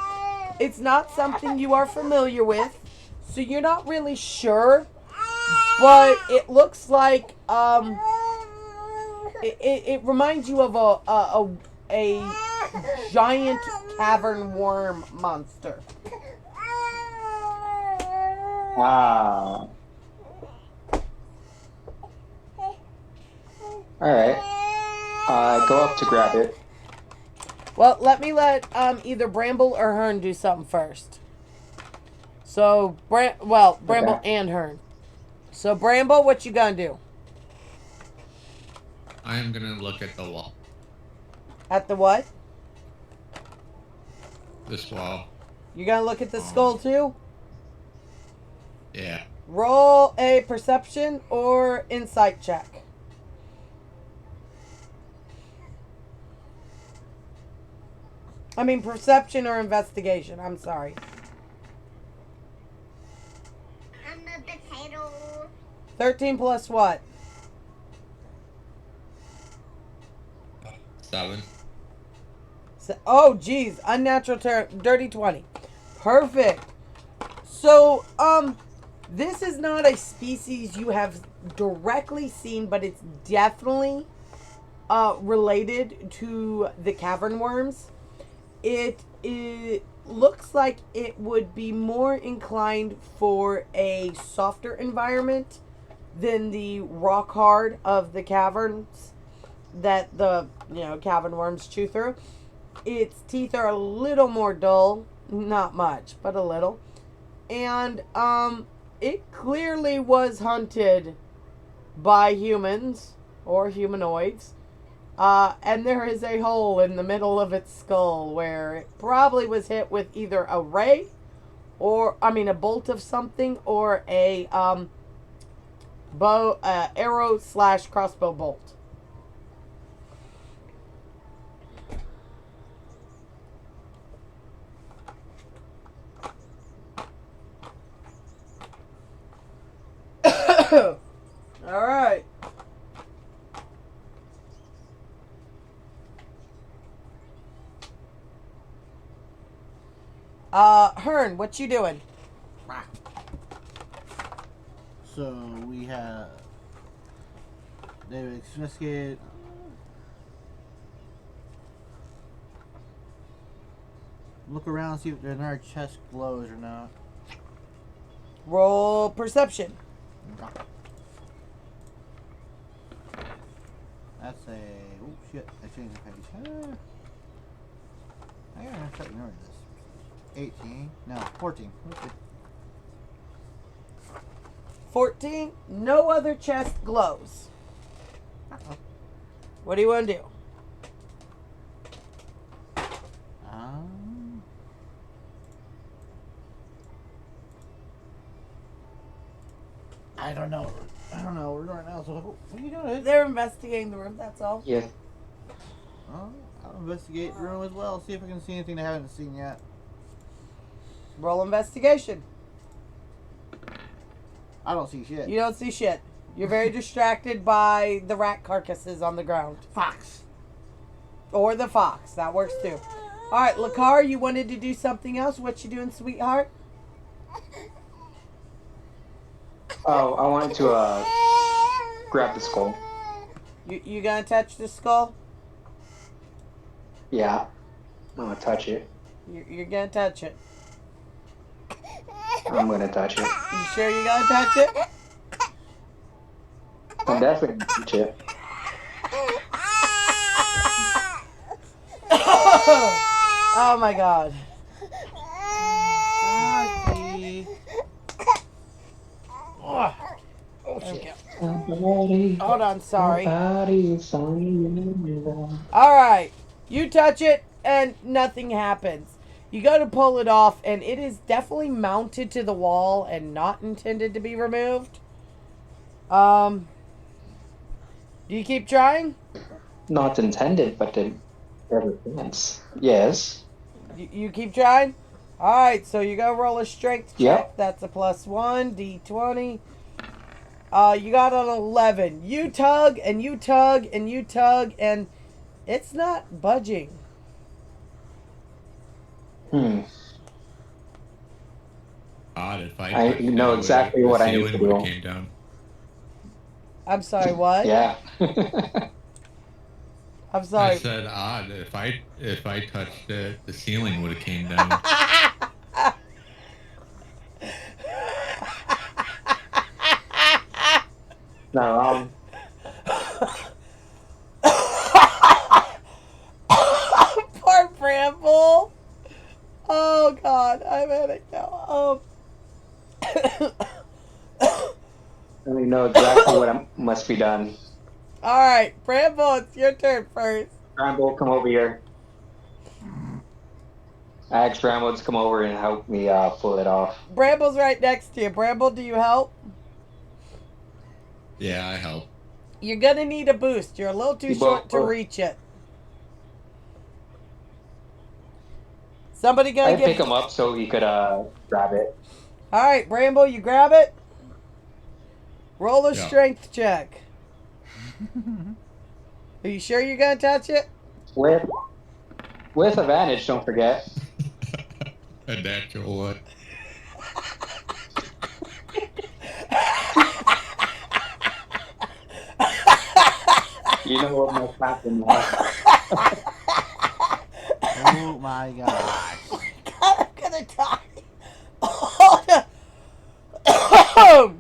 it's not something you are familiar with, so you're not really sure, but it looks like, It reminds you of a giant cavern worm monster. Ah. Alright. Go up to grab it. Well, let me let either Bramble or Hearn do something first. So, Bramble Okay. and Hearn. So, Bramble, what you gonna do? I am gonna look at the wall. At the what? This wall. You gonna look at the skull too? Yeah. Roll a perception or insight check. I mean, perception or investigation. I'm sorry. I'm a potato. 13 plus what? 7. Oh, geez. Unnatural dirty 20. Perfect. So, this is not a species you have directly seen, but it's definitely related to the cavern worms. It looks like it would be more inclined for a softer environment than the rock hard of the caverns that the cavern worms chew through. Its teeth are a little more dull, not much, but a little. And it clearly was hunted by humans or humanoids. And there is a hole in the middle of its skull where it probably was hit with either a ray a bolt of something, or a arrow / crossbow bolt. All right. Hearn, what you doing? So we have David investigate. Look around, see if there's another chest glows or not. Roll perception. That's a oh shit! I changed the page. I gotta start ignoring this. 18. No, 14. Okay. 14. No other chest glows. What do you want to do? I don't know. We're right now. So what are you doing? They're investigating the room, that's all. Yes. I'll investigate the room as well. See if I can see anything they haven't seen yet. Roll investigation. I don't see shit. You don't see shit. You're very distracted by the rat carcasses on the ground. Fox. Or the fox. That works too. Alright, Lakar, you wanted to do something else? What you doing, sweetheart? Oh, I wanted to grab the skull. You gonna touch the skull? Yeah. I'm gonna touch it. You're gonna touch it. I'm gonna touch it. You sure you're gonna touch it? I'm definitely gonna touch it. Oh my god. Oh shit. Hold on, sorry. Alright. You touch it and nothing happens. You go to pull it off and it is definitely mounted to the wall and not intended to be removed. Do you keep trying? Not intended, but it ever since. Yes. You keep trying? Alright, so you go roll a strength check. Yep. That's a +1, d20. You got an 11. You tug and you tug and you tug and it's not budging. Odd if I touched know it, exactly what the I need ceiling to would've do. came down. I'm sorry, what? Yeah. I'm I sorry. said odd. If I touched it, the ceiling would have came down. Not wrong. Poor Bramble. Oh God, I'm at it now. And we know exactly what must be done. All right, Bramble, it's your turn first. Bramble, come over here. I asked Bramble to come over and help me pull it off. Bramble's right next to you. Bramble, do you help? Yeah, I help. You're gonna need a boost. You're a little too You short to both- reach it. Somebody gonna I'd give. pick him up so he could grab it. All right, Bramble, you grab it. Roll a Yeah. strength check. Are you sure you're gonna touch it? With advantage, don't forget. A natural one. You know what must happen now. Oh my god. God, I'm gonna die. Oh,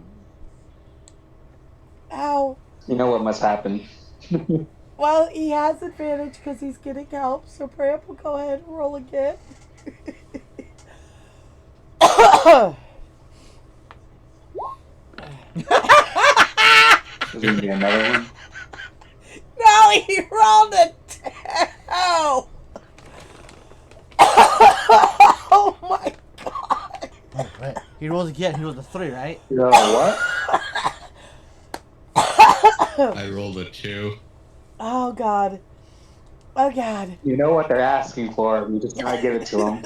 ow. You know what must happen. Well, he has advantage because he's getting help. So Bramble, go ahead and roll again. There's gonna be another one. No, he rolled a 2. Oh my God. Oh, wait. He rolls again. He rolls a 3, right? You know what? I rolled a 2. Oh God. Oh God. You know what they're asking for. We just gotta give it to them.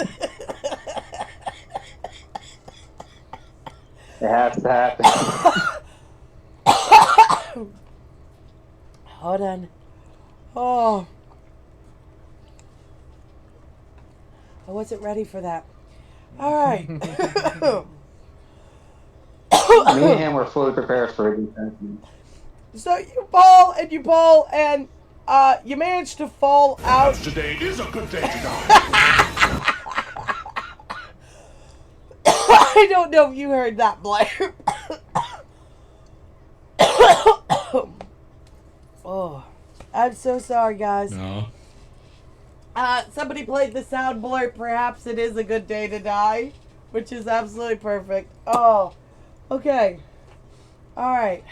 It has to happen. Hold on. Oh. I wasn't ready for that. All right. Me and him were fully prepared for it. So you pull and you manage to fall out. Today is a good day to die. I don't know if you heard that, Blair. Oh, I'm so sorry, guys. No. Somebody played the sound blur. Perhaps it is a good day to die, which is absolutely perfect. Oh, okay. All right.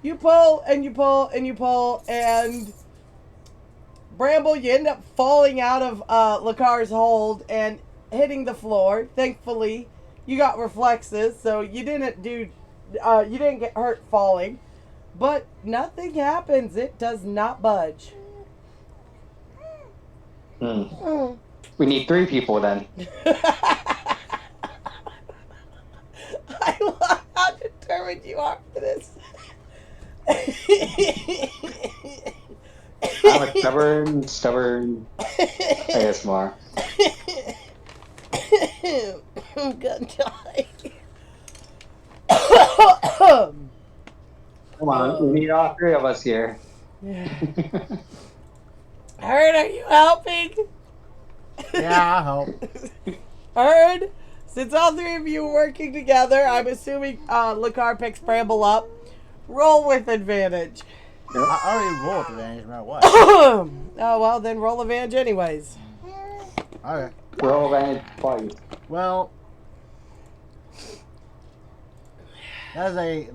You pull and you pull and you pull, and Bramble, you end up falling out of Lacar's hold and hitting the floor. Thankfully, you got reflexes, so you didn't get hurt falling. But nothing happens. It does not budge. We need 3 people then. I love how determined you are for this. I'm a stubborn ASMR. I'm gonna die. Come on, we need all 3 of us here. Herd, are you helping? Yeah, I'll help. Herd, since all 3 of you are working together, I'm assuming Lacar picks Bramble up. Roll with advantage. I already rolled with advantage no matter what. Oh, well, then roll advantage anyways. Okay. Roll advantage twice. Well, that is a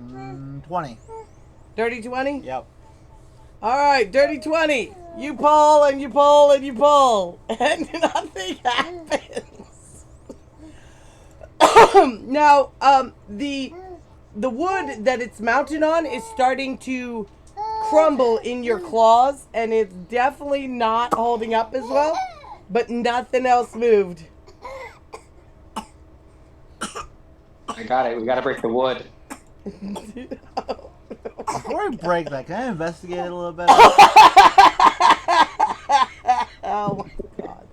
20. Dirty 20? Yep. Alright, dirty 20. You pull and you pull and you pull. And nothing happens. Now, the wood that it's mounted on is starting to crumble in your claws, and it's definitely not holding up as well, but nothing else moved. I got it. We gotta break the wood. Before we break that, can I investigate it a little bit? Oh my God.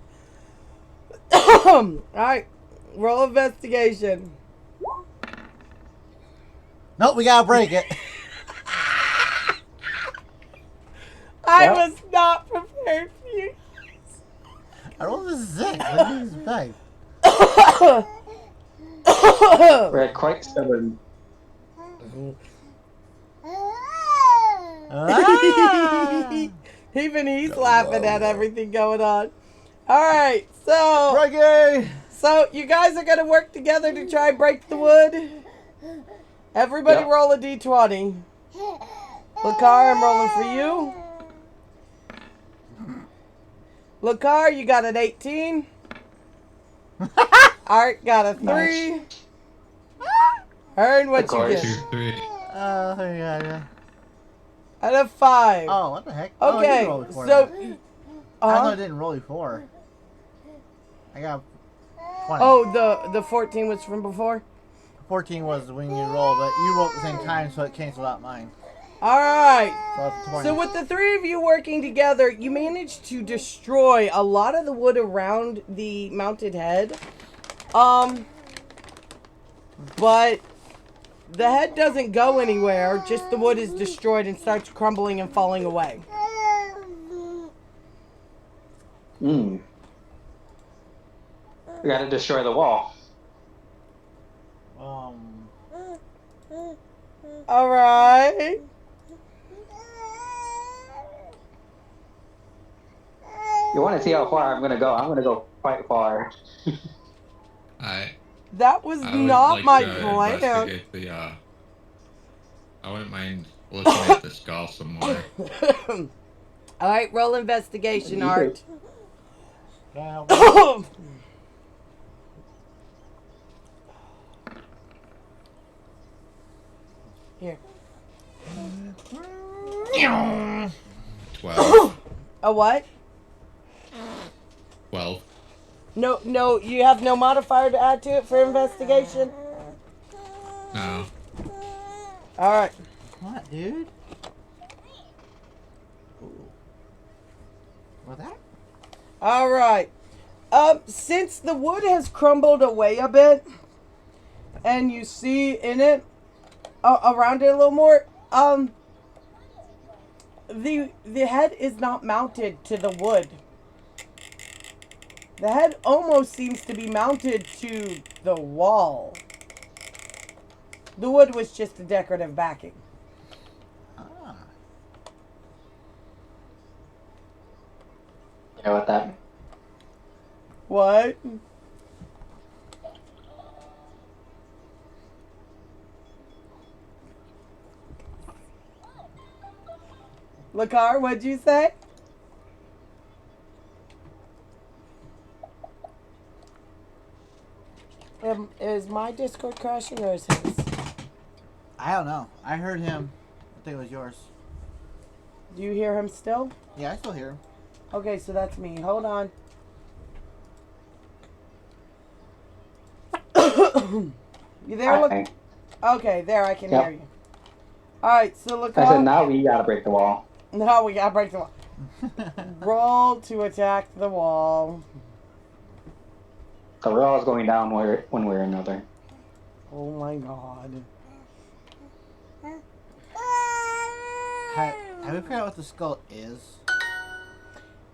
Alright, roll investigation. Nope, we gotta break it. I Yep. was not prepared for you. I rolled a 6. What do you expect? We're quite stubborn. Ah! Even he's laughing at everything going on. All right, so Frankie! you guys are gonna work together to try and break the wood. Everybody Yep. roll a d20. Lakar, I'm rolling for you. Lakar, you got an 18. Art got a 3. Nice. Hearn, Of what you course. get? 2, 3. Yeah. And a 5. Oh, what the heck? Oh, I Okay, didn't roll before so that. I thought I uh, didn't roll before. I got 20. oh, the 14 was from before. 14 was when you rolled, but you rolled at the same time, so it canceled out mine. All right. So it's 20. So with the three of you working together, you managed to destroy a lot of the wood around the mounted head. But the head doesn't go anywhere. Just the wood is destroyed and starts crumbling and falling away. We gotta destroy the wall. All right. You want to see how far I'm gonna go? I'm gonna go quite far. That was I would not like my to plan. investigate the, I wouldn't mind looking at the skull some more. All right, roll investigation, Art. Here. 12. A what? 12. No, you have no modifier to add to it for investigation? No. Alright. What, dude? What that? Alright. Since the wood has crumbled away a bit, and you see in it, around it a little more, the head is not mounted to the wood. The head almost seems to be mounted to the wall. The wood was just a decorative backing. Ah. You know what that? What? Lakar, what'd you say? Is my Discord crashing or is his? I don't know. I heard him. I think it was yours. Do you hear him still? Yeah, I still hear him. Okay, so that's me. Hold on. You there? Look. Okay, there I can hear you. All right, so look. I said now we gotta break the wall. No, we gotta break the wall. Roll to attack the wall. So we're always going down one way or another. Oh my god. Have we figured out what the skull is?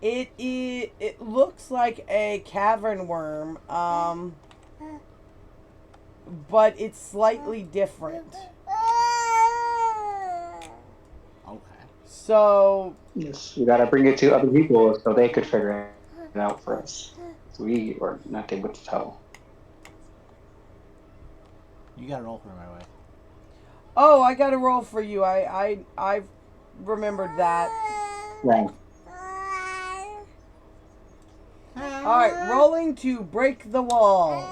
It looks like a cavern worm, but it's slightly different. Okay. So Yes, we gotta bring it to other people so they could figure it out for us. So we were not able to tell. You gotta roll for my way. oh, I got to roll for you. I remembered that. Right. All right, rolling to break the wall.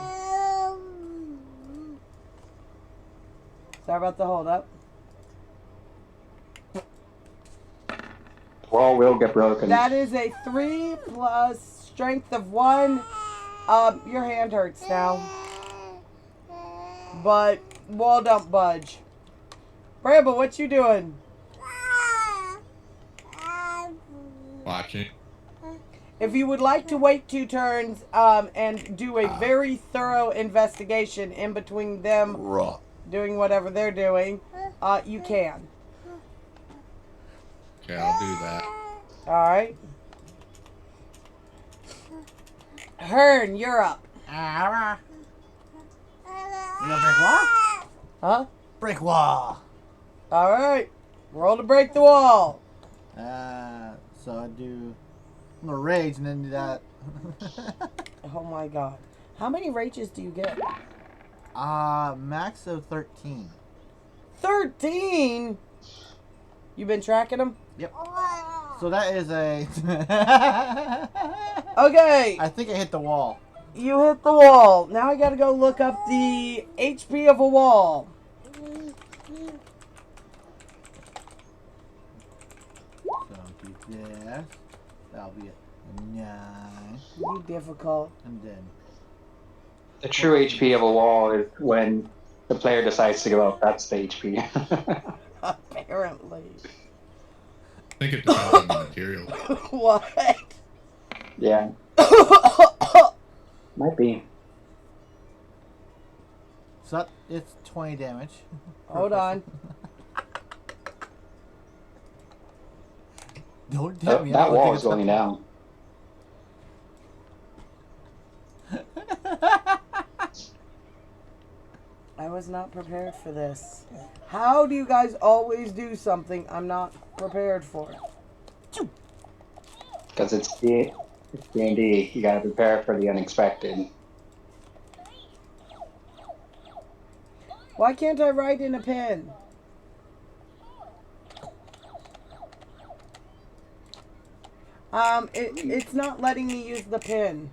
Sorry about the hold up. The wall will get broken. That is a 3 plus strength of 1. Your hand hurts now. But wall don't budge. Bramble, what you doing? Watching. If you would like to wait 2 turns and do a very thorough investigation in between them doing whatever they're doing, you can. Okay, I'll do that. Alright. Hearn, you're up. You gonna break wall? Huh? Break wall. Alright. Roll to break the wall. So I do. I'm gonna rage and then do that. Oh my god. How many rages do you get? Max of 13. 13? You been tracking them? Yep. So that is a. Okay. I think I hit the wall. You hit the wall. Now I gotta go look up the HP of a wall. So do this. That'll be a 9. You difficult. And then. The true HP of a wall is when the player decides to go up. That's the HP. Apparently. I think it depends on the material. What? Yeah, might be. So that, it's 20 damage. Hold on. Don't tell me. I That don't wall think is it's going down. I was not prepared for this. How do you guys always do something I'm not prepared for? Because it's D&D. You gotta prepare for the unexpected. Why can't I write in a pen? It's not letting me use the pen.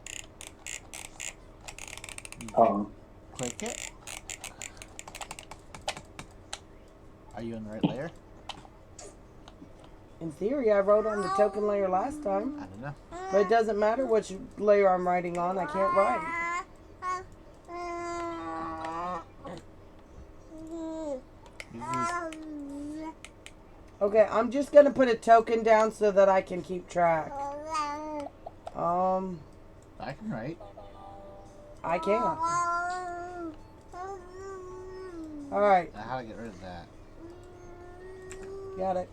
Click it. Are you in the right layer? In theory, I wrote on the token layer last time. I don't know. But it doesn't matter which layer I'm writing on, I can't write. Okay, I'm just gonna put a token down so that I can keep track. I can write. I can't. Alright, Now how to get rid of that? got it.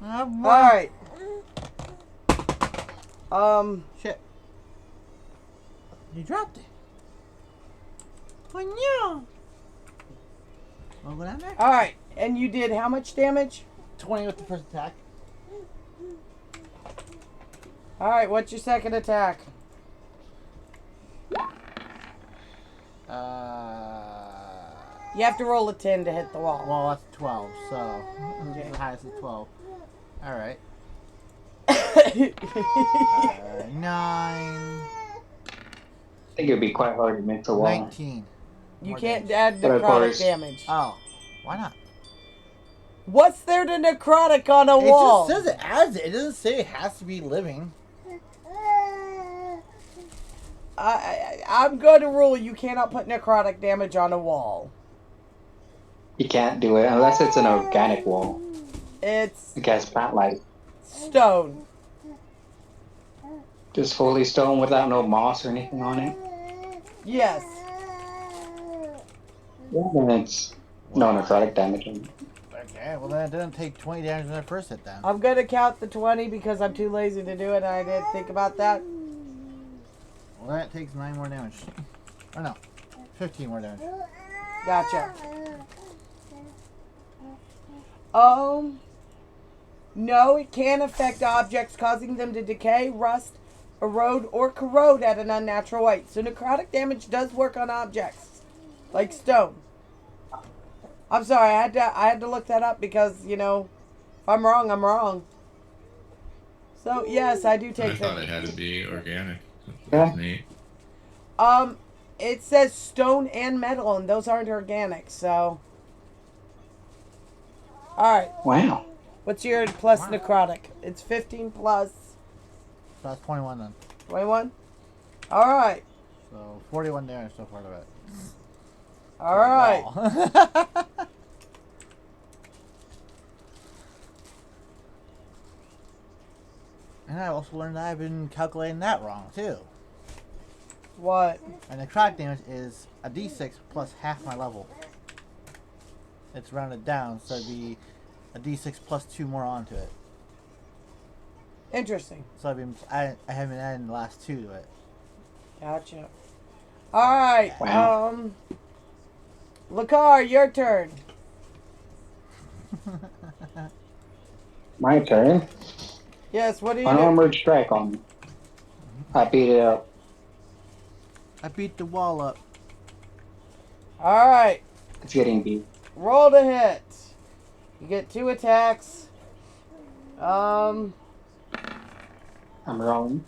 Alright. Shit. You dropped it. Oh no. Wanna go down there? Alright, and you did how much damage? 20 with the first attack. Alright, what's your second attack? You have to roll a 10 to hit the wall. Well, that's 12, so Okay. the highest is 12. Alright. 9, I think it'd be quite hard to miss a wall. 19. You More can't damage. add But of necrotic course- damage. Oh, why not? What's there to necrotic on a It wall? just says it adds it. It doesn't say it has to be living. I'm going to rule you cannot put necrotic damage on a wall. You can't do it unless it's an organic wall. It's It has plant life. stone. Just fully stone without no moss or anything on it. Yes. Yeah, then it's no necrotic damage on it. Okay, well then it didn't take 20 damage when I first hit them. I'm going to count the 20 because I'm too lazy to do it and I didn't think about that. Well, that takes 9 more damage. Or no, 15 more damage. Gotcha. No, it can affect objects, causing them to decay, rust, erode, or corrode at an unnatural rate. So necrotic damage does work on objects, like stone. I'm sorry, I had to look that up because, you know, if I'm wrong, I'm wrong. So yes, I do I take thought that. it had to be organic. Yeah. That's neat. It says stone and metal, and those aren't organic. So, all right. Wow. What's your plus necrotic? It's 15 plus So that's 21 then. 21. All right. So 41 damage so far to it. All right. Wow. And I also learned that I've been calculating that wrong too. What? And necrotic damage is a d6 plus half my level. it's rounded down, so it'd be a d6 plus 2 more onto it. Interesting. So I haven't added the last 2 to it. Gotcha. All right. Wow. Lakar, your turn. My turn. Yes. What do you do? Unarmored strike on me. I beat it up. I beat the wall up. All right. It's getting beat. Roll to hit. You get 2 attacks. I'm rolling.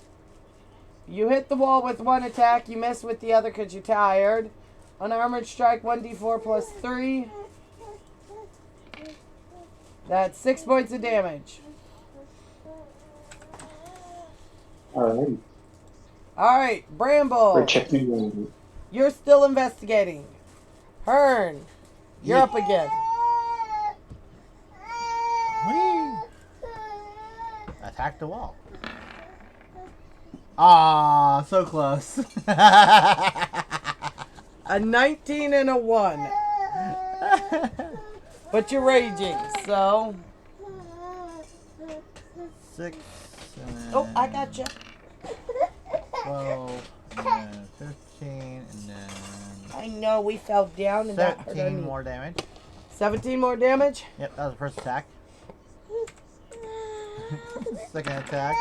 You hit the wall with 1 attack. You miss with the other because you're tired. Unarmored strike 1d4 plus 3. That's 6 points of damage. Alright. All right, Bramble. We're checking. You're still investigating. Hearn, you're up again. Whee! Attack the wall. Ah, so close. A 19 and a 1. But you're raging, so... 6. Oh, I got you. 12, and then 15, and then I know we fell down and that hurt our 17 knee. more damage. 17 more damage? Yep, that was the first attack. Second attack.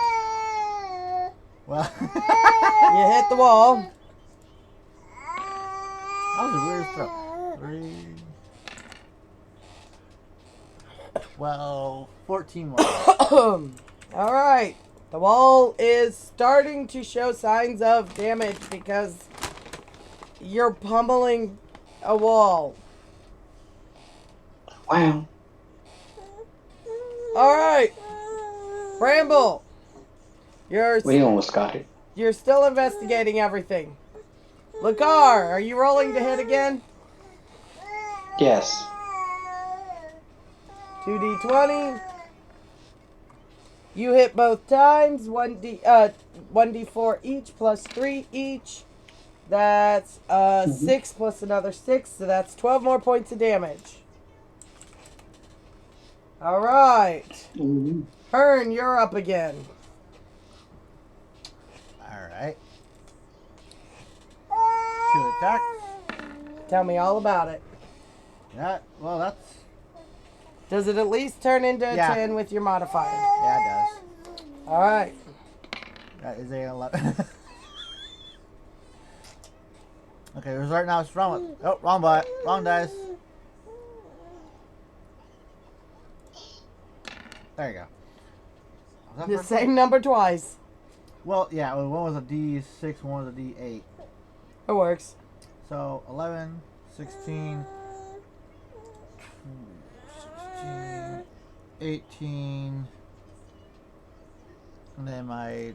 Well, You hit the wall. that was a weird throw. 3, 12, 14 more. All right. The wall is starting to show signs of damage because you're pummeling a wall. Wow. All right. Bramble. We almost got it. You're still investigating everything. Lakar, are you rolling to hit again? Yes. 2d20. You hit both times. 1d4 each plus 3 each. That's 6 plus another 6, so that's 12 more points of damage. All right. Mm-hmm. Hearn, you're up again. Alright. 2 attacks. Tell me all about it. Yeah, well, that's. Does it at least turn into a Yeah. 10 with your modifier? Yeah, it does. All right. That is a 11. Okay, the result now is wrong. Oh, wrong dice. There you go. Was that The first same one? number twice. Well, yeah, one was a D6, one was a D8. It works. So 11, 16, 18, and then my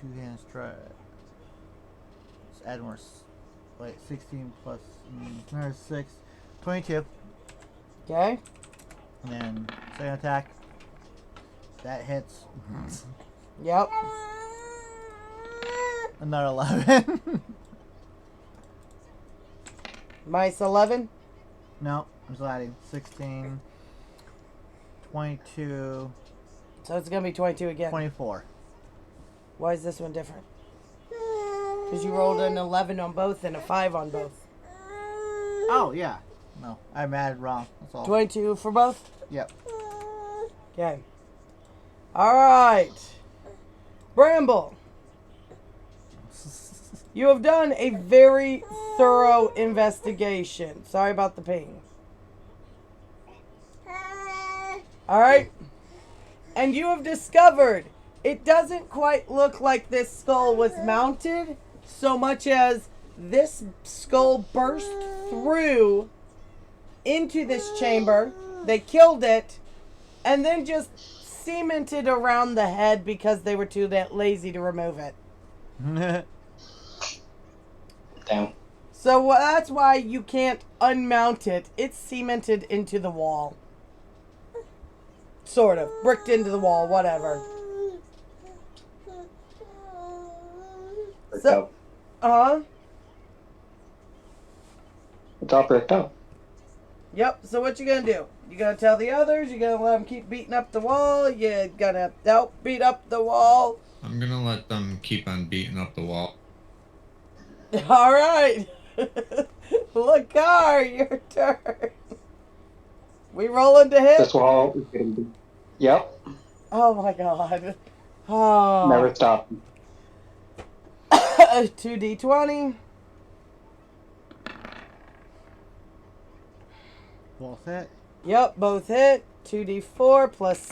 2-hand strike. Let's add more. Wait, 16 plus another 6, 22. Okay. And then second attack. That hits. Yep. Another 11. Mice 11. No, I'm still adding 16, 22, So it's going to be 22 again. 24. Why is this one different? Because you rolled an 11 on both and a 5 on both. Oh, yeah. No, I'm added wrong. That's all. 22 for both? Yep. Okay. All right. Bramble. You have done a very thorough investigation. Sorry about the ping. All right. And you have discovered it doesn't quite look like this skull was mounted so much as this skull burst through into this chamber. They killed it and then just cemented around the head because they were too lazy to remove it. Damn. So that's why you can't unmount it. It's cemented into the wall. Sort of. Bricked into the wall, whatever. Bricked So, up. It's all bricked up. Yep, so what you gonna do? You gonna tell the others? You gonna let them keep beating up the wall? You gonna help beat up the wall? I'm gonna let them keep on beating up the wall. All right. Lakar, your turn. We rolling to hit? This wall is getting big. Yep. Oh my god. Oh. Never stop. 2d20. Both hit. Yep, both hit. 2d4 plus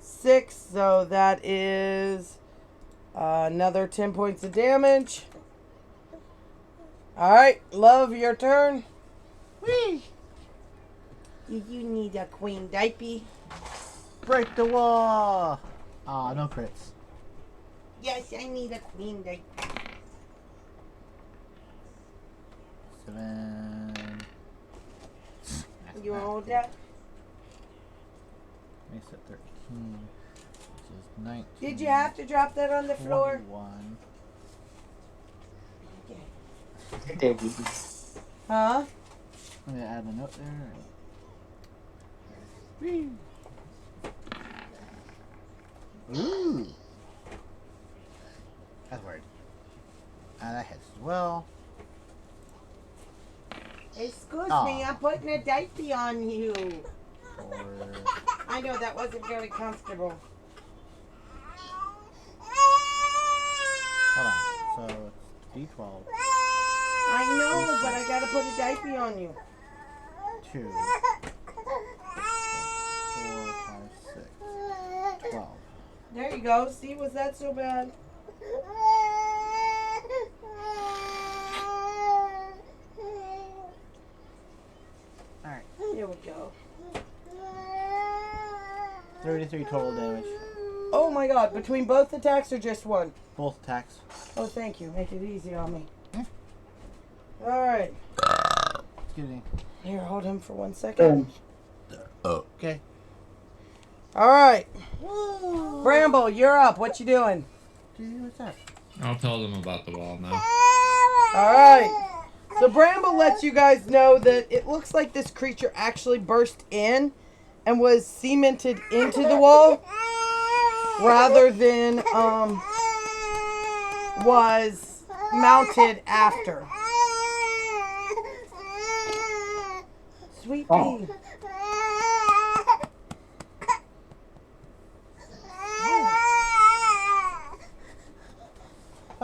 6, so that is another 10 points of damage. Alright, love, your turn. Whee! Do you need a queen diaper? Break the wall! Ah, no crits. Yes, I need a queen diaper. 7. You hold that? Makes it 13. Which is 19. Did you have to drop that on the floor? 21. Huh? Let me add a note there. Whee! Ooh! That's weird. And that hits as well. Excuse Aw. me, I'm putting a diaper on you. 4. I know that wasn't very comfortable. Hold on. So it's D12. I know, but I gotta put a diaper on you. 2. 4, 5, 6. 12. There you go. See, was that so bad? Alright. Here we go. 33 total damage. Oh my god, between both attacks or just one? Both attacks. Oh, thank you. Make it easy on me. Yeah. Alright. Excuse me. Here, hold him for 1 second. Okay. Alright. Bramble, you're up. What you doing? What's that? I'll tell them about the wall now. Alright. So Bramble lets you guys know that it looks like this creature actually burst in and was cemented into the wall rather than was mounted after. Sweet pea.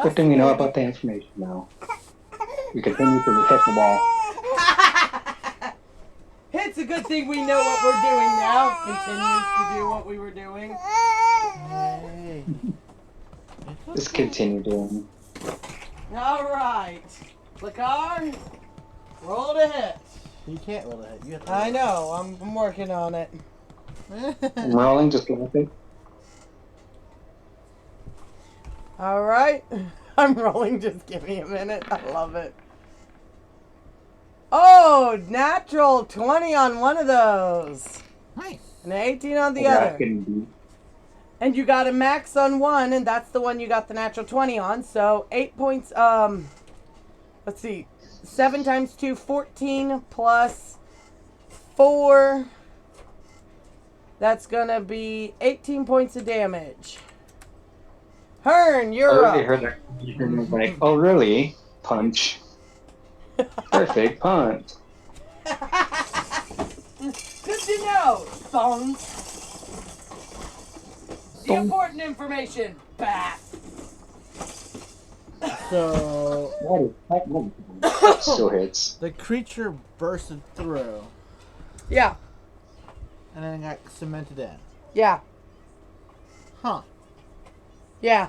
Good thing we know about the information now. We continue to hit the wall. It's a good thing we know what we're doing now. Continues to do what we were doing. Hey. Just continue doing. Alright. Lakar, roll to hit. You can't roll the hit. You have to I know, I'm working on it. I'm rolling, just like it. Alright. I'm rolling, just give me a minute. I love it. Oh, natural 20 on one of those. Nice. And 18 on the Yeah, other. getting beat. And you got a max on one, and that's the one you got the natural 20 on. So 8 points, let's see. 7 times 2, 14 plus 4. That's gonna be 18 points of damage. Hearn, I you're already up. heard that. You heard me like, oh really? Punch. Perfect punch. Good to know. Thong. The important information. Bat. So That still hits. the creature bursted through Yeah. and then got cemented in. Yeah. Huh. Yeah.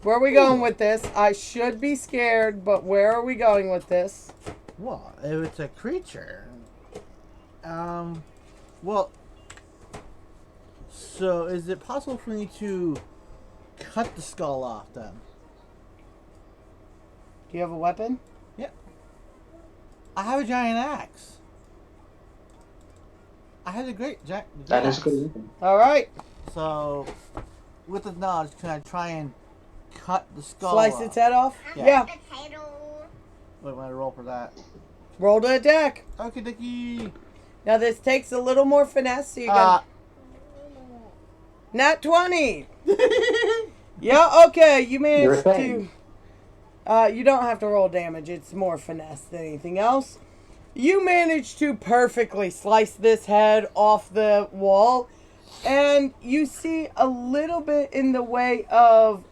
Where are we going with this? I should be scared, but where are we going with this? Well, if it's a creature, well, so is it possible for me to cut the skull off then? Do you have a weapon? Yep. I have a giant axe. I have a great giant. That is axe. good. All right. So, with the knowledge, can I try and cut the skull Slice off? its head off? Yeah. Yeah. Potato. What am I roll for that? Roll to attack. Okay, Dickie. Now this takes a little more finesse, so you got nat 20. Yeah, okay, you You're managed saying. to. You don't have to roll damage. It's more finesse than anything else. You managed to perfectly slice this head off the wall, and you see a little bit in the way of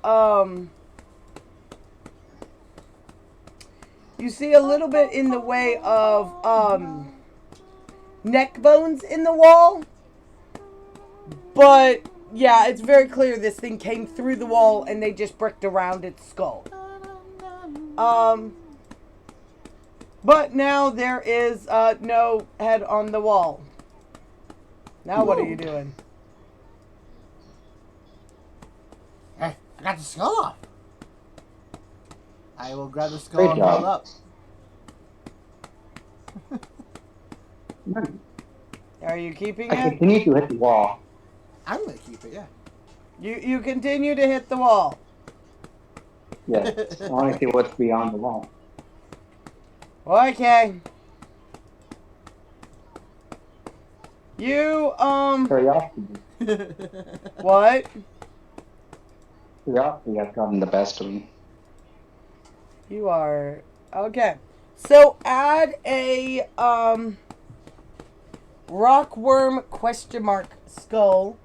neck bones in the wall. But yeah, it's very clear this thing came through the wall and they just bricked around its skull. But now there is no head on the wall. Now what are you doing? Hey, I got the skull off. I will grab the skull Great and hold job. up. Are you keeping I it? continue to hit the wall. I'm gonna keep it, yeah. You continue to hit the wall. Yes. I want to see what's beyond the wall. Okay. You Curiosity. what? Curiosity has gotten the best of me. You are okay. So add a rockworm ? Skull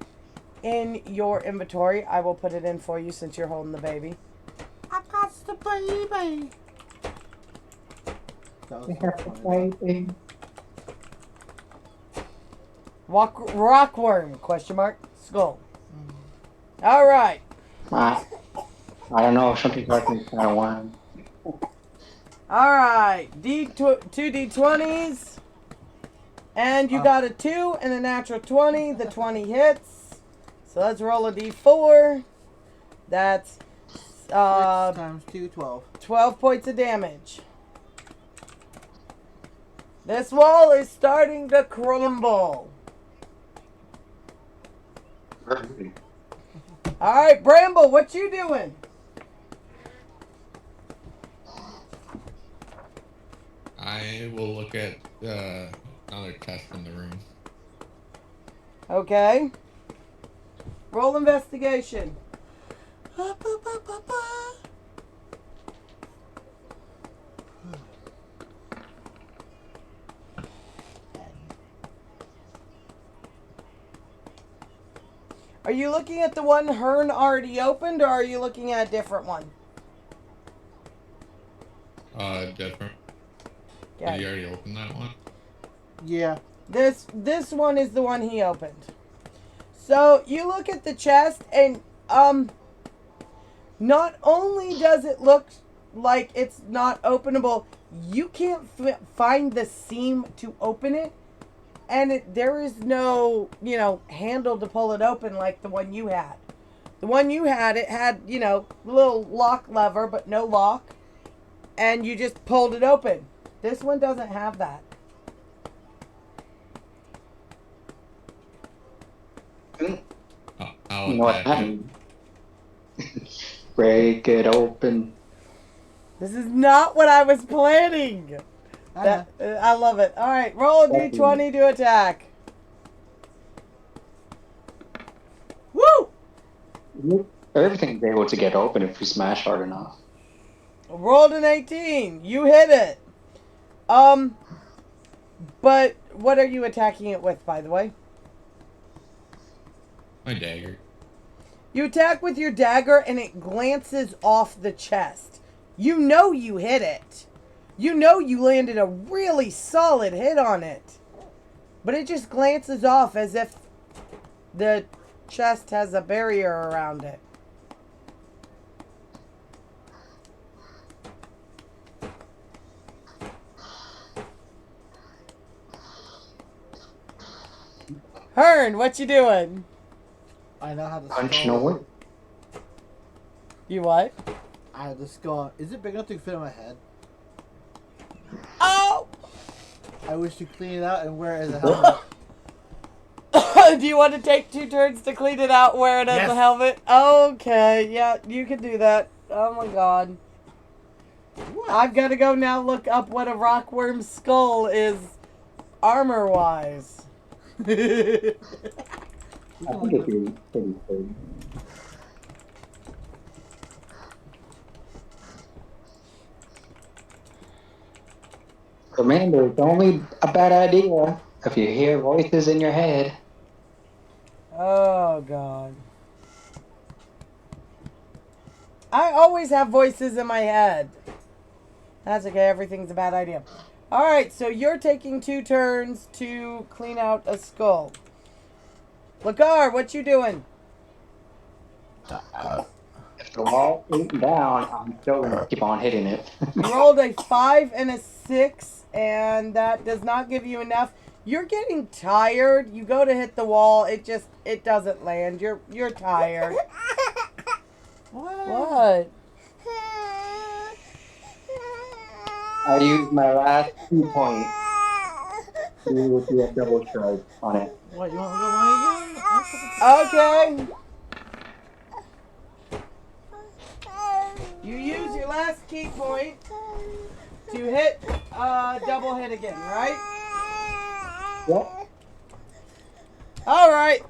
in your inventory. I will put it in for you since you're holding the baby. I got the baby. That was so funny. Rockworm ? Skull. All right. I don't know. Some people like me kind of worm. All right. Two D20s. And you got a 2 and a natural 20. The 20 hits. So let's roll a D4. That's 6 times 2, 12. 12 points of damage. This wall is starting to crumble. All right, Bramble, what you doing? I will look at another test in the room. Okay. Roll investigation. Are you looking at the one Hearn already opened, or are you looking at a different one? Different. Yeah. Did you already open that one? Yeah. This one is the one he opened. So you look at the chest, and not only does it look like it's not openable, you can't find the seam to open it, and there is no handle to pull it open like the one you had. The one you had, it had little lock lever but no lock, and you just pulled it open. This one doesn't have that. I'll You know what attack that it. means? Break it open. This is not what I was planning. I love it. All right, roll a d20 to attack. Woo! Everything's able to get open if you smash hard enough. Rolled an 18. You hit it. But what are you attacking it with, by the way? My dagger. You attack with your dagger and it glances off the chest. You know you hit it. You know you landed a really solid hit on it. But it just glances off as if the chest has a barrier around it. Hearn, what you doing? I know how to Punch no work. You what? I have the skull. Is it big enough to fit on my head? Oh! I wish to clean it out and wear it as a helmet. Do you want to take 2 turns to clean it out, wear it as Yes. a helmet? Okay, yeah, you can do that. Oh my god. Woo! I've got to go now look up what a rockworm's skull is armor-wise. I think it'd be pretty cool. Remember, it's only a bad idea if you hear voices in your head. Oh, God. I always have voices in my head. That's okay. Everything's a bad idea. All right, so you're taking 2 turns to clean out a skull. Lakar, what you doing? If the wall ain't down, I'm still gonna keep on hitting it. You rolled a 5 and a 6, and that does not give you enough. You're getting tired. You go to hit the wall. It doesn't land. You're tired. What? I used my last 2 points. You will see a double strike on it. What, you want to go away again? Okay. You use your last key point to hit double hit again, right? Yep. All right.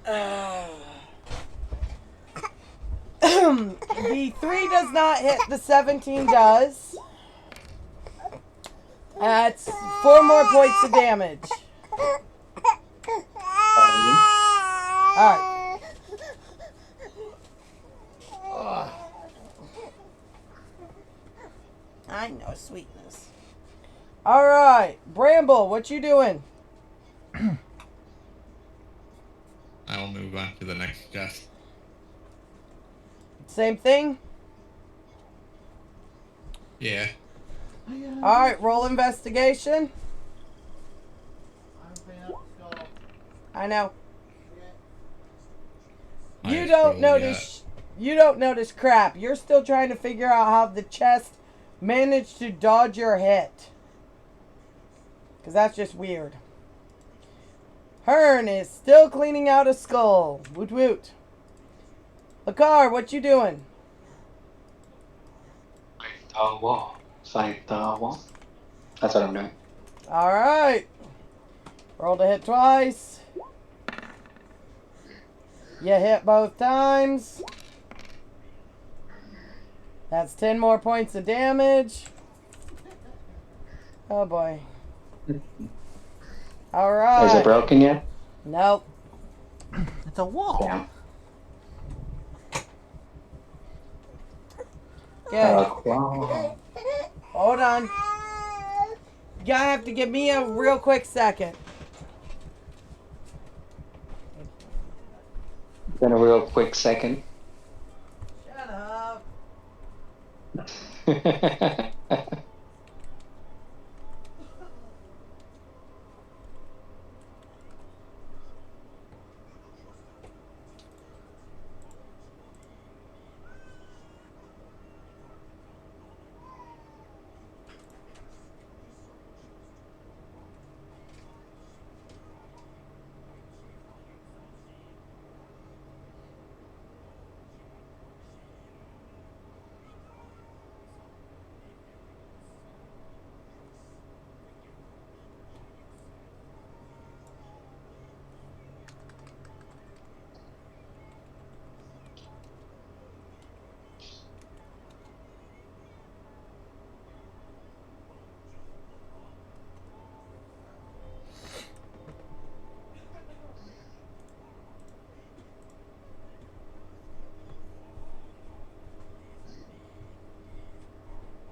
The 3 does not hit. The 17 does. That's 4 more points of damage. All right. I know sweetness. All right, Bramble, what you doing? I'll move on to the next chest. Same thing. Yeah. All right, roll investigation. I know. You don't notice. You don't notice crap. You're still trying to figure out how the chest managed to dodge your hit. Because that's just weird. Hearn is still cleaning out a skull. Woot woot. Lakar, what you doing? Fight the wall. Fight the wall. That's what I'm doing. All right. Roll to hit twice. You hit both times. That's 10 more points of damage. Oh boy. All right. Is it broken yet? Nope. It's a wall. Damn. Okay. Wow. Hold on. You have to give me a real quick second. Been a real quick second. Shut up.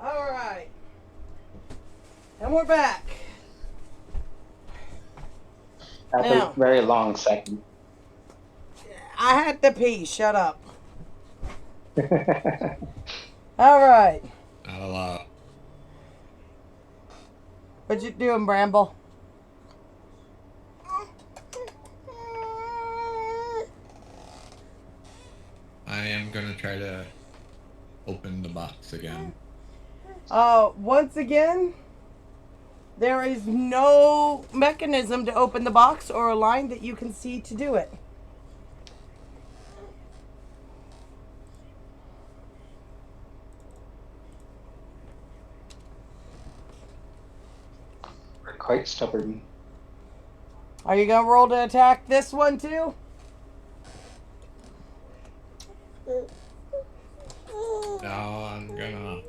All right. And we're back. That's Now. a very long second. I had to pee. Shut up. All right. Not a lot. What you doing, Bramble? I am gonna try to open the box again. Once again, there is no mechanism to open the box or a line that you can see to do it. quite stubborn. Are you gonna roll to attack this one too? No, I'm gonna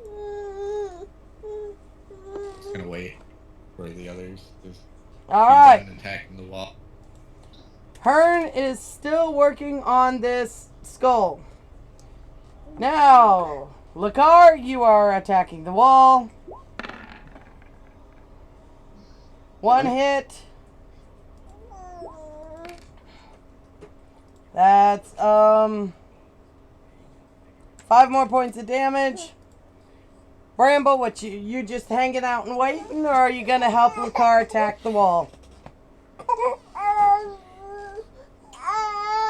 wait for the others to be Alright. done attacking the wall. Hearn is still working on this skull. Now, Lakar, you are attacking the wall. One hit. That's 5 more points of damage. Bramble, what you just hanging out and waiting, or are you gonna help Lakar attack the wall?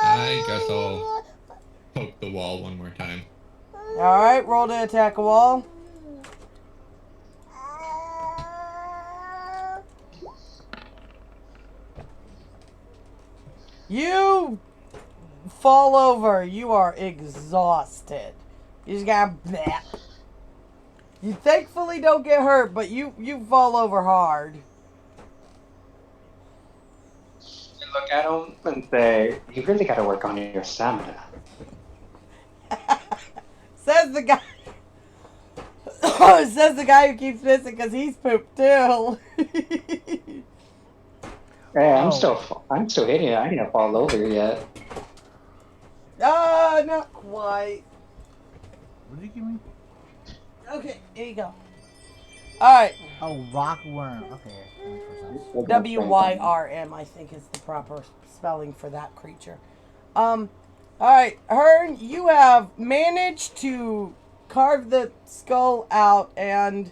I guess I'll poke the wall one more time. Alright, roll to attack a wall. You fall over. You are exhausted. You just got bleh. You thankfully don't get hurt, but you fall over hard. You look at him and say, "You really got to work on your stamina." Says the guy. Says the guy who keeps missing because he's pooped too. Hey, Oh. I'm still hitting it. I didn't fall over yet. Not quite. What did you give me? Okay, here you go. Alright. Oh, rockworm. Okay. That makes more sense. WYRM, I think is the proper spelling for that creature. Alright, Hearn, you have managed to carve the skull out and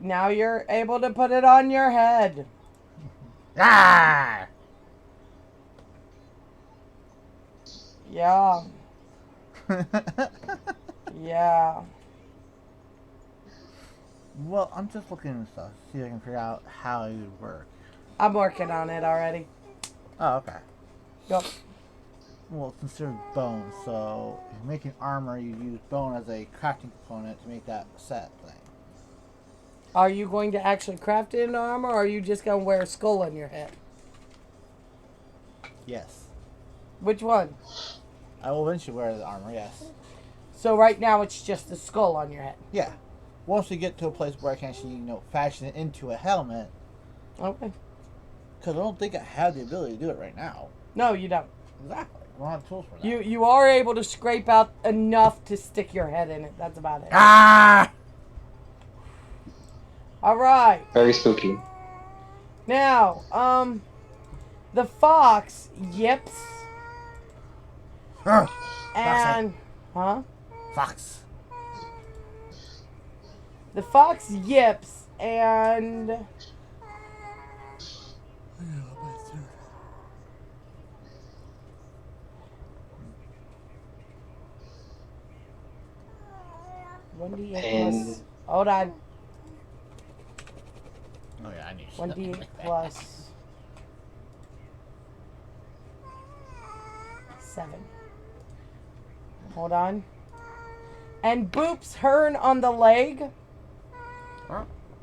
now you're able to put it on your head. Ah! Yeah. Yeah. Well, I'm just looking at stuff, see if I can figure out how it would work. I'm working on it already. Oh, okay. Yep. Well, it's considered bone, so if you're making armor, you use bone as a crafting component to make that set thing. Are you going to actually craft it into armor, or are you just going to wear a skull on your head? Yes. Which one? I will eventually wear the armor, yes. So right now it's just a skull on your head. Yeah. Once we get to a place where I can actually, fashion it into a helmet, Okay. because I don't think I have the ability to do it right now. No, you don't. Exactly. I don't have tools for that. You are able to scrape out enough to stick your head in it. That's about it. Ah! All right. Very spooky. Now, the fox yips and Fox. the fox yips and one d8 plus. Hold on. Oh yeah, I need 1d8 plus 7. Hold on. And boops Hearn on the leg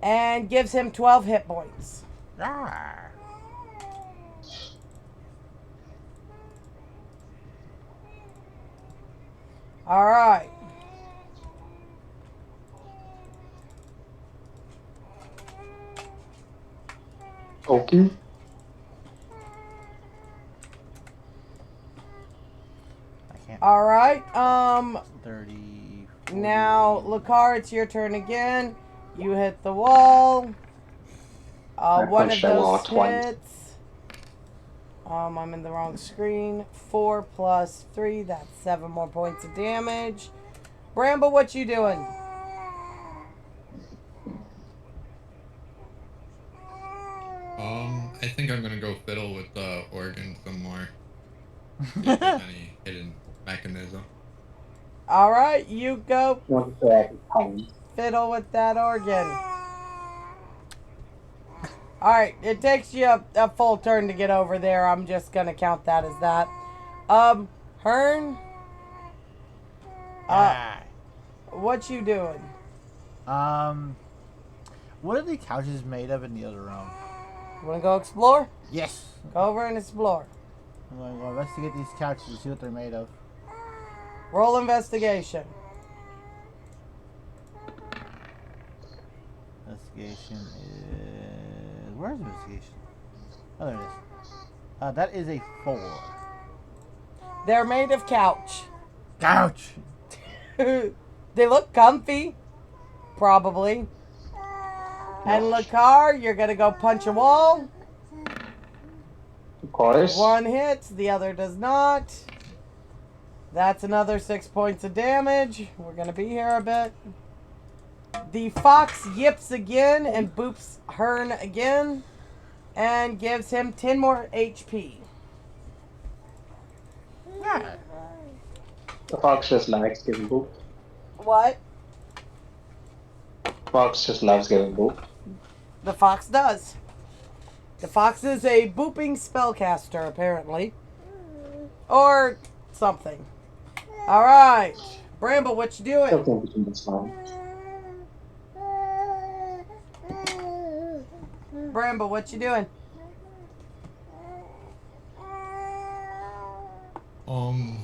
and gives him 12 hit points. Ah. All right. Okay. I can't. All right. 30. 40. Now, Lakar, it's your turn again. You hit the wall. I One of punched that wall those twice. hits. I'm in the wrong screen. 4 plus 3. That's 7 more points of damage. Bramble, what you doing? I think I'm gonna go fiddle with the organ some more. See if there's any hidden mechanism. All right, you go One second. fiddle with that organ. All right, it takes you a full turn to get over there. I'm just gonna count that as that. Hearn, Ah. what you doing? I'm What are the couches made of in the other room? You want to go explore? Yes. Go over and explore. I'm going to go investigate these couches and see what they're made of. Roll investigation. Investigation is... Where's investigation? Oh, there it is. That is a 4. They're made of couch. Couch! They look comfy. Probably. And Lakar, you're going to go punch a wall. Of course. One hits, the other does not. That's another 6 points of damage. We're going to be here a bit. The fox yips again and boops Hearn again. And gives him 10 more HP. Yeah. The fox just likes giving boop. What? Fox just loves giving boop. The fox does. The fox is a booping spellcaster, apparently. Or something. Alright. Bramble, what you doing? Something between this one. Bramble, what you doing? I'm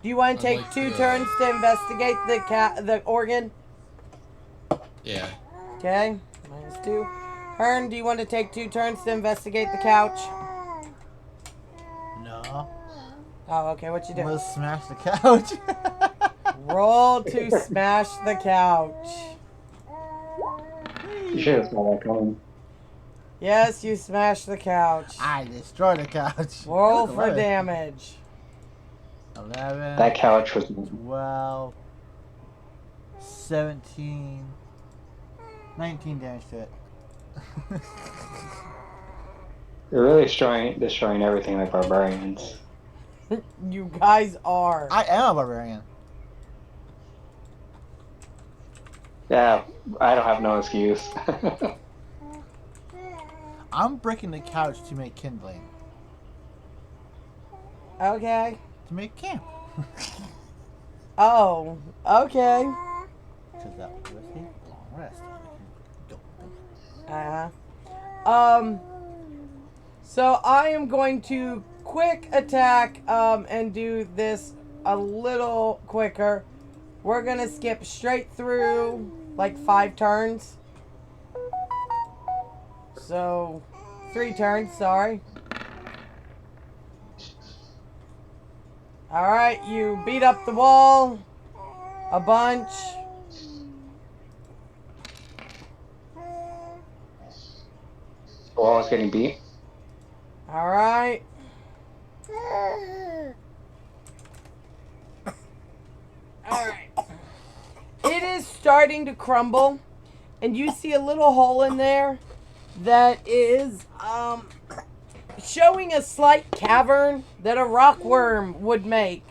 Do you want to I'd take like 2 to- turns to investigate the organ? Yeah. Okay. -2. Hearn, do you want to take 2 turns to investigate the couch? No. Oh, okay. What you I'm doing? going to smash the couch. Roll to smash the couch. You should have saw that coming. Yes, you smash the couch. I destroy the couch. Roll Look, for 11. damage. 11. That couch was 12. 17. 19 damage to it. You're really destroying everything like barbarians. You guys are. I am a barbarian. Yeah, I don't have no excuse. I'm breaking the couch to make kindling. Okay. To make camp. Oh, okay. Because that was a long rest. Uh-huh. So I am going to quick attack and do this a little quicker. We're gonna skip straight through like 5 turns. So 3 turns, sorry. Alright, you beat up the wall a bunch. The wall is getting beat. Alright. Alright. It is starting to crumble, and you see a little hole in there that is showing a slight cavern that a rockworm would make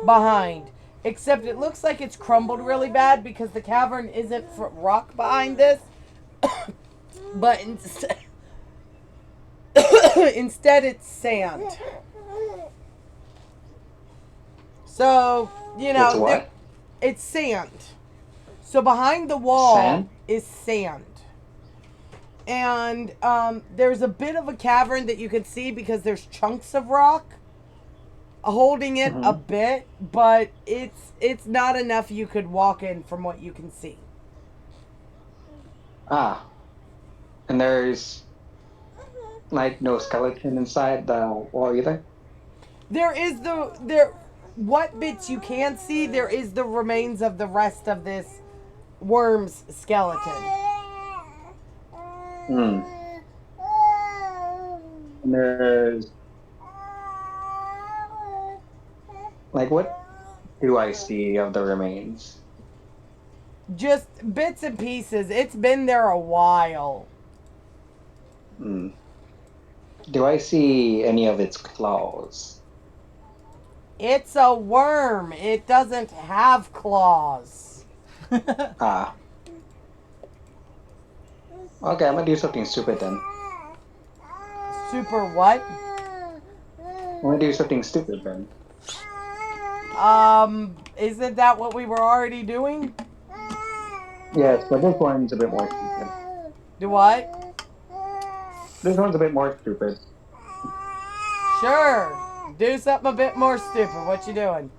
behind. Except it looks like it's crumbled really bad because the cavern isn't rock behind this. But instead it's sand. So, you know, It's what? it's sand. So behind the wall Sand? is sand. And there's a bit of a cavern that you can see because there's chunks of rock holding it a bit, but it's not enough you could walk in from what you can see. Ah. And there's like no skeleton inside the wall either? There is what bits you can see, there is the remains of the rest of this worm's skeleton. Hmm. And there's like what do I see of the remains? Just bits and pieces. It's been there a while. Hmm. Do I see any of its claws? It's a worm. It doesn't have claws. Ah. Okay, I'm gonna do something stupid then. Super what? I'm gonna do something stupid then. Isn't that what we were already doing? Yes, but this one's a bit more stupid. Do what? This one's a bit more stupid. Sure. Do something a bit more stupid. What you doing?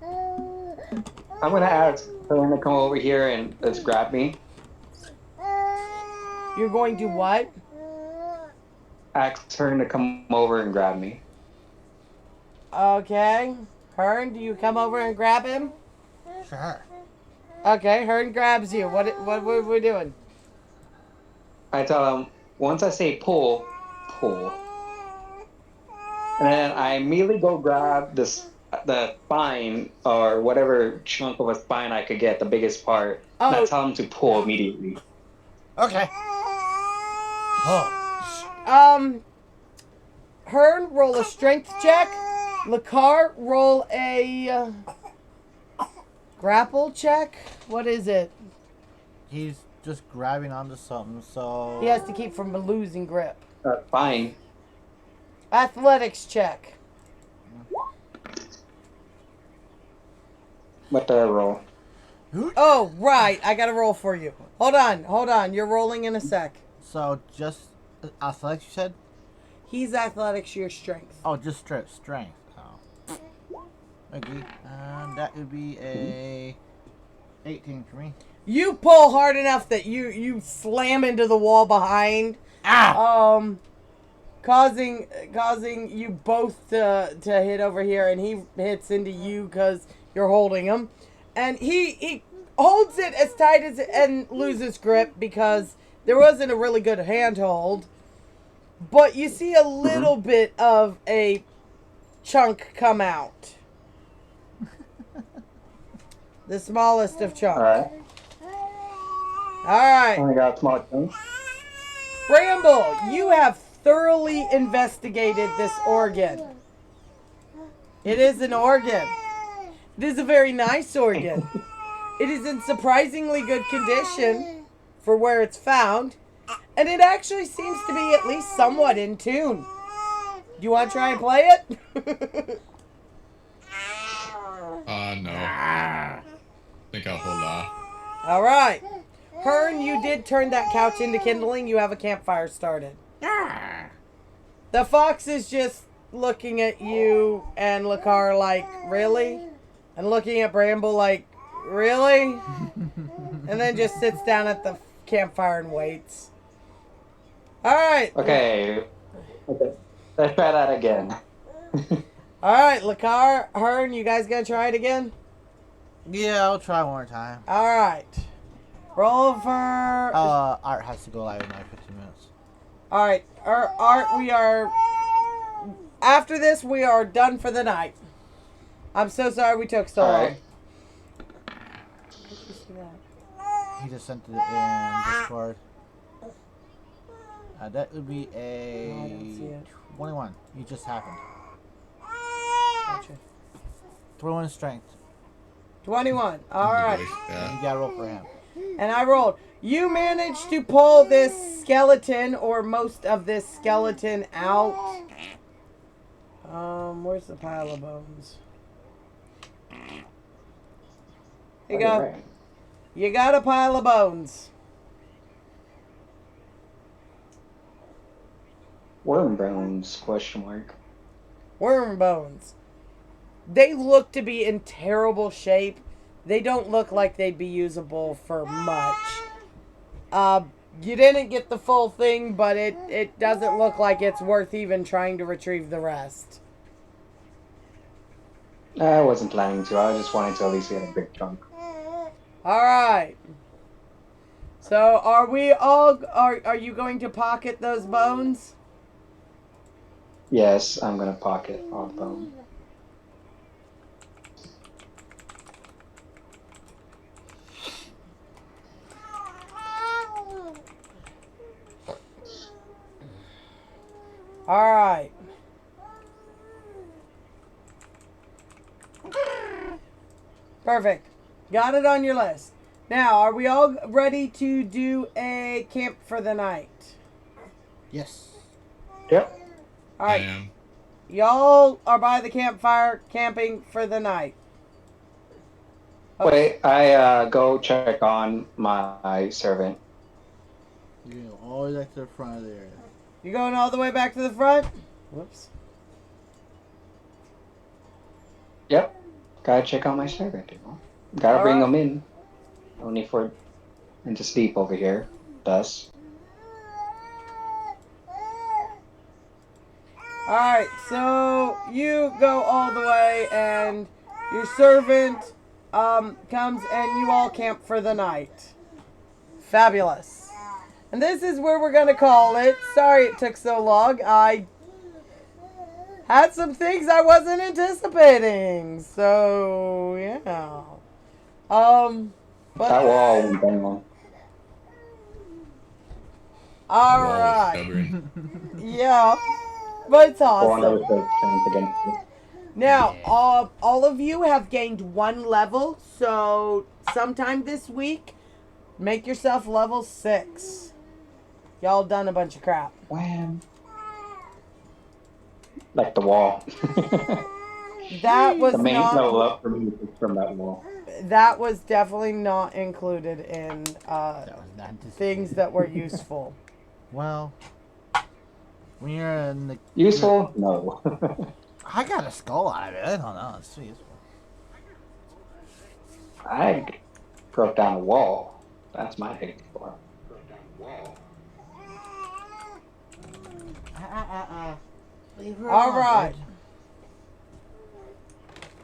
I'm gonna ask someone to come over here and just grab me. You're going to what? Ask her to come over and grab me. Okay. Hearn, do you come over and grab him? Sure. Okay, Hearn grabs you. What are we doing? I tell him, once I say pull, pull. And then I immediately go grab the spine or whatever chunk of a spine I could get, the biggest part. And I Oh. tell him to pull immediately. Okay. Oh. Hearn, roll a strength check. Lakar, roll a grapple check. What is it? He's just grabbing onto something, so... He has to keep from losing grip. Fine. Athletics check. What do I roll? Oh, right. I got to roll for you. Hold on. You're rolling in a sec. So, just... athletics, you said? He's athletics, your strength. Oh, just strength. Oh. Okay. That would be a... 18 for me. You pull hard enough that you slam into the wall behind. Ah! Causing you both to hit over here, and he hits into you because you're holding him, and he holds it as tight as and loses grip because there wasn't a really good handhold, but you see a little bit of a chunk come out, the smallest of chunks. All right. Only got a small chunk. Bramble, you have thoroughly investigated this organ. It is an organ. It is a very nice organ. It is in surprisingly good condition for where it's found, and it actually seems to be at least somewhat in tune. Do you want to try and play it? No. I think I'll hold off. All right. Hearn, you did turn that couch into kindling. You have a campfire started. The fox is just looking at you and Lakar like, really? And looking at Bramble like, really? And then just sits down at the campfire and waits. All right. Okay. Let's try that again. All right, Lakar, Hearn, you guys gonna try it again? Yeah, I'll try one more time. All right. Roll for... Art has to go live in like 15 minutes. All right. Art, we are... After this, we are done for the night. I'm so sorry we took so long. Alright. He just sent it in Discord. That would be I don't see a it. 21. You just happened. Gotcha. 21 strength. 21. All right. And Yeah. you gotta roll for him. And I rolled. You managed to pull this skeleton, or most of this skeleton, out. Where's the pile of bones? Here you go. Right. You got a pile of bones. Worm bones? Question mark. Worm bones. They look to be in terrible shape. They don't look like they'd be usable for much. You didn't get the full thing, but it doesn't look like it's worth even trying to retrieve the rest. I wasn't planning to. I just wanted to at least get a big chunk. Alright. So are we all are you going to pocket those bones? Yes, I'm gonna pocket all the bone. Alright. Perfect. Got it on your list. Now, are we all ready to do a camp for the night? Yes. Yep. Alright. I am. Y'all are by the campfire camping for the night. Wait, I go check on my servant. You go all the way back to the front of the area. You going all the way back to the front? Whoops. Yep. Gotta check on my servant, you know. Gotta bring him in. No need for him to sleep over here. Thus. Alright, so you go all the way and your servant comes and you all camp for the night. Fabulous. And this is where we're going to call it. Sorry it took so long. I had some things I wasn't anticipating. So, yeah. But That wall went down. alright. Stubborn. Yeah. But it's One awesome. of the chance against it. Now, all of you have gained 1 level, so sometime this week, make yourself level 6. Y'all done a bunch of crap. Wham. Like the wall. That was The main level not. up for me is from that wall. That was definitely not included in That was not just things that were useful. Well, when you're in the Useful? No. I got a skull out of it. I don't know. It's useful. I broke down a wall. That's my hate for. Leave her All alone, right.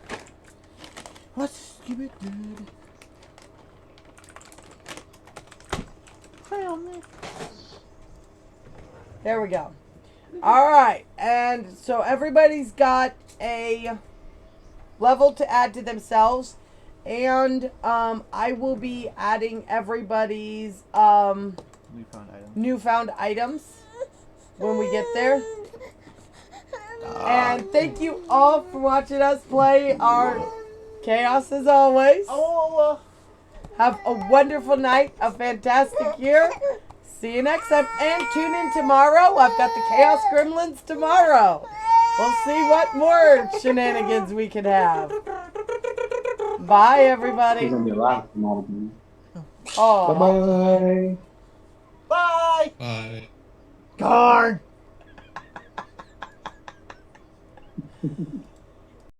dude. Let's give it, dude. Play on me. There we go. All right, and so everybody's got a level to add to themselves, and I will be adding everybody's Newfound item. newfound items when we get there. And thank you all for watching us play our chaos as always. Oh, Have a wonderful night, a fantastic year. See you next time. And tune in tomorrow. I've got the Chaos Gremlins tomorrow. We'll see what more shenanigans we can have. Bye, everybody. He's gonna be alive tomorrow. Oh, Bye. bye. Bye. Darn.